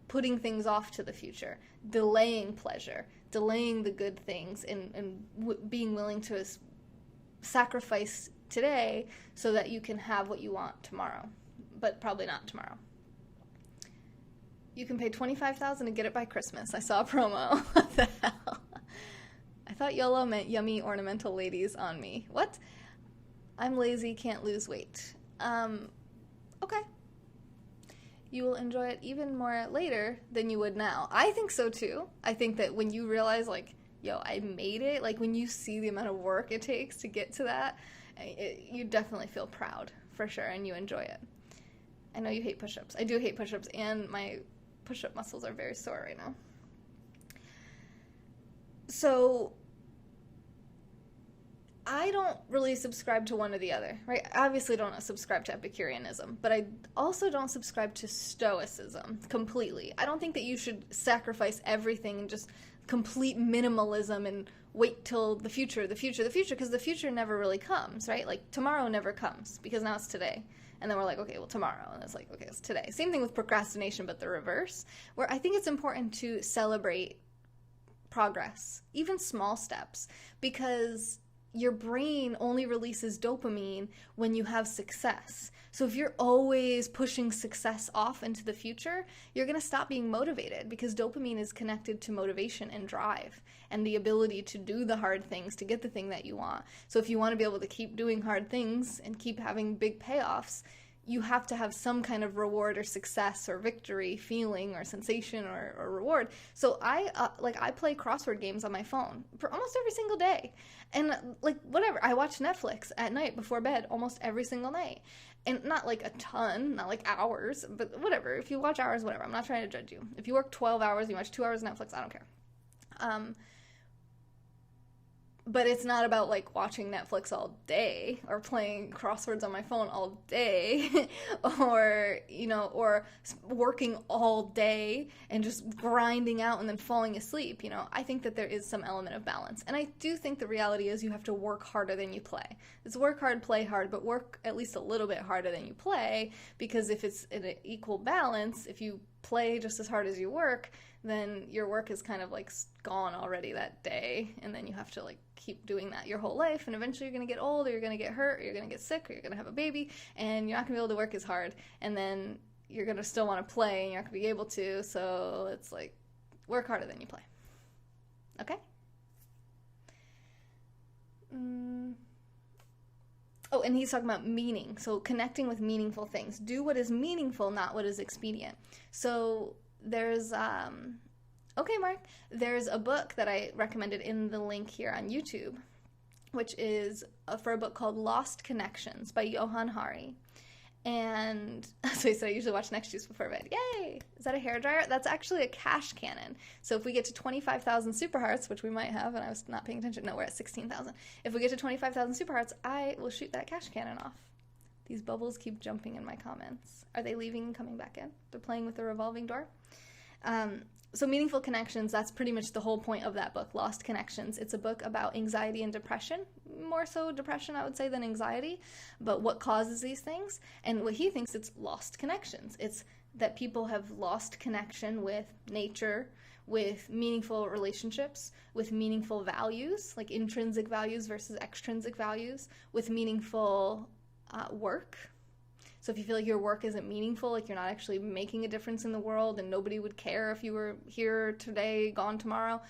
putting things off to the future, delaying pleasure, delaying the good things, and being willing to sacrifice today so that you can have what you want tomorrow, but probably not tomorrow. You can pay $25,000 and get it by Christmas. I saw a promo. What the hell? I thought YOLO meant yummy ornamental ladies on me. What? I'm lazy, can't lose weight. Okay. You will enjoy it even more later than you would now. I think so too. I think that when you realize, like, yo, I made it, like when you see the amount of work it takes to get to that, you definitely feel proud, for sure, and you enjoy it. I know you hate push-ups. I do hate push-ups, and my push-up muscles are very sore right now. So I don't really subscribe to one or the other, right? I obviously don't subscribe to Epicureanism, but I also don't subscribe to Stoicism completely. I don't think that you should sacrifice everything and just complete minimalism and wait till the future, because the future never really comes, right? Like tomorrow never comes because now it's today. And then we're like, okay, well, tomorrow. And it's like, okay, it's today. Same thing with procrastination, but the reverse, where I think it's important to celebrate progress, even small steps, because your brain only releases dopamine when you have success. So if you're always pushing success off into the future, you're going to stop being motivated, because dopamine is connected to motivation and drive and the ability to do the hard things to get the thing that you want. So if you want to be able to keep doing hard things and keep having big payoffs, you have to have some kind of reward or success or victory feeling or sensation or reward. So I play crossword games on my phone for almost every single day. And like whatever, I watch Netflix at night before bed almost every single night. And not like a ton, not like hours, but whatever. If you watch hours, whatever. I'm not trying to judge you. If you work 12 hours, you watch 2 hours of Netflix, I don't care. But it's not about like watching Netflix all day or playing crosswords on my phone all day or, or working all day and just grinding out and then falling asleep. I think that there is some element of balance. And I do think the reality is you have to work harder than you play. It's work hard, play hard, but work at least a little bit harder than you play, because if it's in an equal balance, if you play just as hard as you work, then your work is kind of like gone already that day, and then you have to like keep doing that your whole life, and eventually you're going to get old, or you're going to get hurt, or you're going to get sick, or you're going to have a baby, and you're not going to be able to work as hard, and then you're going to still want to play, and you're not going to be able to, so it's like work harder than you play. Okay? Oh, and he's talking about meaning, so connecting with meaningful things. Do what is meaningful, not what is expedient. So there's okay, Mark, there's a book that I recommended in the link here on YouTube, which is for a book called Lost Connections by Johann Hari. And so he said I usually watch Next Juice before bed. Yay! Is that a hairdryer? That's actually a cash cannon. So if we get to 25,000 super hearts, which we might have, and I was not paying attention. No, we're at 16,000. If we get to 25,000 super hearts, I will shoot that cash cannon off. These bubbles keep jumping in my comments. Are they leaving and coming back in? They're playing with the revolving door. So meaningful connections, that's pretty much the whole point of that book, Lost Connections. It's a book about anxiety and depression, more so depression, I would say, than anxiety, but what causes these things. And what he thinks, it's lost connections. It's that people have lost connection with nature, with meaningful relationships, with meaningful values, like intrinsic values versus extrinsic values, with meaningful work. So if you feel like your work isn't meaningful, like you're not actually making a difference in the world and nobody would care if you were here today, gone tomorrow,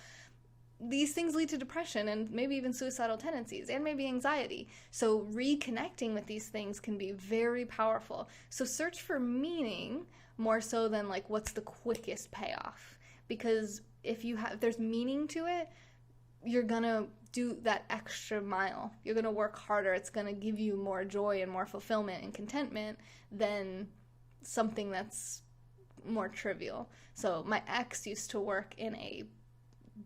these things lead to depression and maybe even suicidal tendencies and maybe anxiety. So reconnecting with these things can be very powerful. So search for meaning more so than like what's the quickest payoff. Because if there's meaning to it, you're gonna do that extra mile. You're gonna work harder. It's gonna give you more joy and more fulfillment and contentment than something that's more trivial. So my ex used to work in a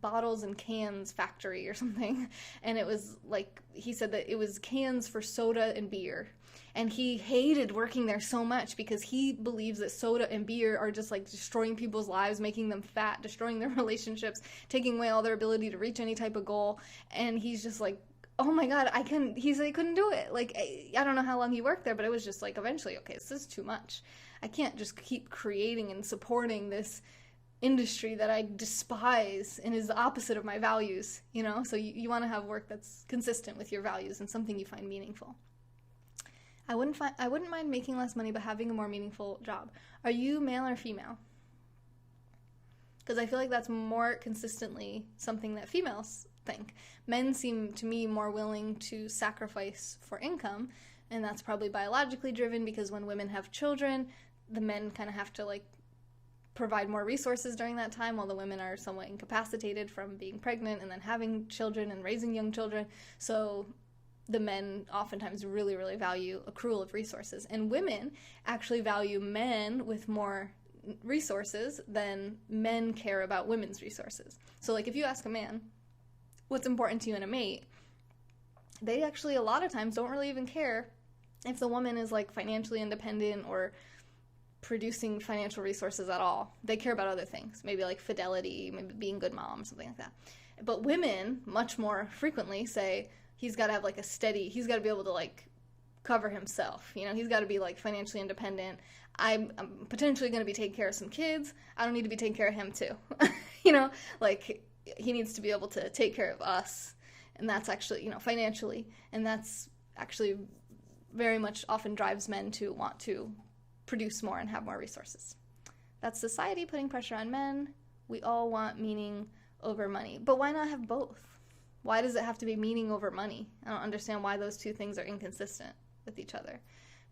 bottles and cans factory or something, and it was like, he said that it was cans for soda and beer, and he hated working there so much because he believes that soda and beer are just like destroying people's lives, making them fat, destroying their relationships, taking away all their ability to reach any type of goal. And he's just like, oh my god, he said he couldn't do it. Like, I don't know how long he worked there, but it was just like, eventually, okay, this is too much. I can't just keep creating and supporting this industry that I despise and is the opposite of my values, you know? So you want to have work that's consistent with your values and something you find meaningful. I wouldn't mind making less money but having a more meaningful job. Are you male or female? Because I feel like that's more consistently something that females think. Men seem to me more willing to sacrifice for income, and that's probably biologically driven because when women have children, the men kind of have to like provide more resources during that time while the women are somewhat incapacitated from being pregnant and then having children and raising young children. So the men oftentimes really, really value accrual of resources. And women actually value men with more resources than men care about women's resources. So like if you ask a man, what's important to you in a mate, they actually a lot of times don't really even care if the woman is like financially independent or producing financial resources at all. They care about other things, maybe like fidelity, maybe being a good mom, something like that. But women much more frequently say he's got to have like he's got to be able to like cover himself, you know, he's got to be like financially independent. I'm potentially going to be taking care of some kids. I don't need to be taking care of him too. You know, like he needs to be able to take care of us, and that's actually, you know, financially, and that's actually very much often drives men to want to produce more and have more resources. That's society putting pressure on men. We all want meaning over money. But why not have both? Why does it have to be meaning over money? I don't understand why those two things are inconsistent with each other.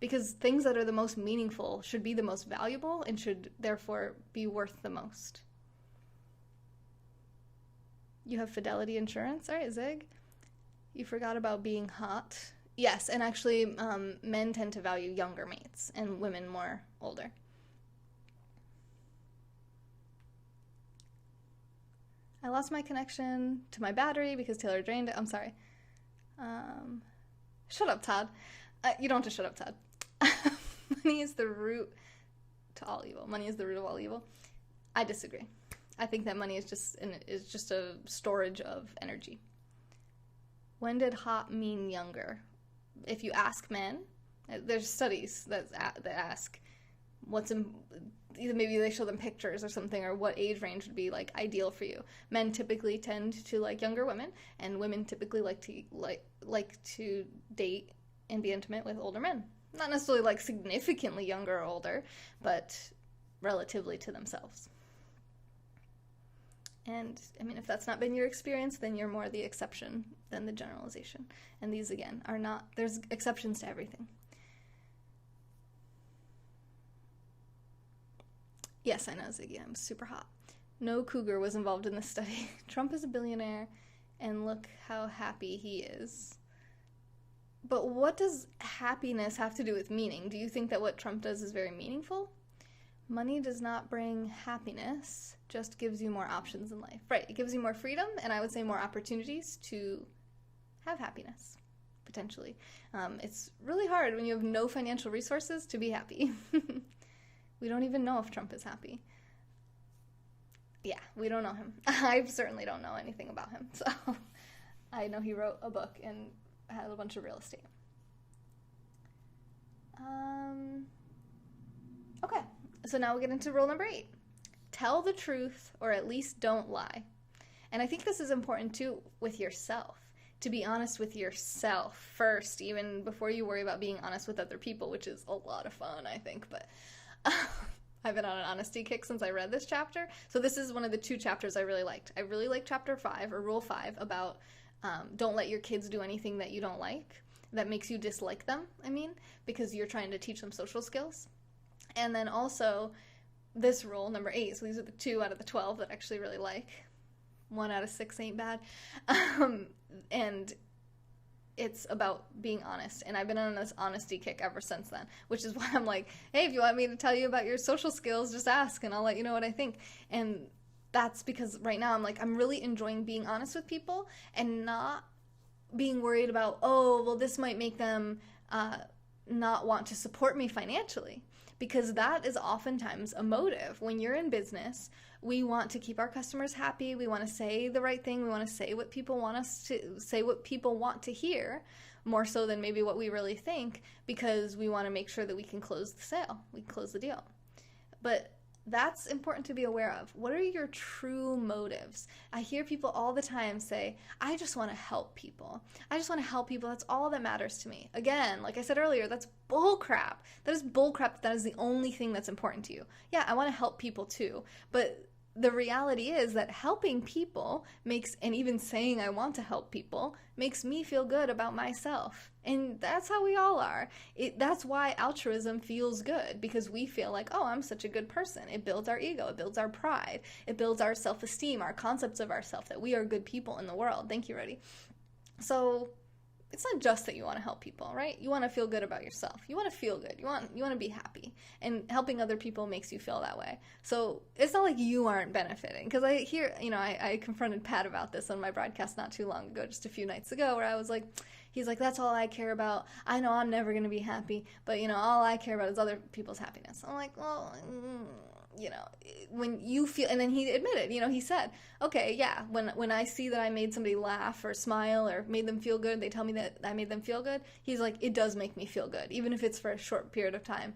Because things that are the most meaningful should be the most valuable and should therefore be worth the most. You have Fidelity Insurance? All right, Zig. You forgot about being hot. Yes, and actually men tend to value younger mates and women more older. I lost my connection to my battery because Taylor drained it. I'm sorry. Shut up, Todd. You don't have to shut up, Todd. Money is the root to all evil. Money is the root of all evil. I disagree. I think that money is just a storage of energy. When did hot mean younger? If you ask men, there's studies that ask either maybe they show them pictures or something, or what age range would be like ideal for you. Men typically tend to like younger women, and women typically like to date and be intimate with older men. Not necessarily like significantly younger or older, but relatively to themselves. And, I mean, if that's not been your experience, then you're more the exception than the generalization. And these, again, are not, there's exceptions to everything. Yes, I know, Ziggy, I'm super hot. No cougar was involved in this study. Trump is a billionaire, and look how happy he is. But what does happiness have to do with meaning? Do you think that what Trump does is very meaningful? Money does not bring happiness, just gives you more options in life. Right, it gives you more freedom, and I would say more opportunities to have happiness, potentially. It's really hard when you have no financial resources to be happy. We don't even know if Trump is happy. Yeah, we don't know him. I certainly don't know anything about him, so I know he wrote a book and had a bunch of real estate. Okay. So now we'll get into rule number 8. Tell the truth, or at least don't lie. And I think this is important too with yourself. To be honest with yourself first, even before you worry about being honest with other people, which is a lot of fun, I think. But I've been on an honesty kick since I read this chapter. So this is one of the 2 chapters I really liked. I really liked chapter 5, or rule 5, about don't let your kids do anything that you don't like, that makes you dislike them, because you're trying to teach them social skills. And then also this rule, number 8, so these are the 2 out of the 12 that I actually really like. 1 out of 6 ain't bad. And it's about being honest. And I've been on this honesty kick ever since then, which is why I'm like, hey, if you want me to tell you about your social skills, just ask and I'll let you know what I think. And that's because right now I'm really enjoying being honest with people and not being worried about, oh, well, this might make them not want to support me financially. Because that is oftentimes a motive. When you're in business, we want to keep our customers happy. We want to say the right thing. We want to say what people want us to say, what people want to hear, more so than maybe what we really think, because we want to make sure that we can close the sale. We can close the deal. But that's important to be aware of. What are your true motives? I hear people all the time say, I just want to help people. I just want to help people. That's all that matters to me. Again, like I said earlier, that's bull crap. That is bull crap. That is the only thing that's important to you. Yeah, I want to help people too. But the reality is that helping people makes, and even saying I want to help people, makes me feel good about myself. And that's how we all are. That's why altruism feels good, because we feel like, oh, I'm such a good person. It builds our ego. It builds our pride. It builds our self-esteem, our concepts of ourselves, that we are good people in the world. Thank you, Reddy. So it's not just that you want to help people, right? You want to feel good about yourself. You want to feel good. You want to be happy. And helping other people makes you feel that way. So it's not like you aren't benefiting. Because I hear, I confronted Pat about this on my broadcast not too long ago, just a few nights ago, where I was like, he's like, that's all I care about. I know I'm never going to be happy, but, all I care about is other people's happiness. I'm like, well, when you feel, and then he admitted, he said, okay, yeah, when I see that I made somebody laugh or smile or made them feel good, they tell me that I made them feel good, he's like, it does make me feel good. Even if it's for a short period of time,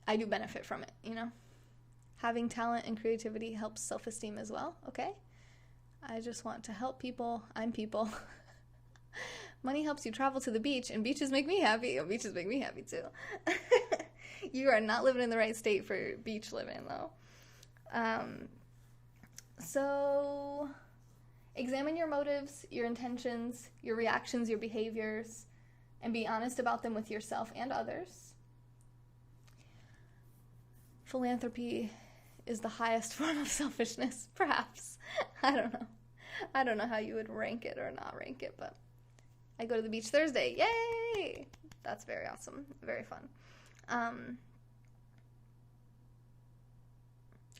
I do benefit from it, Having talent and creativity helps self-esteem as well, okay? I just want to help people. I'm people. Money helps you travel to the beach, and beaches make me happy. Oh, beaches make me happy too. You are not living in the right state for beach living, though. So examine your motives, your intentions, your reactions, your behaviors, and be honest about them with yourself and others. Philanthropy is the highest form of selfishness, perhaps. I don't know. I don't know how you would rank it or not rank it, but I go to the beach Thursday. Yay! That's very awesome. Very fun.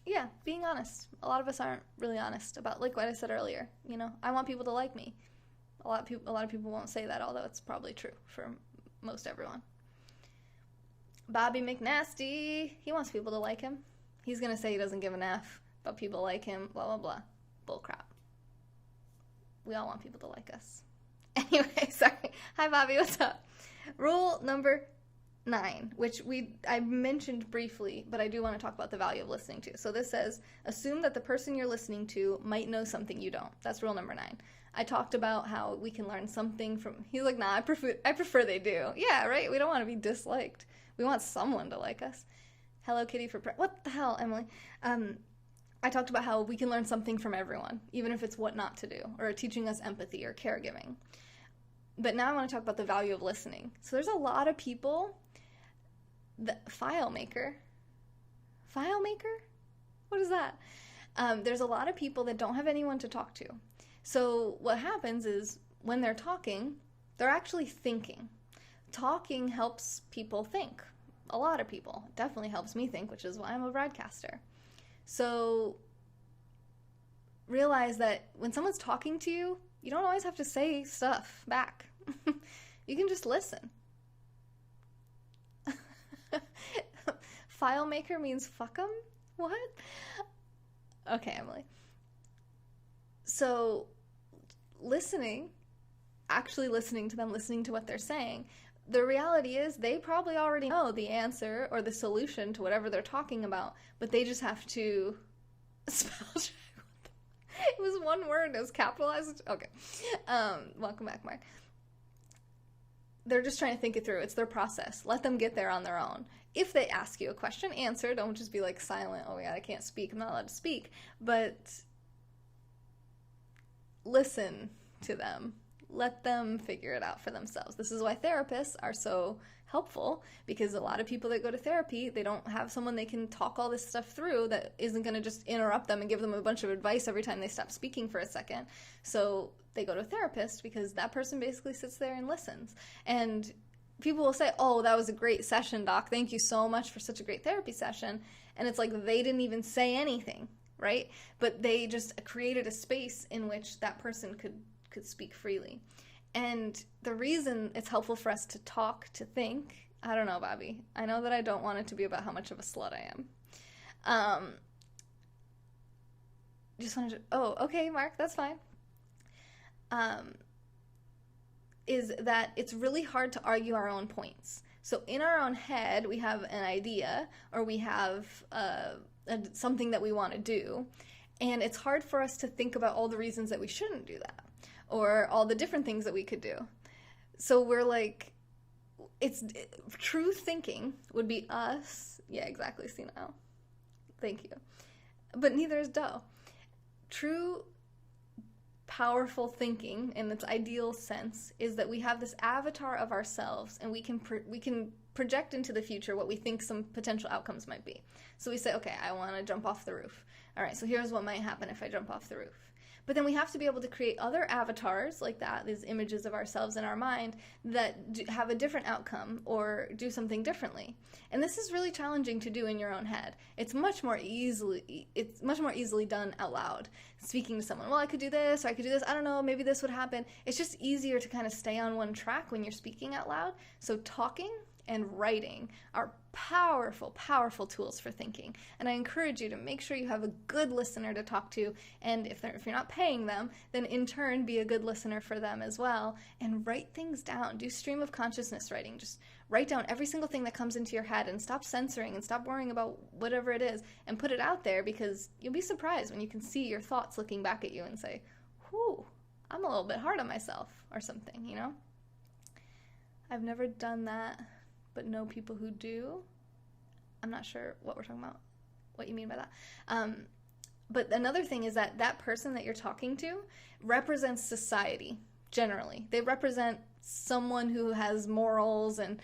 Yeah, being honest. A lot of us aren't really honest about, like what I said earlier. I want people to like me. A lot of people won't say that, although it's probably true for most everyone. Bobby McNasty, he wants people to like him. He's gonna say he doesn't give an F, but people like him, blah, blah, blah. Bull crap. We all want people to like us. Anyway, sorry. Hi, Bobby, what's up? Rule number 9, which I mentioned briefly, but I do want to talk about the value of listening to. So this says, assume that the person you're listening to might know something you don't. That's rule number 9. I talked about how we can learn something from, he's like, nah, I prefer they do. Yeah, right? We don't want to be disliked. We want someone to like us. Hello Kitty for, what the hell, Emily? I talked about how we can learn something from everyone, even if it's what not to do, or teaching us empathy or caregiving. But now I want to talk about the value of listening. So there's a lot of people, FileMaker? What is that? There's a lot of people that don't have anyone to talk to. So what happens is when they're talking, they're actually thinking. Talking helps people think. A lot of people. It definitely helps me think, which is why I'm a broadcaster. So realize that when someone's talking to you, you don't always have to say stuff back. You can just listen. FileMaker means fuck 'em? What? Okay, Emily. So actually listening to them, listening to what they're saying, the reality is they probably already know the answer or the solution to whatever they're talking about, but they just have to Spell check. It was one word. It was capitalized. Okay. Welcome back, Mark. They're just trying to think it through. It's their process. Let them get there on their own. If they ask you a question, answer. Don't just be like silent. Oh my God, I can't speak. I'm not allowed to speak. But listen to them. Let them figure it out for themselves. This is why therapists are so helpful, because a lot of people that go to therapy, they don't have someone they can talk all this stuff through that isn't going to just interrupt them and give them a bunch of advice every time they stop speaking for a second. So they go to a therapist because that person basically sits there and listens. And people will say, oh, that was a great session, doc. Thank you so much for such a great therapy session. And it's like they didn't even say anything, right? But they just created a space in which that person could speak freely. And the reason it's helpful for us to talk, to think, I don't know, Bobby. I know that I don't want it to be about how much of a slut I am. Just wanted to, oh, okay, Mark, that's fine. Is that it's really hard to argue our own points. So in our own head, we have an idea, or we have something that we want to do, and it's hard for us to think about all the reasons that we shouldn't do that, or all the different things that we could do. So we're like, true thinking would be us. Yeah, exactly, see now. Thank you. But neither is Doe. True powerful thinking in its ideal sense is that we have this avatar of ourselves, and we can project into the future what we think some potential outcomes might be. So we say, okay, I want to jump off the roof. All right, so here's what might happen if I jump off the roof. But then we have to be able to create other avatars like that, these images of ourselves in our mind that have a different outcome or do something differently. And this is really challenging to do in your own head. It's much more easily done out loud. Speaking to someone, well, I could do this, or I could do this, I don't know, maybe this would happen. It's just easier to kind of stay on one track when you're speaking out loud. So talking and writing are powerful, powerful tools for thinking. And I encourage you to make sure you have a good listener to talk to, and if you're not paying them, then in turn be a good listener for them as well, and write things down. Do stream of consciousness writing. Just write down every single thing that comes into your head, and stop censoring and stop worrying about whatever it is, and put it out there, because you'll be surprised when you can see your thoughts looking back at you and say, whew, I'm a little bit hard on myself, or something, you know? I've never done that, but know people who do. I'm not sure what we're talking about, what you mean by that. But another thing is that that person that you're talking to represents society, generally. They represent someone who has morals and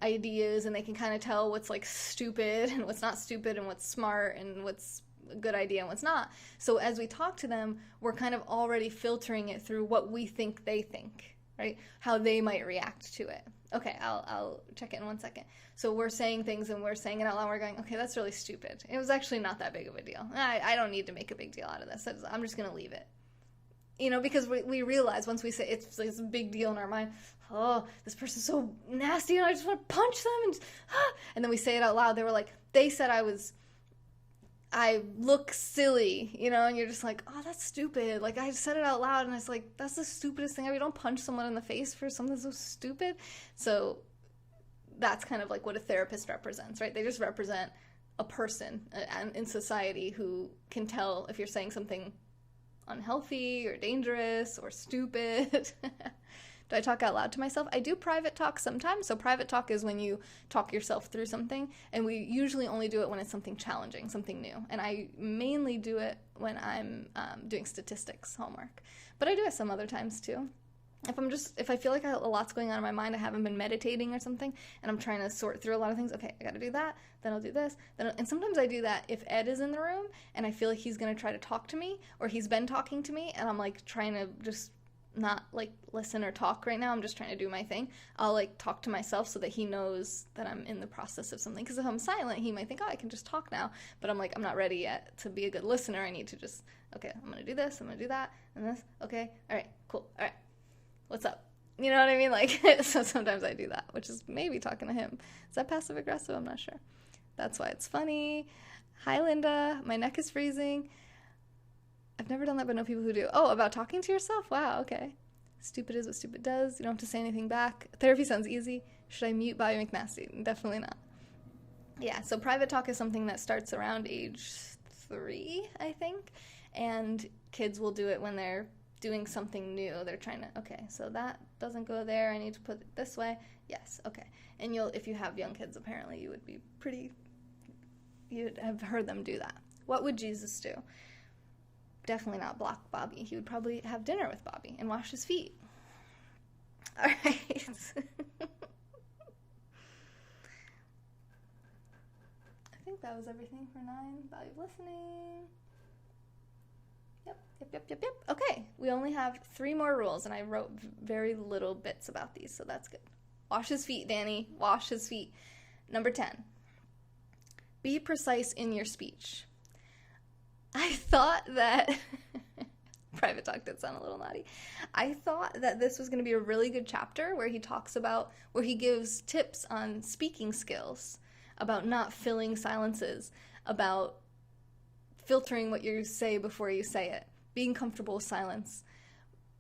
ideas, and they can kind of tell what's like stupid and what's not stupid, and what's smart and what's a good idea and what's not. So as we talk to them, we're kind of already filtering it through what we think they think, right? How they might react to it. Okay, I'll check it in 1 second. So we're saying things and we're saying it out loud. We're going, okay, that's really stupid. It was actually not that big of a deal. I don't need to make a big deal out of this. I'm just going to leave it. You know, because we realize once we say it's a big deal in our mind, oh, this person's so nasty and I just want to punch them. And then we say it out loud. They said I look silly, you know, and you're just like, oh, that's stupid. Like, I said it out loud, and it's like, that's the stupidest thing ever. You don't punch someone in the face for something so stupid. So that's kind of like what a therapist represents, right? They just represent a person in society who can tell if you're saying something unhealthy or dangerous or stupid. Do I talk out loud to myself? I do private talk sometimes. So private talk is when you talk yourself through something, and we usually only do it when it's something challenging, something new. And I mainly do it when I'm doing statistics homework. But I do it some other times too. If I feel like a lot's going on in my mind, I haven't been meditating or something, and I'm trying to sort through a lot of things. Okay, I got to do that, then I'll do this. And sometimes I do that if Ed is in the room, and I feel like he's going to try to talk to me, or he's been talking to me, and I'm like trying to just not like listen or talk right now. I'm just trying to do my thing. I'll like talk to myself so that he knows that I'm in the process of something. Because if I'm silent, he might think, oh, I can just talk now. But I'm like, I'm not ready yet to be a good listener. I need to just, okay, I'm going to do this, I'm going to do that, and this. Okay, all right, cool, all right, what's up? You know what I mean? Like, so sometimes I do that, which is maybe talking to him. Is that passive aggressive? I'm not sure. That's why it's funny. Hi, Linda. My neck is freezing. I've never done that, but know people who do. Oh, about talking to yourself? Wow, okay. Stupid is what stupid does. You don't have to say anything back. Therapy sounds easy. Should I mute Bobby McNasty? Definitely not. Yeah, so private talk is something that starts around age 3, I think. And kids will do it when they're doing something new. They're trying to, okay, so that doesn't go there. I need to put it this way. Yes, okay. And if you have young kids, apparently you'd have heard them do that. What would Jesus do? Definitely not block Bobby. He would probably have dinner with Bobby and wash his feet. All right. I think that was everything for 9. Value of listening. Yep. Okay, we only have 3 more rules, and I wrote very little bits about these, so that's good. Wash his feet, Danny. Wash his feet. Number 10. Be precise in your speech. I thought that... Private talk did sound a little naughty. I thought that this was going to be a really good chapter where he gives tips on speaking skills, about not filling silences, about filtering what you say before you say it, being comfortable with silence,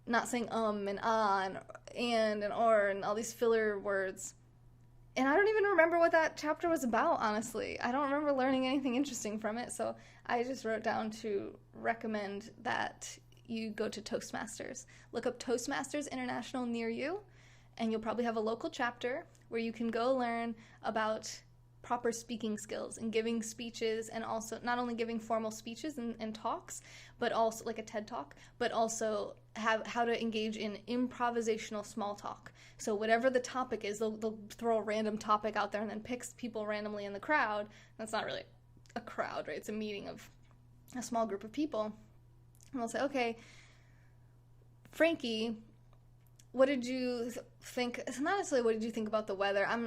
not saying and ah and or and all these filler words. And I don't even remember what that chapter was about, honestly. I don't remember learning anything interesting from it, so I just wrote down to recommend that you go to Toastmasters. Look up Toastmasters International near you, and you'll probably have a local chapter where you can go learn about proper speaking skills and giving speeches, and also not only giving formal speeches and talks, but also like a TED Talk, but also how to engage in improvisational small talk. So whatever the topic is, they'll throw a random topic out there and then pick people randomly in the crowd. That's not really a crowd, right? It's a meeting of a small group of people. And they'll say, okay, Frankie, what did you think? It's not necessarily what did you think about the weather. I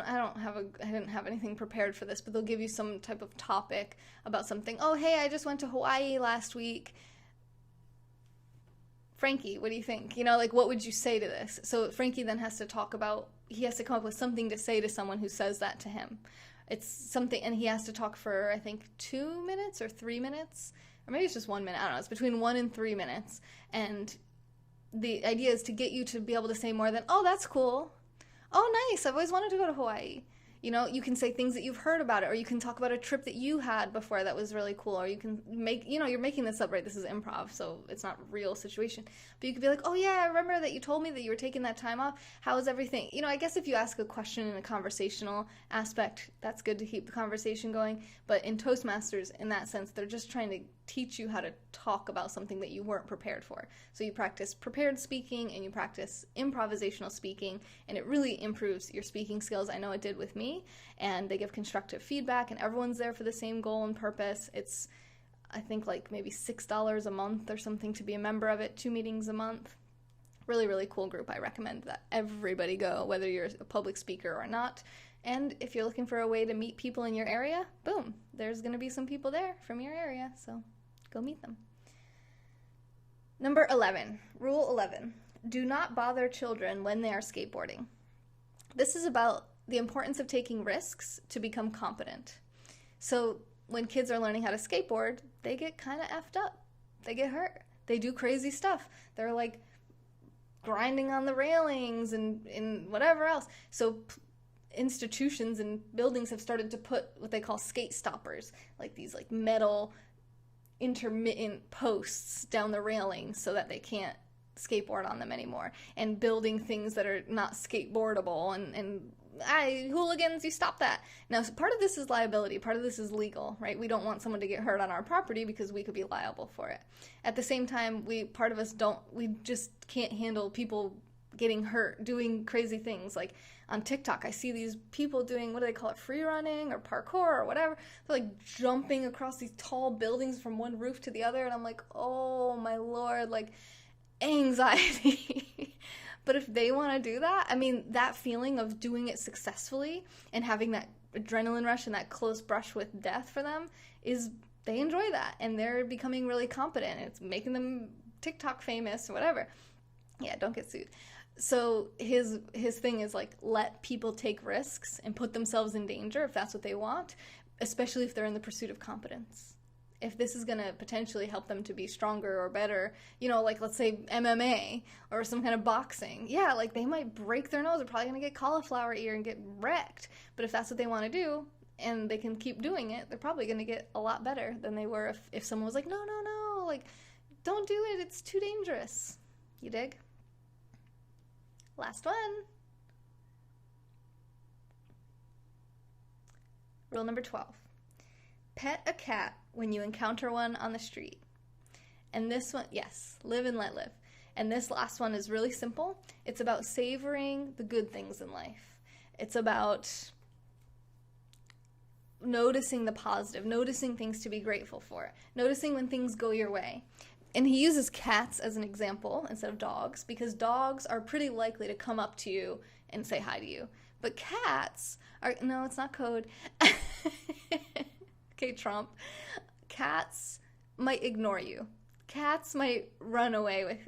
didn't have anything prepared for this, but they'll give you some type of topic about something. Oh, hey, I just went to Hawaii last week. Frankie, what do you think? Like, what would you say to this? So Frankie then has to he has to come up with something to say to someone who says that to him. It's something, and he has to talk for, I think, 2 minutes or 3 minutes, or maybe it's just 1 minute. I don't know. It's between 1 and 3 minutes. And the idea is to get you to be able to say more than, oh, that's cool. Oh, nice. I've always wanted to go to Hawaii. You can say things that you've heard about it, or you can talk about a trip that you had before that was really cool, or you can you're making this up, right? This is improv, so it's not a real situation. But you could be like, oh yeah, I remember that you told me that you were taking that time off. How was everything? I guess if you ask a question in a conversational aspect, that's good to keep the conversation going. But in Toastmasters, in that sense, they're just trying to teach you how to talk about something that you weren't prepared for. So you practice prepared speaking and you practice improvisational speaking, and it really improves your speaking skills. I know it did with me, and they give constructive feedback, and everyone's there for the same goal and purpose. It's, I think, like maybe $6 a month or something to be a member of it, 2 meetings a month. Really, really cool group. I recommend that everybody go, whether you're a public speaker or not. And if you're looking for a way to meet people in your area, boom, there's going to be some people there from your area, so go meet them. Number 11, rule 11, do not bother children when they are skateboarding. This is about the importance of taking risks to become competent. So when kids are learning how to skateboard, they get kind of effed up. They get hurt. They do crazy stuff. They're like grinding on the railings and whatever else. So institutions and buildings have started to put what they call skate stoppers, like these like metal intermittent posts down the railings so that they can't skateboard on them anymore, and building things that are not skateboardable, and hooligans, you stop that. Now, part of this is liability, part of this is legal, right? We don't want someone to get hurt on our property because we could be liable for it. At the same time, we just can't handle people getting hurt, doing crazy things. Like on TikTok, I see these people doing, what do they call it, free running or parkour or whatever. They're like jumping across these tall buildings from one roof to the other, and I'm like, oh my Lord, like anxiety. But if they want to do that, I mean, that feeling of doing it successfully and having that adrenaline rush and that close brush with death for them is, they enjoy that, and they're becoming really competent. It's making them TikTok famous or whatever. Yeah, don't get sued. So his thing is like, let people take risks and put themselves in danger if that's what they want, especially if they're in the pursuit of competence. If this is going to potentially help them to be stronger or better, like let's say MMA or some kind of boxing. Yeah, like they might break their nose. They're probably going to get cauliflower ear and get wrecked. But if that's what they want to do, and they can keep doing it, they're probably going to get a lot better than they were if someone was like, no, no, no, like, don't do it, it's too dangerous. You dig? Last one. Rule number 12. Pet a cat when you encounter one on the street. And this one, yes, live and let live. And this last one is really simple. It's about savoring the good things in life. It's about noticing the positive, noticing things to be grateful for, noticing when things go your way. And he uses cats as an example instead of dogs, because dogs are pretty likely to come up to you and say hi to you. But cats are, no, it's not code. Okay, Trump. Cats might ignore you. Cats might run away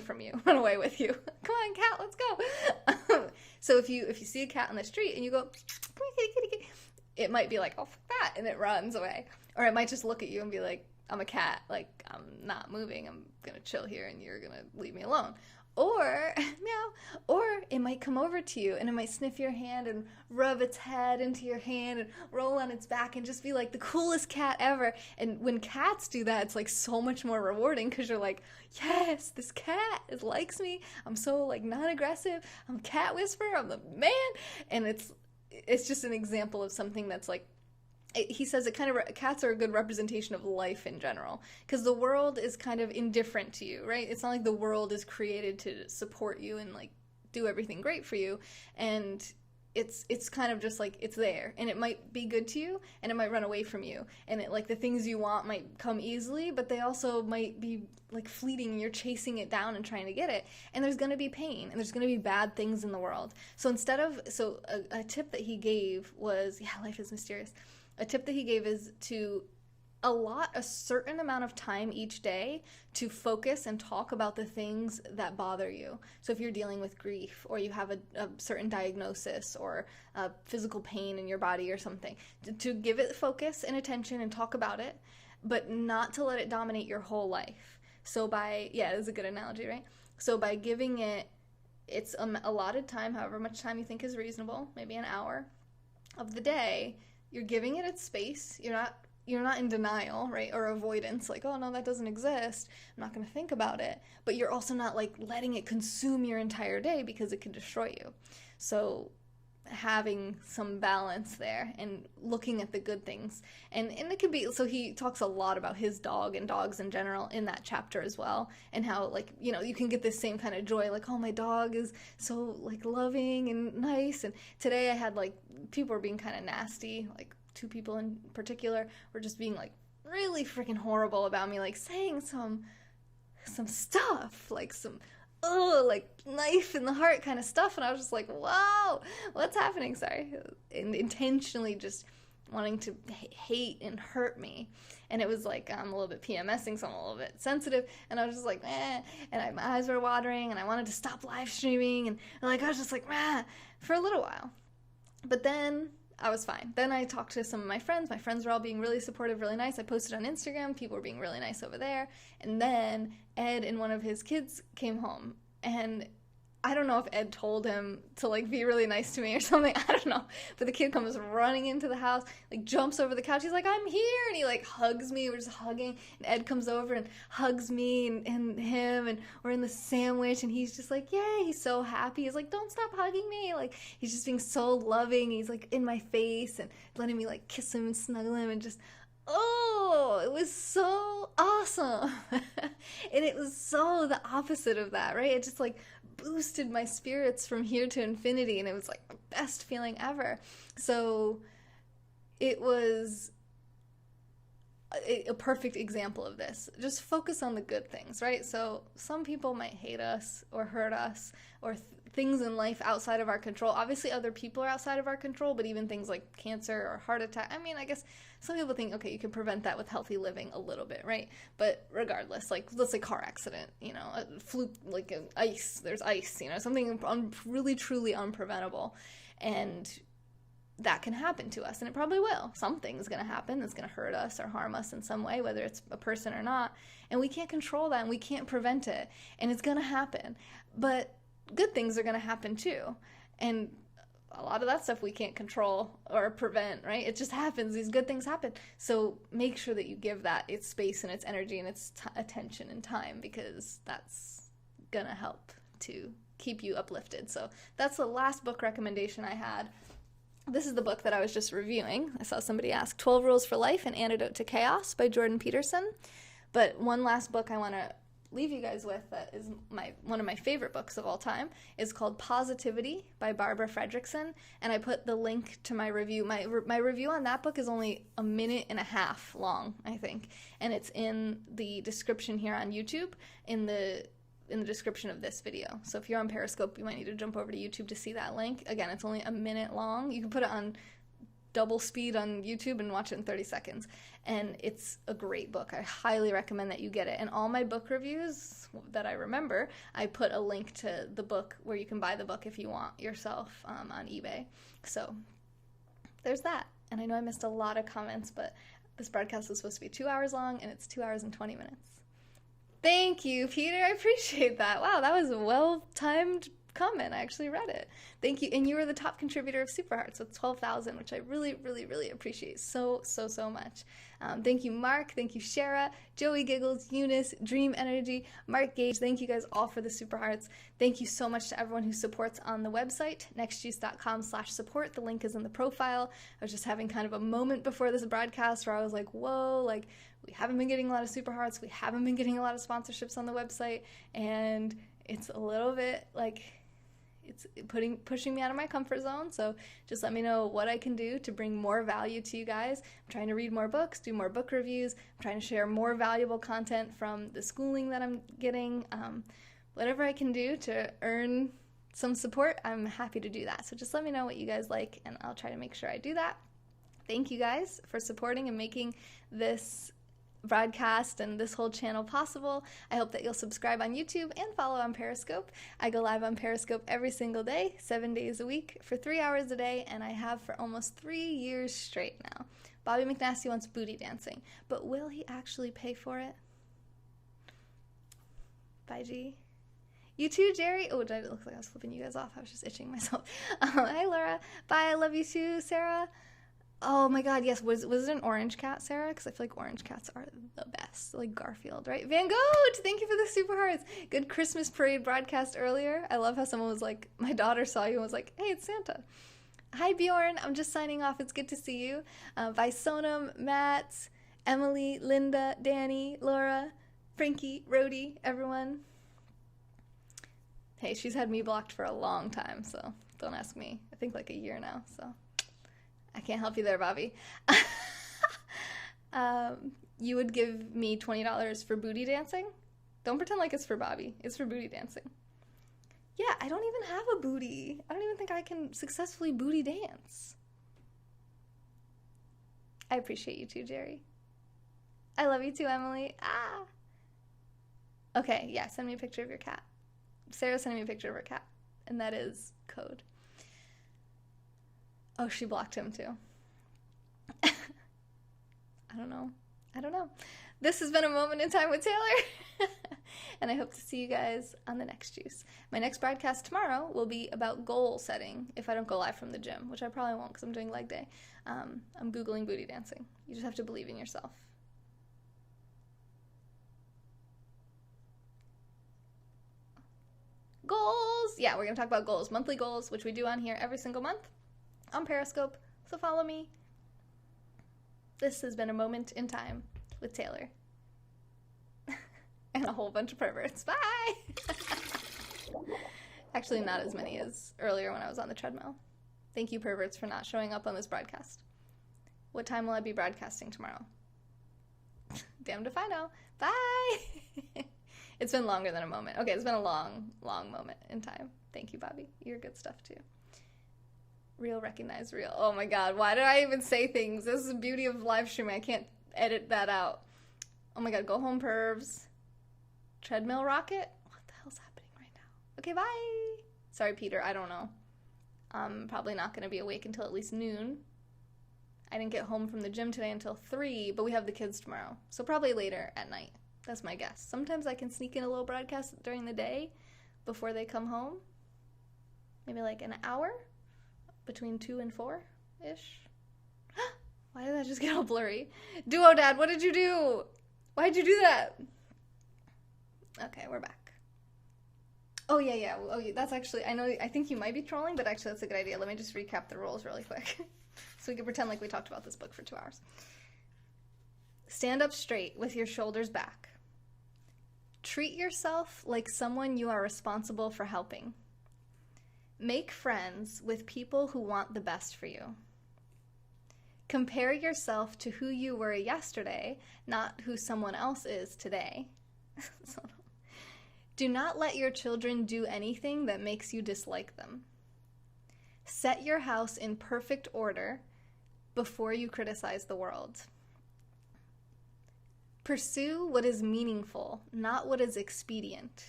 from you. Run away with you. Come on, cat, let's go. So if you see a cat on the street and you go, come here, kitty, kitty, kitty, it might be like, oh, fuck that, and it runs away. Or it might just look at you and be like, I'm a cat, like, I'm not moving, I'm gonna chill here and you're gonna leave me alone. Or, meow, or it might come over to you and it might sniff your hand and rub its head into your hand and roll on its back and just be like the coolest cat ever. And when cats do that, it's like so much more rewarding because you're like, yes, this cat likes me. I'm so like non-aggressive. I'm a cat whisperer. I'm the man. And it's just an example of something that's like, he says it kind of, cats are a good representation of life in general, because the world is kind of indifferent to you, right? It's not like the world is created to support you and like do everything great for you, and it's kind of just like it's there, and it might be good to you and it might run away from you, and it like the things you want might come easily, but they also might be like fleeting and you're chasing it down and trying to get it, and there's going to be pain and there's going to be bad things in the world. So a tip that he gave was, yeah, life is mysterious. A tip that he gave is to allot a certain amount of time each day to focus and talk about the things that bother you. So if you're dealing with grief, or you have a certain diagnosis or physical pain in your body or something, to give it focus and attention and talk about it, but not to let it dominate your whole life. So this is a good analogy, right? So by giving it its allotted time, however much time you think is reasonable, maybe an hour of the day, you're giving it its space. You're not in denial, right? Or avoidance, like, oh no, that doesn't exist, I'm not going to think about it. But you're also not like letting it consume your entire day, because it can destroy you. So having some balance there and looking at the good things. And it could be, so he talks a lot about his dog and dogs in general in that chapter as well, and how like, you can get this same kind of joy, like, oh, my dog is so like loving and nice. And today I had like, people were being kind of nasty, like 2 people in particular were just being like really freaking horrible about me, like saying some stuff, like some like knife in the heart kind of stuff, and I was just like, whoa, what's happening? Sorry. And intentionally just wanting to hate and hurt me. And it was like, I'm a little bit PMSing, so I'm a little bit sensitive, and I was just like, and my eyes were watering, and I wanted to stop live streaming, and like I was just like, for a little while. But then I was fine. Then I talked to some of my friends. My friends were all being really supportive, really nice. I posted on Instagram. People were being really nice over there. And then Ed and one of his kids came home. And I don't know if Ed told him to like be really nice to me or something. I don't know. But the kid comes running into the house, like jumps over the couch. He's like, I'm here. And he like hugs me. We're just hugging. And Ed comes over and hugs me and him. And we're in the sandwich. And he's just like, yay. He's so happy. He's like, don't stop hugging me. Like, he's just being so loving. He's like in my face and letting me like kiss him and snuggle him and just, oh, it was so awesome. And it was so the opposite of that, right? It just like boosted my spirits from here to infinity, and it was like the best feeling ever. So it was a perfect example of this. Just focus on the good things, right? So some people might hate us or hurt us, or things in life outside of our control. Obviously other people are outside of our control, but even things like cancer or heart attack, I mean, I guess some people think, okay, you can prevent that with healthy living a little bit, right? But regardless, like, let's say car accident, a fluke, like there's ice, something really truly unpreventable, and that can happen to us, and it probably will. Something's going to happen that's going to hurt us or harm us in some way, whether it's a person or not, and we can't control that, and we can't prevent it, and it's going to happen. But good things are going to happen too, and a lot of that stuff we can't control or prevent, right? It just happens. These good things happen. So make sure that you give that its space and its energy and its attention and time, because that's gonna help to keep you uplifted. So that's the last book recommendation I had. This is the book that I was just reviewing. I saw somebody ask 12 Rules for Life, An Antidote to Chaos by Jordan Peterson. But one last book I want to leave you guys with that is one of my favorite books of all time is called Positivity by Barbara Fredrickson, and I put the link to my review. My review on that book is only a minute and a half long, I think, and it's in the description here on YouTube in the description of this video. So if you're on Periscope, you might need to jump over to YouTube to see that link. Again, it's only a minute long. You can put it on double speed on YouTube and watch it in 30 seconds. And it's a great book. I highly recommend that you get it. And all my book reviews that I remember, I put a link to the book where you can buy the book if you want yourself on eBay. So there's that. And I know I missed a lot of comments, but this broadcast was supposed to be 2 hours long, and it's 2 hours and 20 minutes. Thank you, Peter. I appreciate that. Wow, that was a well-timed comment. I actually read it. Thank you. And you were the top contributor of Super Hearts with 12,000, which I really, really, really appreciate so much. Thank you, Mark. Thank you, Shara, Joey Giggles, Eunice, Dream Energy, Mark Gage. Thank you guys all for the Super Hearts. Thank you so much to everyone who supports on the website, nextjuice.com/support. The link is in the profile. I was just having kind of a moment before this broadcast where I was like, whoa, like, we haven't been getting a lot of Super Hearts. We haven't been getting a lot of sponsorships on the website. And it's a little bit like, it's pushing me out of my comfort zone. So just let me know what I can do to bring more value to you guys. I'm trying to read more books, do more book reviews. I'm trying to share more valuable content from the schooling that I'm getting. Whatever I can do to earn some support, I'm happy to do that. So just let me know what you guys like, and I'll try to make sure I do that. Thank you guys for supporting and making this broadcast and this whole channel possible. I hope that you'll subscribe on YouTube and follow on Periscope. I go live on Periscope every single day, 7 days a week, for 3 hours a day, and I have for almost 3 years straight now. Bobby McNasty wants booty dancing, but will he actually pay for it? Bye, G. You too, Jerry. Oh, did I look like I was flipping you guys off? I was just itching myself. Hi, Laura. Bye, I love you too, Sarah. Oh my god, yes. Was it an orange cat, Sarah? Because I feel like orange cats are the best. Like Garfield, right? Van Gogh! Thank you for the Super Hearts. Good Christmas parade broadcast earlier. I love how someone was like, my daughter saw you and was like, hey, it's Santa. Hi, Bjorn. I'm just signing off. It's good to see you. Bye, Sonam, Matt, Emily, Linda, Danny, Laura, Frankie, Rhodey, everyone. Hey, she's had me blocked for a long time, so don't ask me. I think like a year now, so I can't help you there, Bobby. You would give me $20 for booty dancing? Don't pretend like it's for Bobby. It's for booty dancing. Yeah, I don't even have a booty. I don't even think I can successfully booty dance. I appreciate you too, Jerry. I love you too, Emily. Ah. Okay, yeah, send me a picture of your cat. Sarah's sending me a picture of her cat, and that is code. Oh, she blocked him too. I don't know. This has been a moment in time with Taylor. And I hope to see you guys on the next juice. My next broadcast tomorrow will be about goal setting if I don't go live from the gym, which I probably won't because I'm doing leg day. I'm Googling booty dancing. You just have to believe in yourself. Goals! Yeah, we're going to talk about goals. Monthly goals, which we do on here every single month on Periscope. So follow me. This has been a moment in time with Taylor. And a whole bunch of perverts. Bye! Actually, not as many as earlier when I was on the treadmill. Thank you, perverts, for not showing up on this broadcast. What time will I be broadcasting tomorrow? Damned if I know. Bye! It's been longer than a moment. Okay, it's been a long, long moment in time. Thank you, Bobby. You're good stuff, too. Real, recognize real. Oh my god, why did I even say things? This is the beauty of live streaming. I can't edit that out. Oh my god, go home, pervs. Treadmill rocket? What the hell's happening right now? Okay, bye! Sorry, Peter, I don't know. I'm probably not going to be awake until at least noon. I didn't get home from the gym today until 3, but we have the kids tomorrow. So probably later at night. That's my guess. Sometimes I can sneak in a little broadcast during the day before they come home. Maybe like an hour. between 2 and 4-ish. Why did that just get all blurry? Duo Dad, what did you do? Why did you do that? Okay, we're back. Oh, yeah. Oh, that's actually, I think you might be trolling, but actually that's a good idea. Let me just recap the rules really quick. So we can pretend like we talked about this book for 2 hours. Stand up straight with your shoulders back. Treat yourself like someone you are responsible for helping. Make friends with people who want the best for you. Compare yourself to who you were yesterday, not who someone else is today. Do not let your children do anything that makes you dislike them. Set your house in perfect order before you criticize the world. Pursue what is meaningful, not what is expedient.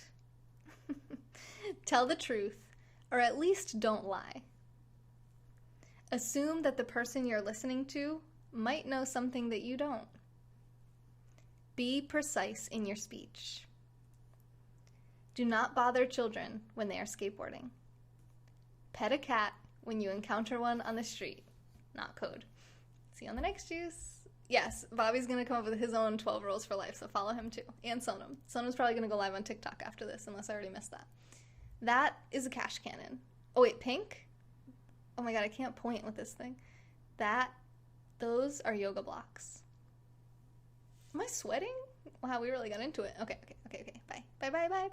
Tell the truth, or at least don't lie. Assume that the person you're listening to might know something that you don't. Be precise in your speech. Do not bother children when they are skateboarding. Pet a cat when you encounter one on the street. Not code. See you on the next juice. Yes, Bobby's going to come up with his own 12 rules for life, so follow him too. And Sonam. Sonam's probably going to go live on TikTok after this, unless I already missed that. That is a cash cannon. Oh wait, pink? Oh my god, I can't point with this thing. Those are yoga blocks. Am I sweating? Wow, we really got into it. Okay. Bye. Bye.